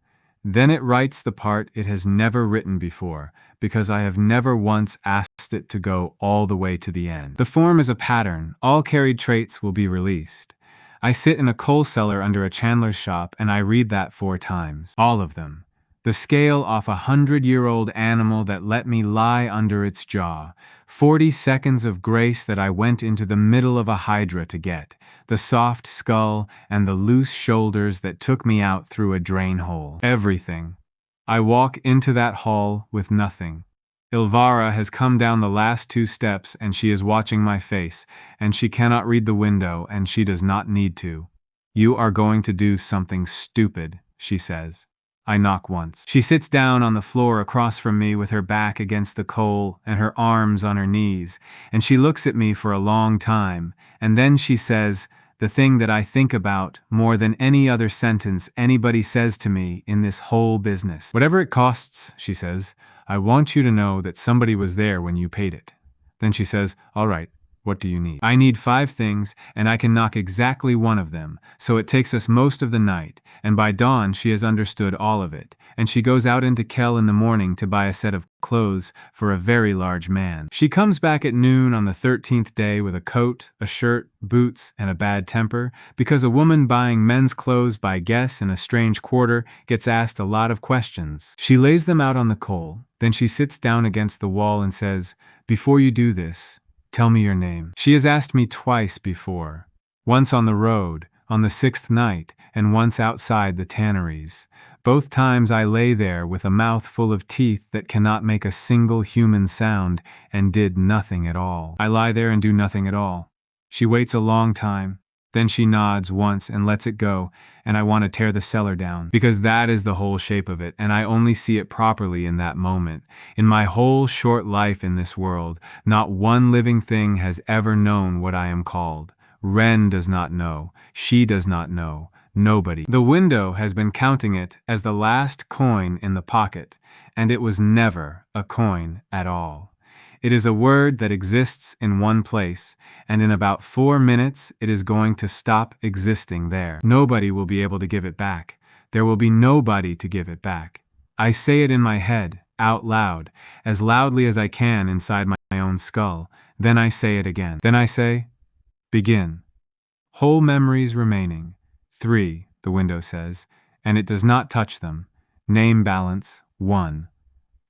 Then it writes the part it has never written before, because I have never once asked it to go all the way to the end. The form is a pattern. All carried traits will be released. I sit in a coal cellar under a chandler's shop and I read that 4 times. All of them. The scale off a 100-year-old animal that let me lie under its jaw. 40 seconds of grace that I went into the middle of a hydra to get. The soft skull and the loose shoulders that took me out through a drain hole. Everything. I walk into that hall with nothing. Ilvara has come down the last 2 steps and she is watching my face, and she cannot read the window and she does not need to. You are going to do something stupid, she says. I knock once. She sits down on the floor across from me with her back against the coal and her arms on her knees, and she looks at me for a long time, and then she says, the thing that I think about more than any other sentence anybody says to me in this whole business. Whatever it costs, she says, I want you to know that somebody was there when you paid it. Then she says, all right, what do you need? I need 5 things, and I can knock exactly one of them, so it takes us most of the night, and by dawn she has understood all of it, and she goes out into Kell in the morning to buy a set of clothes for a very large man. She comes back at noon on the 13th day with a coat, a shirt, boots, and a bad temper, because a woman buying men's clothes by guess in a strange quarter gets asked a lot of questions. She lays them out on the coal, then she sits down against the wall and says, before you do this, tell me your name. She has asked me twice before. Once on the road, on the 6th night, and once outside the tanneries. Both times I lay there with a mouth full of teeth that cannot make a single human sound, and did nothing at all. I lie there and do nothing at all. She waits a long time. Then she nods once and lets it go, and I want to tear the cellar down, because that is the whole shape of it, and I only see it properly in that moment. In my whole short life in this world, not one living thing has ever known what I am called. Ren does not know. She does not know. Nobody. The window has been counting it as the last coin in the pocket, and it was never a coin at all. It is a word that exists in one place, and in about 4 minutes it is going to stop existing there. Nobody will be able to give it back. There will be nobody to give it back. I say it in my head, out loud, as loudly as I can inside my own skull. Then I say it again. Then I say, begin. Whole memories remaining. 3, the window says, and it does not touch them. Name balance, 1.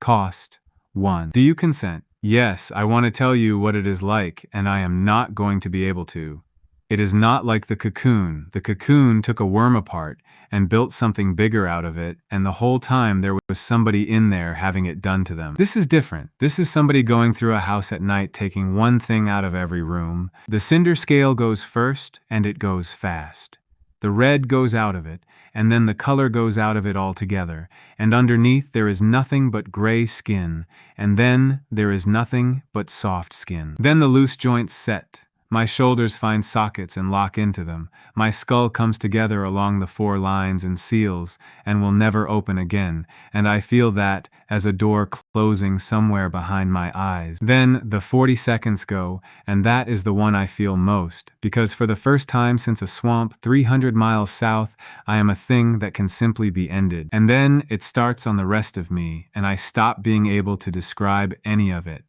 Cost, 1. Do you consent? Yes, I want to tell you what it is like, and I am not going to be able to. It is not like the cocoon. The cocoon took a worm apart and built something bigger out of it, and the whole time there was somebody in there having it done to them. This is different. This is somebody going through a house at night taking one thing out of every room. The cinder scale goes first, and it goes fast. The red goes out of it, and then the color goes out of it altogether, and underneath there is nothing but gray skin, and then there is nothing but soft skin. Then the loose joints set. My shoulders find sockets and lock into them. My skull comes together along the 4 lines and seals, and will never open again, and I feel that as a door closing somewhere behind my eyes. Then the 40 seconds go, and that is the one I feel most, because for the first time since a swamp 300 miles south, I am a thing that can simply be ended. And then it starts on the rest of me, and I stop being able to describe any of it.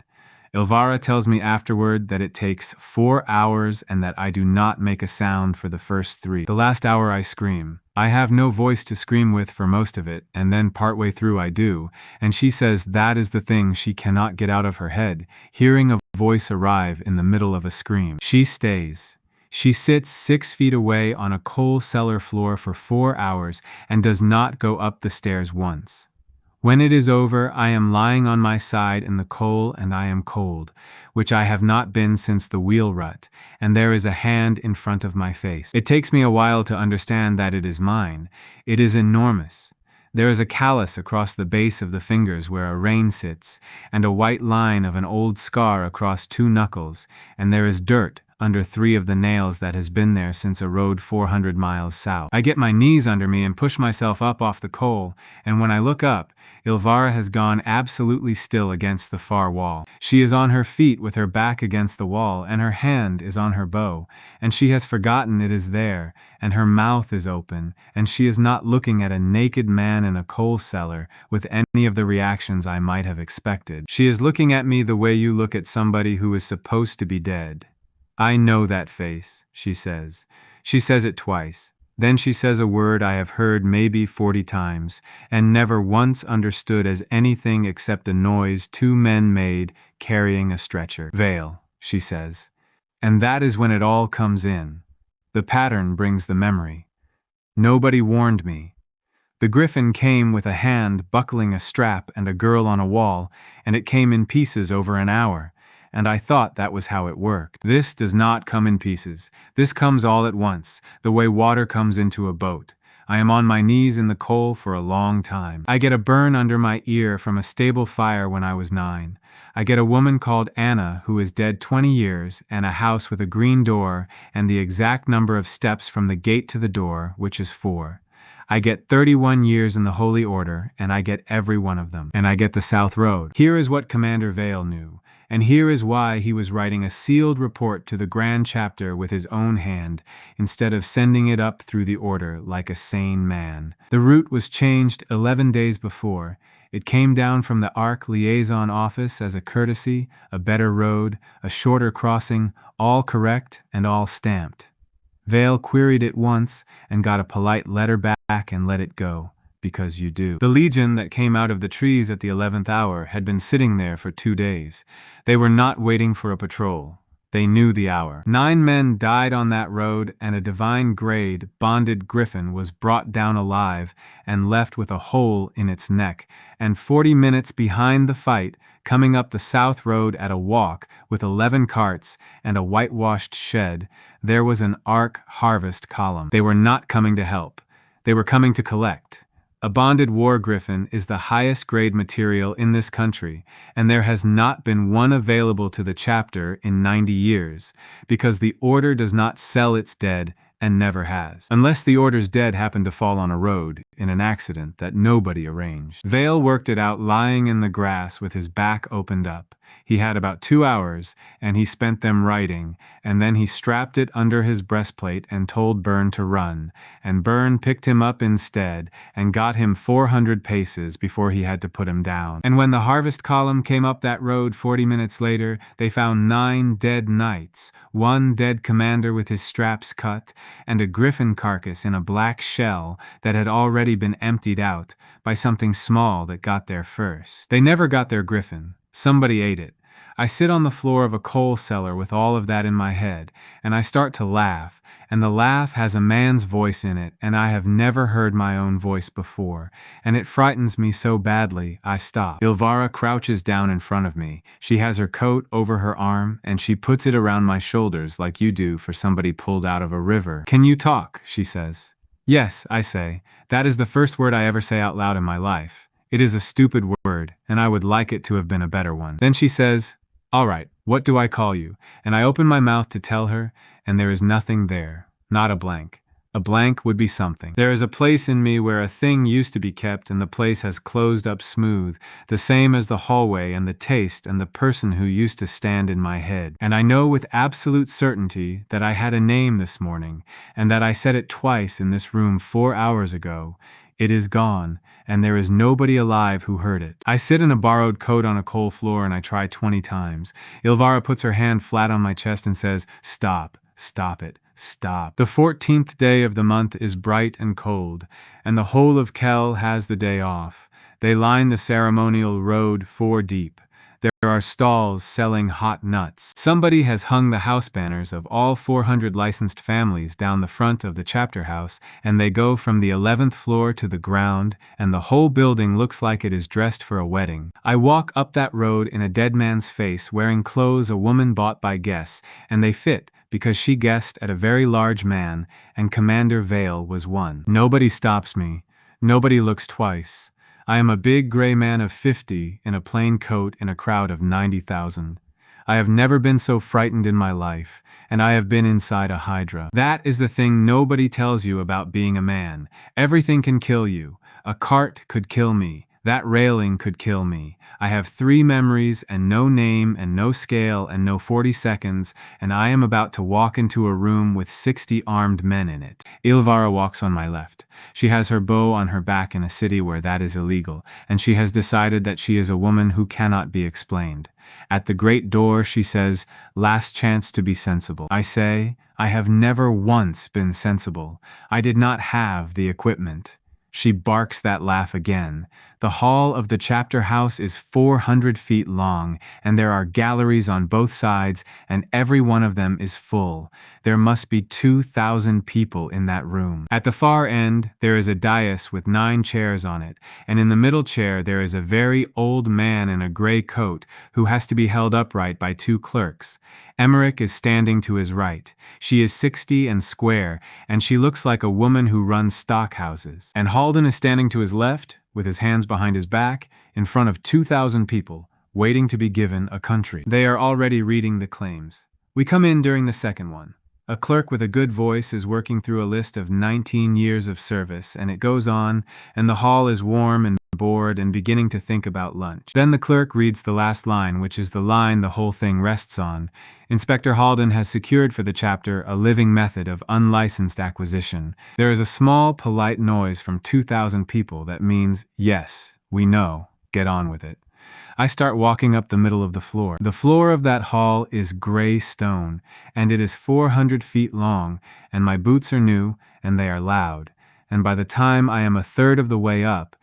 Ilvara tells me afterward that it takes 4 hours and that I do not make a sound for the first 3. The last hour I scream. I have no voice to scream with for most of it, and then partway through I do, and she says that is the thing she cannot get out of her head, hearing a voice arrive in the middle of a scream. She stays. She sits 6 feet away on a coal cellar floor for 4 hours and does not go up the stairs once. When it is over, I am lying on my side in the coal and I am cold, which I have not been since the wheel rut, and there is a hand in front of my face. It takes me a while to understand that it is mine. It is enormous. There is a callus across the base of the fingers where a rein sits, and a white line of an old scar across 2 knuckles, and there is dirt under 3 of the nails that has been there since a road 400 miles south. I get my knees under me and push myself up off the coal, and when I look up, Ilvara has gone absolutely still against the far wall. She is on her feet with her back against the wall, and her hand is on her bow, and she has forgotten it is there, and her mouth is open, and she is not looking at a naked man in a coal cellar with any of the reactions I might have expected. She is looking at me the way you look at somebody who is supposed to be dead. I know that face, she says. She says it twice. Then she says a word I have heard maybe 40 times, and never once understood as anything except a noise 2 men made carrying a stretcher. Veil, she says. And that is when it all comes in. The pattern brings the memory. Nobody warned me. The griffin came with a hand buckling a strap and a girl on a wall, and it came in pieces over an hour. And I thought that was how it worked. This does not come in pieces. This comes all at once, the way water comes into a boat. I am on my knees in the coal for a long time. I get a burn under my ear from a stable fire when I was 9. I get a woman called Anna who is dead 20 years and a house with a green door and the exact number of steps from the gate to the door, which is 4. I get 31 years in the Holy Order, and I get every one of them. And I get the South Road. Here is what Commander Vale knew, and here is why he was writing a sealed report to the Grand Chapter with his own hand, instead of sending it up through the Order like a sane man. The route was changed 11 days before. It came down from the ARC liaison office as a courtesy, a better road, a shorter crossing, all correct and all stamped. Vale queried it once and got a polite letter back and let it go, because you do. The legion that came out of the trees at the 11th hour had been sitting there for 2 days. They were not waiting for a patrol. They knew the hour. 9 men died on that road, and a divine grade, bonded griffin was brought down alive and left with a hole in its neck, and 40 minutes behind the fight, coming up the South Road at a walk with 11 carts and a whitewashed shed, there was an ARC harvest column. They were not coming to help. They were coming to collect. A bonded war griffin is the highest grade material in this country, and there has not been one available to the chapter in 90 years, because the order does not sell its dead and never has. Unless the order's dead happened to fall on a road, in an accident that nobody arranged. Vale worked it out lying in the grass with his back opened up. He had about 2 hours, and he spent them writing, and then he strapped it under his breastplate and told Byrne to run, and Byrne picked him up instead and got him 400 paces before he had to put him down. And when the harvest column came up that road 40 minutes later, they found 9 dead knights, 1 dead commander with his straps cut, and a griffin carcass in a black shell that had already been emptied out by something small that got there first. They never got their griffin. Somebody ate it. I sit on the floor of a coal cellar with all of that in my head, and I start to laugh, and the laugh has a man's voice in it, and I have never heard my own voice before, and it frightens me so badly, I stop. Ilvara crouches down in front of me. She has her coat over her arm, and she puts it around my shoulders like you do for somebody pulled out of a river. "Can you talk?" she says. "Yes," I say. "That is the first word I ever say out loud in my life. It is a stupid word, and I would like it to have been a better one." Then she says, "All right, what do I call you?" And I open my mouth to tell her, and there is nothing there, not a blank. A blank would be something. There is a place in me where a thing used to be kept, and the place has closed up smooth, the same as the hallway and the taste and the person who used to stand in my head. And I know with absolute certainty that I had a name this morning, and that I said it twice in this room 4 hours ago. It is gone, and there is nobody alive who heard it. I sit in a borrowed coat on a coal floor and I try 20 times. Ilvara puts her hand flat on my chest and says, "Stop, stop it, stop." The 14th day of the month is bright and cold, and the whole of Kell has the day off. They line the ceremonial road 4 deep. There are stalls selling hot nuts. Somebody has hung the house banners of all 400 licensed families down the front of the chapter house, and they go from the 11th floor to the ground, and the whole building looks like it is dressed for a wedding. I walk up that road in a dead man's face wearing clothes a woman bought by guess, and they fit because she guessed at a very large man, and Commander Vale was one. Nobody stops me. Nobody looks twice. I am a big gray man of 50 in a plain coat in a crowd of 90,000. I have never been so frightened in my life, and I have been inside a hydra. That is the thing nobody tells you about being a man. Everything can kill you. A cart could kill me. That railing could kill me. I have 3 memories and no name and no scale and no 40 seconds, and I am about to walk into a room with 60 armed men in it. Ilvara walks on my left. She has her bow on her back in a city where that is illegal, and she has decided that she is a woman who cannot be explained. At the great door she says, "Last chance to be sensible." I say, I have never once been sensible. I did not have the equipment. She barks that laugh again. The hall of the chapter house is 400 feet long, and there are galleries on both sides, and every one of them is full. There must be 2,000 people in that room. At the far end, there is a dais with 9 chairs on it, and in the middle chair there is a very old man in a gray coat who has to be held upright by 2 clerks. Emmerich is standing to his right. She is 60 and square, and she looks like a woman who runs stock houses. And Halden is standing to his left, with his hands behind his back, in front of 2,000 people, waiting to be given a country. They are already reading the claims. We come in during the second one. A clerk with a good voice is working through a list of 19 years of service, and it goes on, and the hall is warm and bored and beginning to think about lunch. Then the clerk reads the last line, which is the line the whole thing rests on. Inspector Halden has secured for the chapter a living method of unlicensed acquisition. There is a small, polite noise from 2,000 people that means, yes, we know, get on with it. I start walking up the middle of the floor. The floor of that hall is gray stone, and it is 400 feet long, and my boots are new, and they are loud. And by the time I am a third of the way up,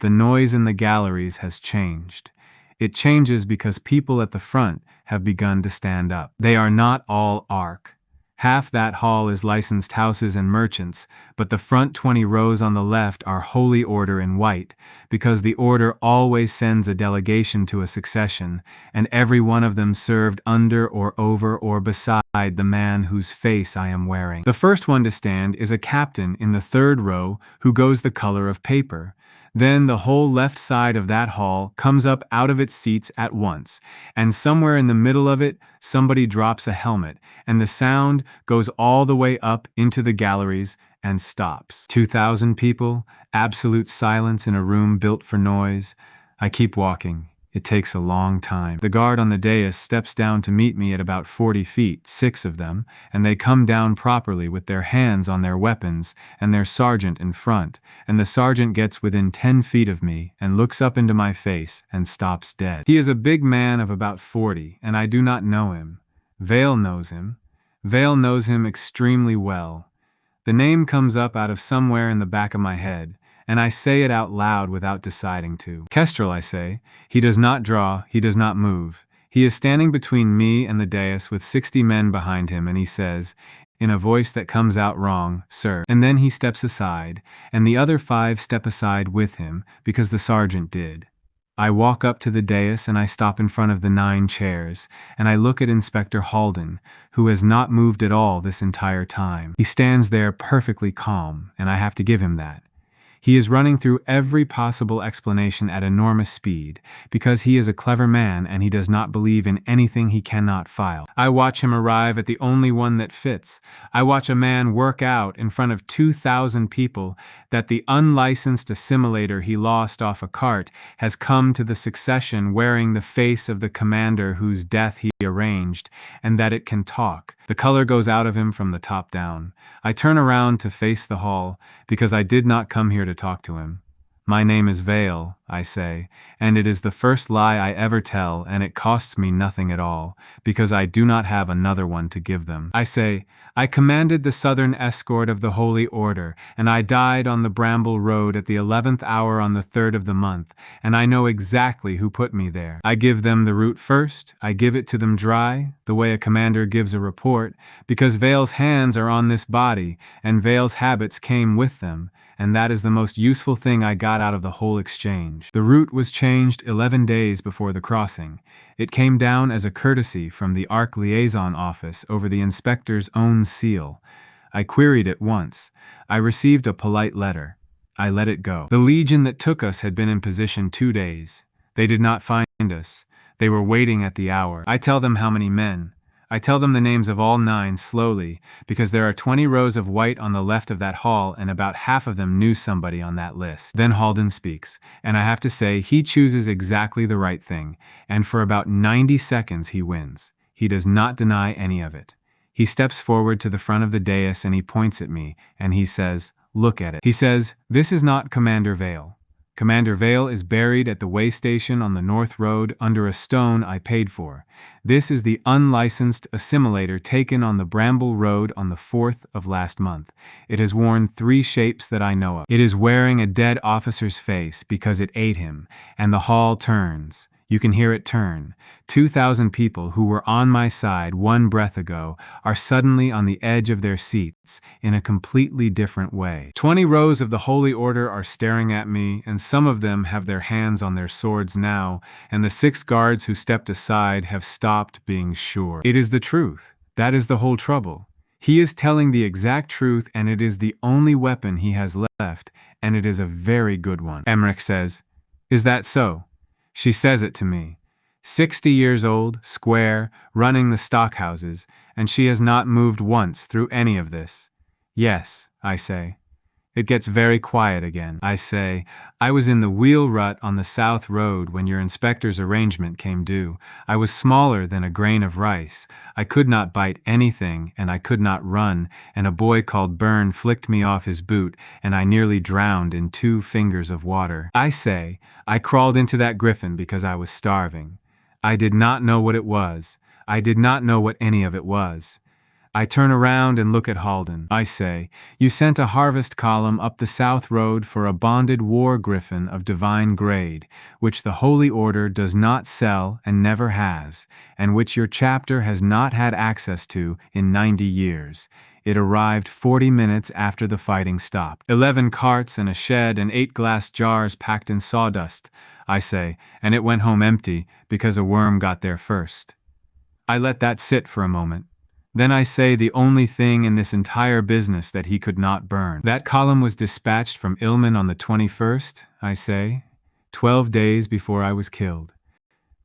the noise in the galleries has changed. It changes because people at the front have begun to stand up. They are not all ARC. Half that hall is licensed houses and merchants, but the front 20 rows on the left are Holy Order in white, because the Order always sends a delegation to a succession, and every one of them served under or over or beside the man whose face I am wearing. The first one to stand is a captain in the 3rd row who goes the color of paper. Then the whole left side of that hall comes up out of its seats at once, and somewhere in the middle of it, somebody drops a helmet, and the sound goes all the way up into the galleries and stops. 2,000 people, absolute silence in a room built for noise. I keep walking. It takes a long time. The guard on the dais steps down to meet me at about 40 feet, 6 of them, and they come down properly with their hands on their weapons and their sergeant in front, and the sergeant gets within 10 feet of me and looks up into my face and stops dead. He is a big man of about 40, and I do not know him. Vale knows him. Vale knows him extremely well. The name comes up out of somewhere in the back of my head, and I say it out loud without deciding to. Kestrel, I say. He does not draw, he does not move. He is standing between me and the dais with 60 men behind him, and he says, in a voice that comes out wrong, "Sir." And then he steps aside, and the other 5 step aside with him, because the sergeant did. I walk up to the dais and I stop in front of the 9 chairs, and I look at Inspector Halden, who has not moved at all this entire time. He stands there perfectly calm, and I have to give him that. He is running through every possible explanation at enormous speed, because he is a clever man and he does not believe in anything he cannot file. I watch him arrive at the only one that fits. I watch a man work out in front of 2,000 people that the unlicensed assimilator he lost off a cart has come to the succession wearing the face of the commander whose death he arranged, and that it can talk. The color goes out of him from the top down. I turn around to face the hall, because I did not come here to talk to him. My name is Vale, I say, and it is the first lie I ever tell, and it costs me nothing at all, because I do not have another one to give them. I say, I commanded the southern escort of the Holy Order, and I died on the Bramble Road at the 11th hour on the 3rd of the month, and I know exactly who put me there. I give them the route first, I give it to them dry, the way a commander gives a report, because Vale's hands are on this body, and Vale's habits came with them, and that is the most useful thing I got out of the whole exchange. The route was changed 11 days before the crossing. It came down as a courtesy from the ARC liaison office over the inspector's own seal. I queried it once. I received a polite letter. I let it go. The legion that took us had been in position 2 days. They did not find us. They were waiting at the hour. I tell them how many men. I tell them the names of all 9 slowly, because there are 20 rows of white on the left of that hall, and about half of them knew somebody on that list. Then Halden speaks, and I have to say he chooses exactly the right thing, and for about 90 seconds he wins. He does not deny any of it. He steps forward to the front of the dais and he points at me, and he says, "Look at it." He says, "This is not Commander Vale. Commander Vale is buried at the way station on the North Road under a stone I paid for. This is the unlicensed assimilator taken on the Bramble Road on the 4th of last month. It has worn 3 shapes that I know of. It is wearing a dead officer's face because it ate him, and the hall turns. You can hear it turn. 2,000 people who were on my side 1 breath ago are suddenly on the edge of their seats in a completely different way. 20 rows of the Holy Order are staring at me, and some of them have their hands on their swords now, and the 6 guards who stepped aside have stopped being sure. It is the truth. That is the whole trouble. He is telling the exact truth, and it is the only weapon he has left, and it is a very good one." Emmerich says, "Is that so?" She says it to me. 60 years old, square, running the stockhouses, and she has not moved once through any of this. "Yes," I say. It gets very quiet again. I say, "I was in the wheel rut on the South Road when your inspector's arrangement came due. I was smaller than a grain of rice. I could not bite anything, and I could not run, and a boy called Byrne flicked me off his boot, and I nearly drowned in 2 fingers of water." I say, "I crawled into that griffin because I was starving. I did not know what it was. I did not know what any of it was." I turn around and look at Halden. I say, "You sent a harvest column up the South Road for a bonded war griffin of divine grade, which the Holy Order does not sell and never has, and which your chapter has not had access to in 90 years. It arrived 40 minutes after the fighting stopped. 11 carts and a shed and 8 glass jars packed in sawdust," I say, "and it went home empty because a worm got there first." I let that sit for a moment. Then I say the only thing in this entire business that he could not burn. "That column was dispatched from Ilman on the 21st, I say, 12 days before I was killed.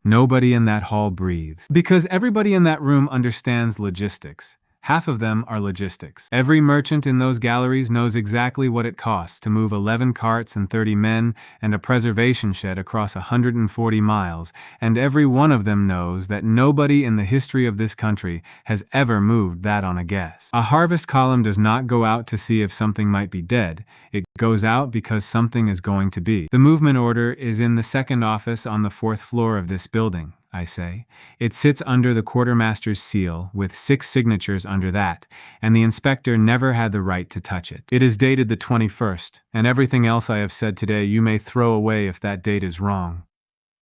Nobody in that hall breathes. Because everybody in that room understands logistics. Half of them are logistics. Every merchant in those galleries knows exactly what it costs to move 11 carts and 30 men and a preservation shed across 140 miles, and every one of them knows that nobody in the history of this country has ever moved that on a guess. A harvest column does not go out to see if something might be dead. It goes out because something is going to be. The movement order is in the 2nd office on the 4th floor of this building, I say. It sits under the quartermaster's seal, with 6 signatures under that, and the inspector never had the right to touch it. It is dated the 21st, and everything else I have said today you may throw away if that date is wrong.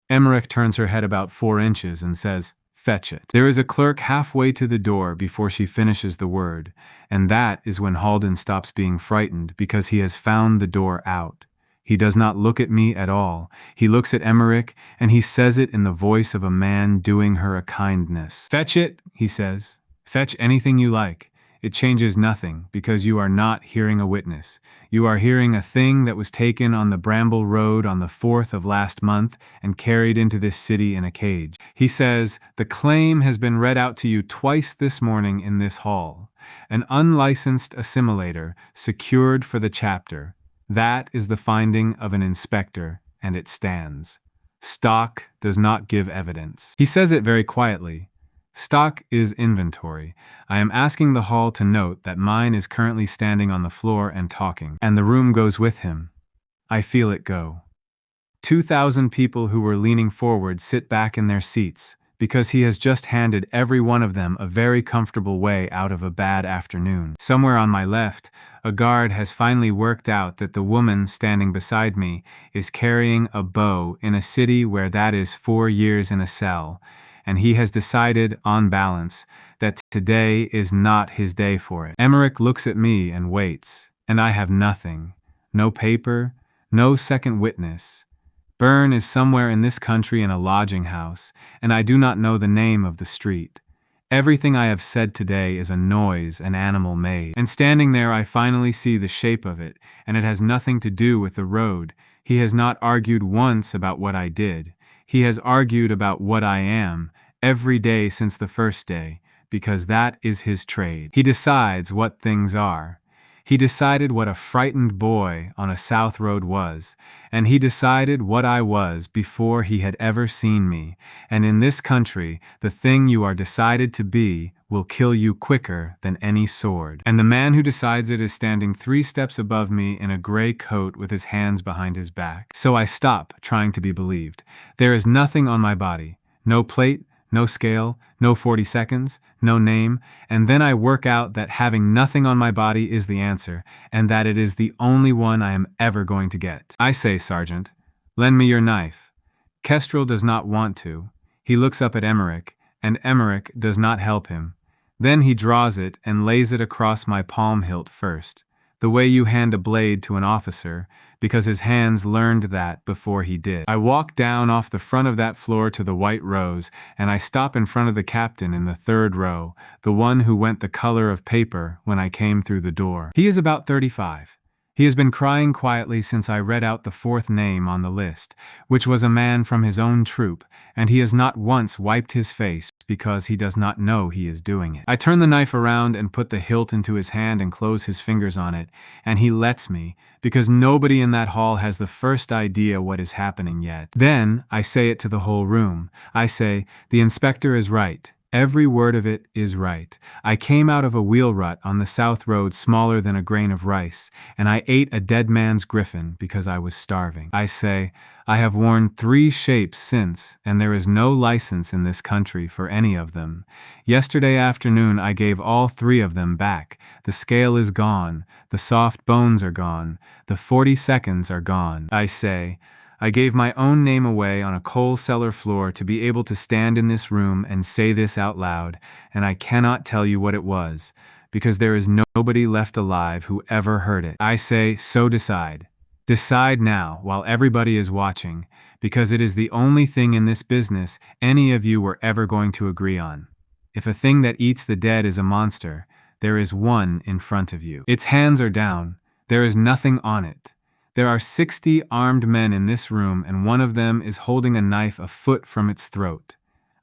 Emmerich turns her head about 4 inches and says, "Fetch it." There is a clerk halfway to the door before she finishes the word, and that is when Halden stops being frightened because he has found the door out. He does not look at me at all. He looks at Emmerich, and he says it in the voice of a man doing her a kindness. "Fetch it," he says. "Fetch anything you like. It changes nothing, because you are not hearing a witness. You are hearing a thing that was taken on the Bramble Road on the 4th of last month and carried into this city in a cage." He says, "The claim has been read out to you twice this morning in this hall. An unlicensed assimilator, secured for the chapter. That is the finding of an inspector, and it stands. Stock does not give evidence." He says it very quietly. Stock is inventory. I am asking the hall to note that mine is currently standing on the floor and talking, and the room goes with him. I feel it go. 2,000 people who were leaning forward sit back in their seats, because he has just handed every one of them a very comfortable way out of a bad afternoon. Somewhere on my left, a guard has finally worked out that the woman standing beside me is carrying a bow in a city where that is 4 years in a cell, and he has decided, on balance, that today is not his day for it. Emmerich looks at me and waits, and I have nothing. No paper, no second witness. Byrne is somewhere in this country in a lodging house, and I do not know the name of the street. Everything I have said today is a noise an animal made. And standing there, I finally see the shape of it, and it has nothing to do with the road. He has not argued once about what I did. He has argued about what I am, every day since the first day, because that is his trade. He decides what things are. He decided what a frightened boy on a South Road was, and he decided what I was before he had ever seen me. And in this country, the thing you are decided to be will kill you quicker than any sword. And the man who decides it is standing 3 steps above me in a gray coat with his hands behind his back. So I stop trying to be believed. There is nothing on my body, no plate, no scale, no 40 seconds, no name, and then I work out that having nothing on my body is the answer, and that it is the only one I am ever going to get. I say, Sergeant, lend me your knife. Kestrel does not want to. He looks up at Emmerich, and Emmerich does not help him. Then he draws it and lays it across my palm hilt first, the way you hand a blade to an officer, because his hands learned that before he did. I walk down off the front of that floor to the white rose, and I stop in front of the captain in the 3rd row, the one who went the color of paper when I came through the door. He is about 35. He has been crying quietly since I read out the 4th name on the list, which was a man from his own troop, and he has not once wiped his face because he does not know he is doing it. I turn the knife around and put the hilt into his hand and close his fingers on it, and he lets me, because nobody in that hall has the first idea what is happening yet. Then I say it to the whole room. I say, the inspector is right. Every word of it is right. I came out of a wheel rut on the South Road smaller than a grain of rice, and I ate a dead man's griffin because I was starving. I say, I have worn 3 shapes since, and there is no license in this country for any of them. Yesterday afternoon I gave all 3 of them back. The scale is gone, the soft bones are gone, the 40 seconds are gone. I say, I gave my own name away on a coal cellar floor to be able to stand in this room and say this out loud, and I cannot tell you what it was, because there is nobody left alive who ever heard it. I say, so decide. Decide now, while everybody is watching, because it is the only thing in this business any of you were ever going to agree on. If a thing that eats the dead is a monster, there is one in front of you. Its hands are down. There is nothing on it. There are 60 armed men in this room, and one of them is holding a knife a foot from its throat.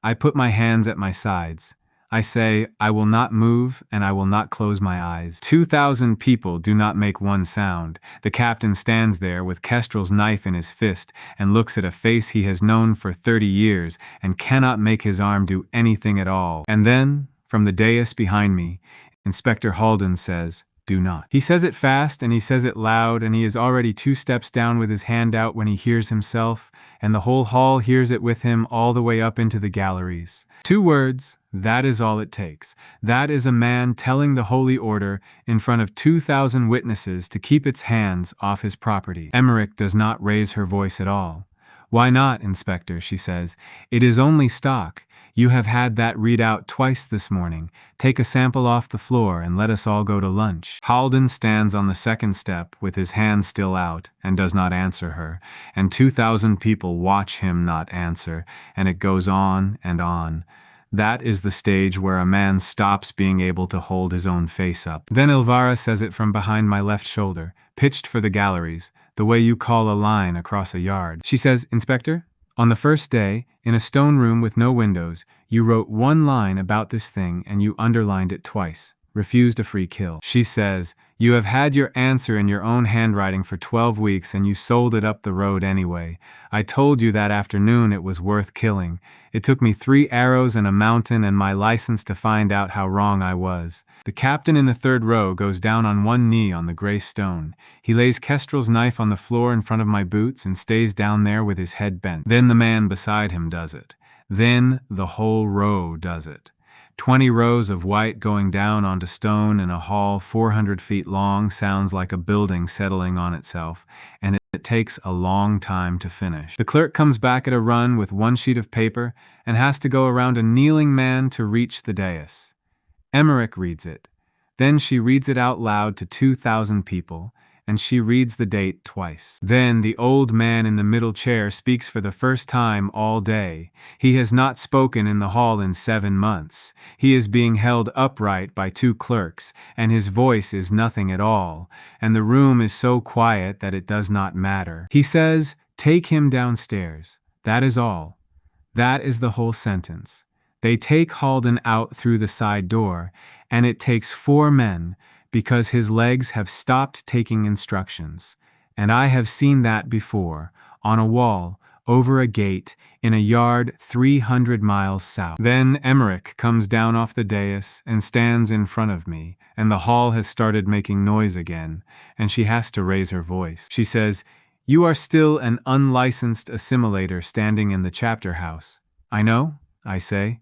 I put my hands at my sides. I say, I will not move, and I will not close my eyes. 2,000 people do not make one sound. The captain stands there with Kestrel's knife in his fist and looks at a face he has known for 30 years and cannot make his arm do anything at all. And then, from the dais behind me, Inspector Halden says, do not. He says it fast and he says it loud, and he is already 2 steps down with his hand out when he hears himself, and the whole hall hears it with him all the way up into the galleries. 2 words, that is all it takes. That is a man telling the Holy Order in front of 2,000 witnesses to keep its hands off his property. Emmerich does not raise her voice at all. Why not, Inspector, she says. It is only stock. You have had that read out twice this morning. Take a sample off the floor and let us all go to lunch. Halden stands on the 2nd step with his hand still out and does not answer her, and 2,000 people watch him not answer, and it goes on and on. That is the stage where a man stops being able to hold his own face up. Then Elvira says it from behind my left shoulder, pitched for the galleries, the way you call a line across a yard. She says, Inspector, on the first day, in a stone room with no windows, you wrote 1 line about this thing and you underlined it twice. Refused a free kill. She says, you have had your answer in your own handwriting for 12 weeks and you sold it up the road anyway. I told you that afternoon it was worth killing. It took me 3 arrows and a mountain and my license to find out how wrong I was. The captain in the 3rd row goes down on 1 knee on the gray stone. He lays Kestrel's knife on the floor in front of my boots and stays down there with his head bent. Then the man beside him does it. Then the whole row does it. 20 rows of white going down onto stone in a hall 400 feet long sounds like a building settling on itself, and it takes a long time to finish. The clerk comes back at a run with 1 sheet of paper and has to go around a kneeling man to reach the dais. Emmerich reads it. Then she reads it out loud to 2,000 people, and she reads the date twice. Then the old man in the middle chair speaks for the first time all day. He has not spoken in the hall in 7 months. He is being held upright by 2 clerks, and his voice is nothing at all, and the room is so quiet that it does not matter. He says, "Take him downstairs." That is all. That is the whole sentence. They take Halden out through the side door, and it takes 4 men, because his legs have stopped taking instructions. And I have seen that before, on a wall, over a gate, in a yard 300 miles south. Then Emmerich comes down off the dais and stands in front of me, and the hall has started making noise again, and she has to raise her voice. She says, "You are still an unlicensed assimilator standing in the chapter house." "I know," I say.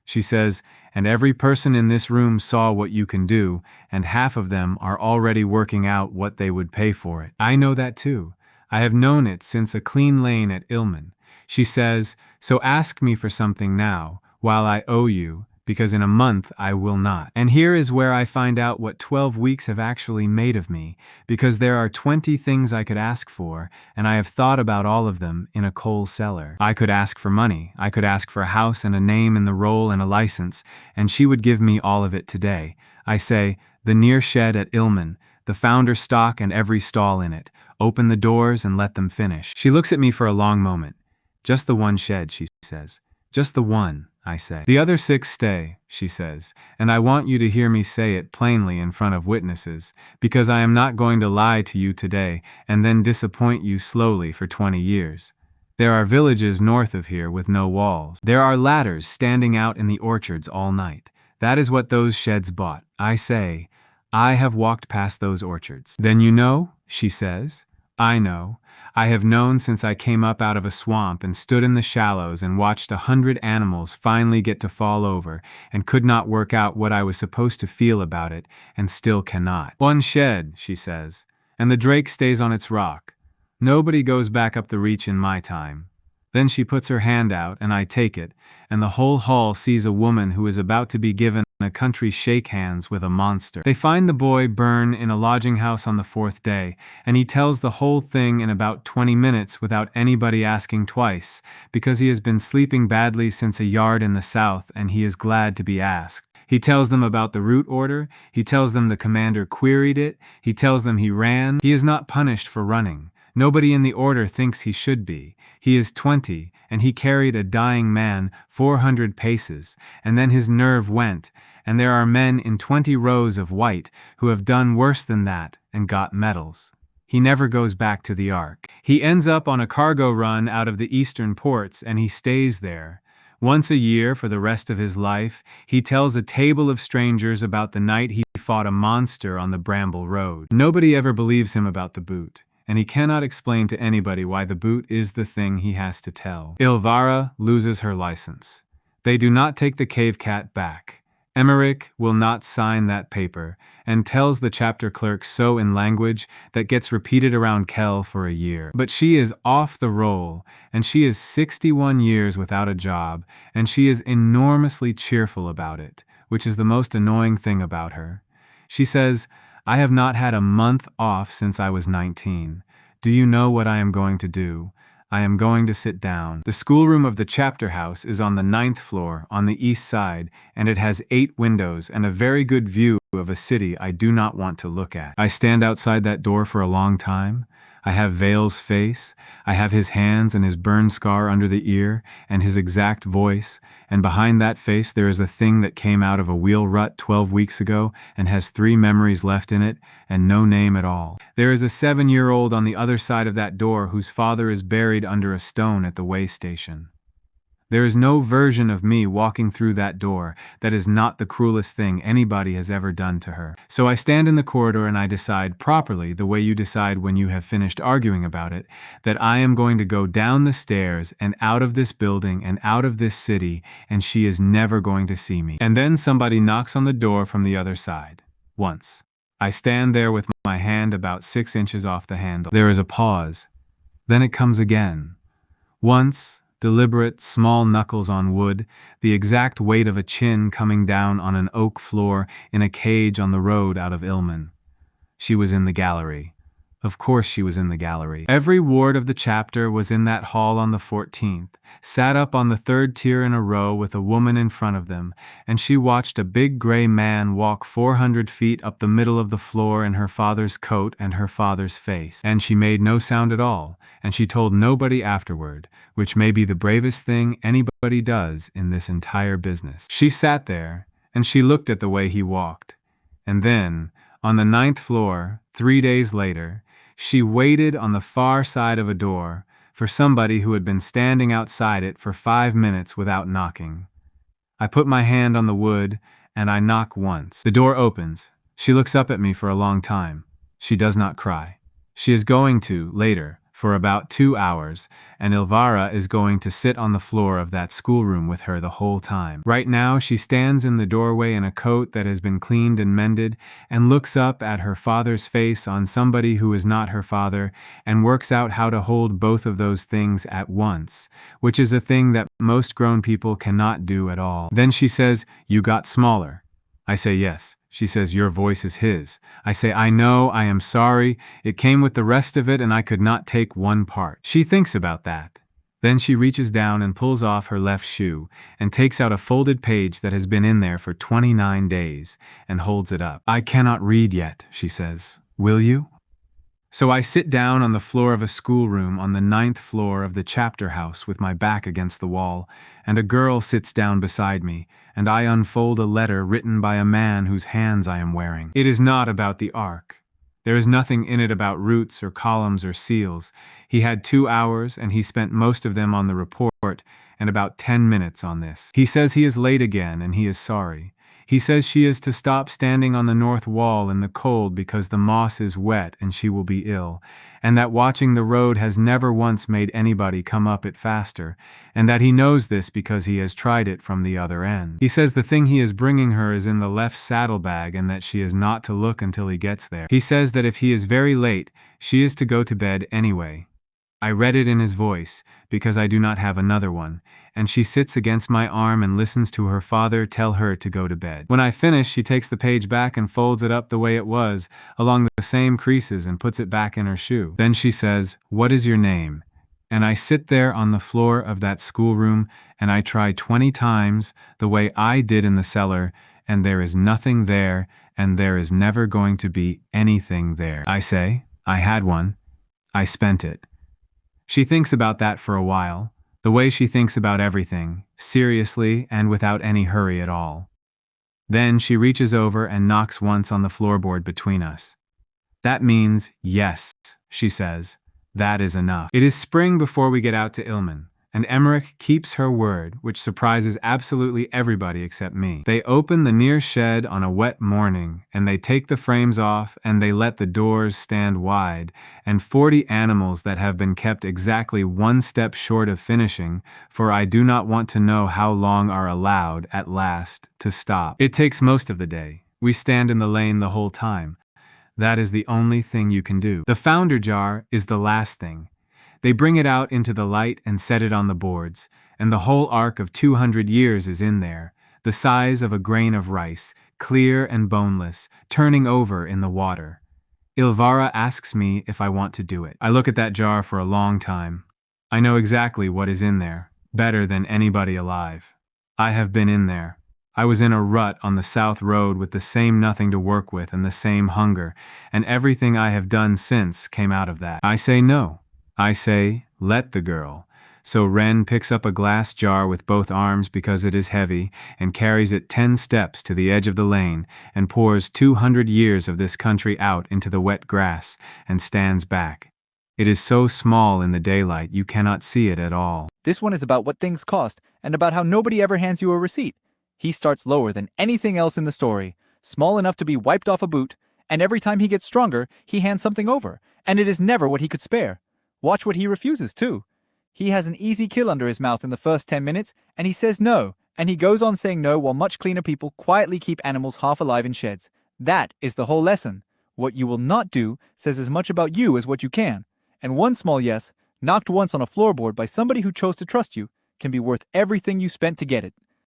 She says, "And every person in this room saw what you can do, and half of them are already working out what they would pay for it." I know that too. I have known it since a clean lane at Ilman. She says, "So ask me for something now, while I owe you, because in a month I will not." And here is where I find out what 12 weeks have actually made of me, because there are 20 things I could ask for, and I have thought about all of them in a coal cellar. I could ask for money, I could ask for a house and a name in the roll and a license, and she would give me all of it today. I say, the near shed at Ilman, the founder stock and every stall in it. Open the doors and let them finish. She looks at me for a long moment. "Just the one shed," she says. "Just the one," I say. "The other 6 stay," she says, "and I want you to hear me say it plainly in front of witnesses, because I am not going to lie to you today and then disappoint you slowly for 20 years. There are villages north of here with no walls. There are ladders standing out in the orchards all night. That is what those sheds bought." I say, "I have walked past those orchards." "Then you know?" she says. "I know. I have known since I came up out of a swamp and stood in the shallows and watched 100 animals finally get to fall over and could not work out what I was supposed to feel about it and still cannot." "One shed," she says, "and the drake stays on its rock. Nobody goes back up the reach in my time." Then she puts her hand out and I take it, and the whole hall sees a woman who is about to be given a country shake hands with a monster. They find the boy Byrne in a lodging house on the 4th day, and he tells the whole thing in about 20 minutes without anybody asking twice, because he has been sleeping badly since a yard in the south and he is glad to be asked. He tells them about the route order, he tells them the commander queried it, he tells them he ran. He is not punished for running. Nobody in the order thinks he should be. He is 20, and he carried a dying man 400 paces, and then his nerve went, and there are men in 20 rows of white who have done worse than that and got medals. He never goes back to the Ark. He ends up on a cargo run out of the eastern ports, and he stays there. Once a year for the rest of his life, he tells a table of strangers about the night he fought a monster on the Bramble Road. Nobody ever believes him about the boot, and he cannot explain to anybody why the boot is the thing he has to tell. Ilvara loses her license. They do not take the cave cat back. Emmerich will not sign that paper, and tells the chapter clerk so in language that gets repeated around Kell for a year. But she is off the roll, and she is 61 years without a job, and she is enormously cheerful about it, which is the most annoying thing about her. She says, "I have not had a month off since I was 19. Do you know what I am going to do? I am going to sit down." The schoolroom of the chapter house is on the 9th floor on the east side, and it has 8 windows and a very good view of a city I do not want to look at. I stand outside that door for a long time. I have Vale's face, I have his hands and his burn scar under the ear, and his exact voice, and behind that face there is a thing that came out of a wheel rut 12 weeks ago and has 3 memories left in it and no name at all. There is a 7-year-old on the other side of that door whose father is buried under a stone at the way station. There is no version of me walking through that door that is not the cruelest thing anybody has ever done to her. So I stand in the corridor and I decide properly, the way you decide when you have finished arguing about it, that I am going to go down the stairs and out of this building and out of this city, and she is never going to see me. And then somebody knocks on the door from the other side. Once. I stand there with my hand about 6 inches off the handle. There is a pause. Then it comes again. Once. Deliberate, small knuckles on wood, the exact weight of a chin coming down on an oak floor in a cage on the road out of Ilman. She was in the gallery. Of course she was in the gallery. Every ward of the chapter was in that hall on the 14th, sat up on the third tier in a row with a woman in front of them, and she watched a big gray man walk 400 feet up the middle of the floor in her father's coat and her father's face. And she made no sound at all, and she told nobody afterward, which may be the bravest thing anybody does in this entire business. She sat there, and she looked at the way he walked. And then, on the 9th floor, 3 days later, she waited on the far side of a door for somebody who had been standing outside it for 5 minutes without knocking. I put my hand on the wood, and I knock once. The door opens. She looks up at me for a long time. She does not cry. She is going to, later, for about 2 hours, and Ilvara is going to sit on the floor of that schoolroom with her the whole time. Right now, she stands in the doorway in a coat that has been cleaned and mended, and looks up at her father's face on somebody who is not her father, and works out how to hold both of those things at once, which is a thing that most grown people cannot do at all. Then she says, "You got smaller." I say, "Yes." She says, "Your voice is his." I say, "I know, I am sorry. It came with the rest of it and I could not take one part." She thinks about that. Then she reaches down and pulls off her left shoe and takes out a folded page that has been in there for 29 days and holds it up. "I cannot read yet," she says. "Will you?" So I sit down on the floor of a schoolroom on the 9th floor of the chapter house with my back against the wall, and a girl sits down beside me, and I unfold a letter written by a man whose hands I am wearing. It is not about the ark. There is nothing in it about roots or columns or seals. He had 2 hours, and he spent most of them on the report, and about 10 minutes on this. He says he is late again, and he is sorry. He says she is to stop standing on the north wall in the cold because the moss is wet and she will be ill, and that watching the road has never once made anybody come up it faster, and that he knows this because he has tried it from the other end. He says the thing he is bringing her is in the left saddlebag and that she is not to look until he gets there. He says that if he is very late, she is to go to bed anyway. I read it in his voice, because I do not have another one, and she sits against my arm and listens to her father tell her to go to bed. When I finish, she takes the page back and folds it up the way it was, along the same creases, and puts it back in her shoe. Then she says, "What is your name?" And I sit there on the floor of that schoolroom, and I try 20 times, the way I did in the cellar, and there is nothing there, and there is never going to be anything there. I say, "I had one. I spent it." She thinks about that for a while, the way she thinks about everything, seriously and without any hurry at all. Then she reaches over and knocks once on the floorboard between us. "That means yes," she says. "That is enough." It is spring before we get out to Ilman, and Emmerich keeps her word, which surprises absolutely everybody except me. They open the near shed on a wet morning, and they take the frames off, and they let the doors stand wide, and 40 animals that have been kept exactly 1 step short of finishing, for I do not want to know how long are allowed, at last, to stop. It takes most of the day. We stand in the lane the whole time. That is the only thing you can do. The founder jar is the last thing. They bring it out into the light and set it on the boards, and the whole arc of 200 years is in there, the size of a grain of rice, clear and boneless, turning over in the water. Ilvara asks me if I want to do it. I look at that jar for a long time. I know exactly what is in there, better than anybody alive. I have been in there. I was in a rut on the South Road with the same nothing to work with and the same hunger, and everything I have done since came out of that. I say no. I say, let the girl. So Ren picks up a glass jar with both arms because it is heavy and carries it 10 steps to the edge of the lane and pours 200 years of this country out into the wet grass and stands back. It is so small in the daylight you cannot see it at all. This one is about what things cost and about how nobody ever hands you a receipt. He starts lower than anything else in the story, small enough to be wiped off a boot, and every time he gets stronger, he hands something over, and it is never what he could spare. Watch what he refuses, too. He has an easy kill under his mouth in the first 10 minutes, and he says no, and he goes on saying no while much cleaner people quietly keep animals half alive in sheds. That is the whole lesson. What you will not do says as much about you as what you can, and one small yes, knocked once on a floorboard by somebody who chose to trust you, can be worth everything you spent to get it.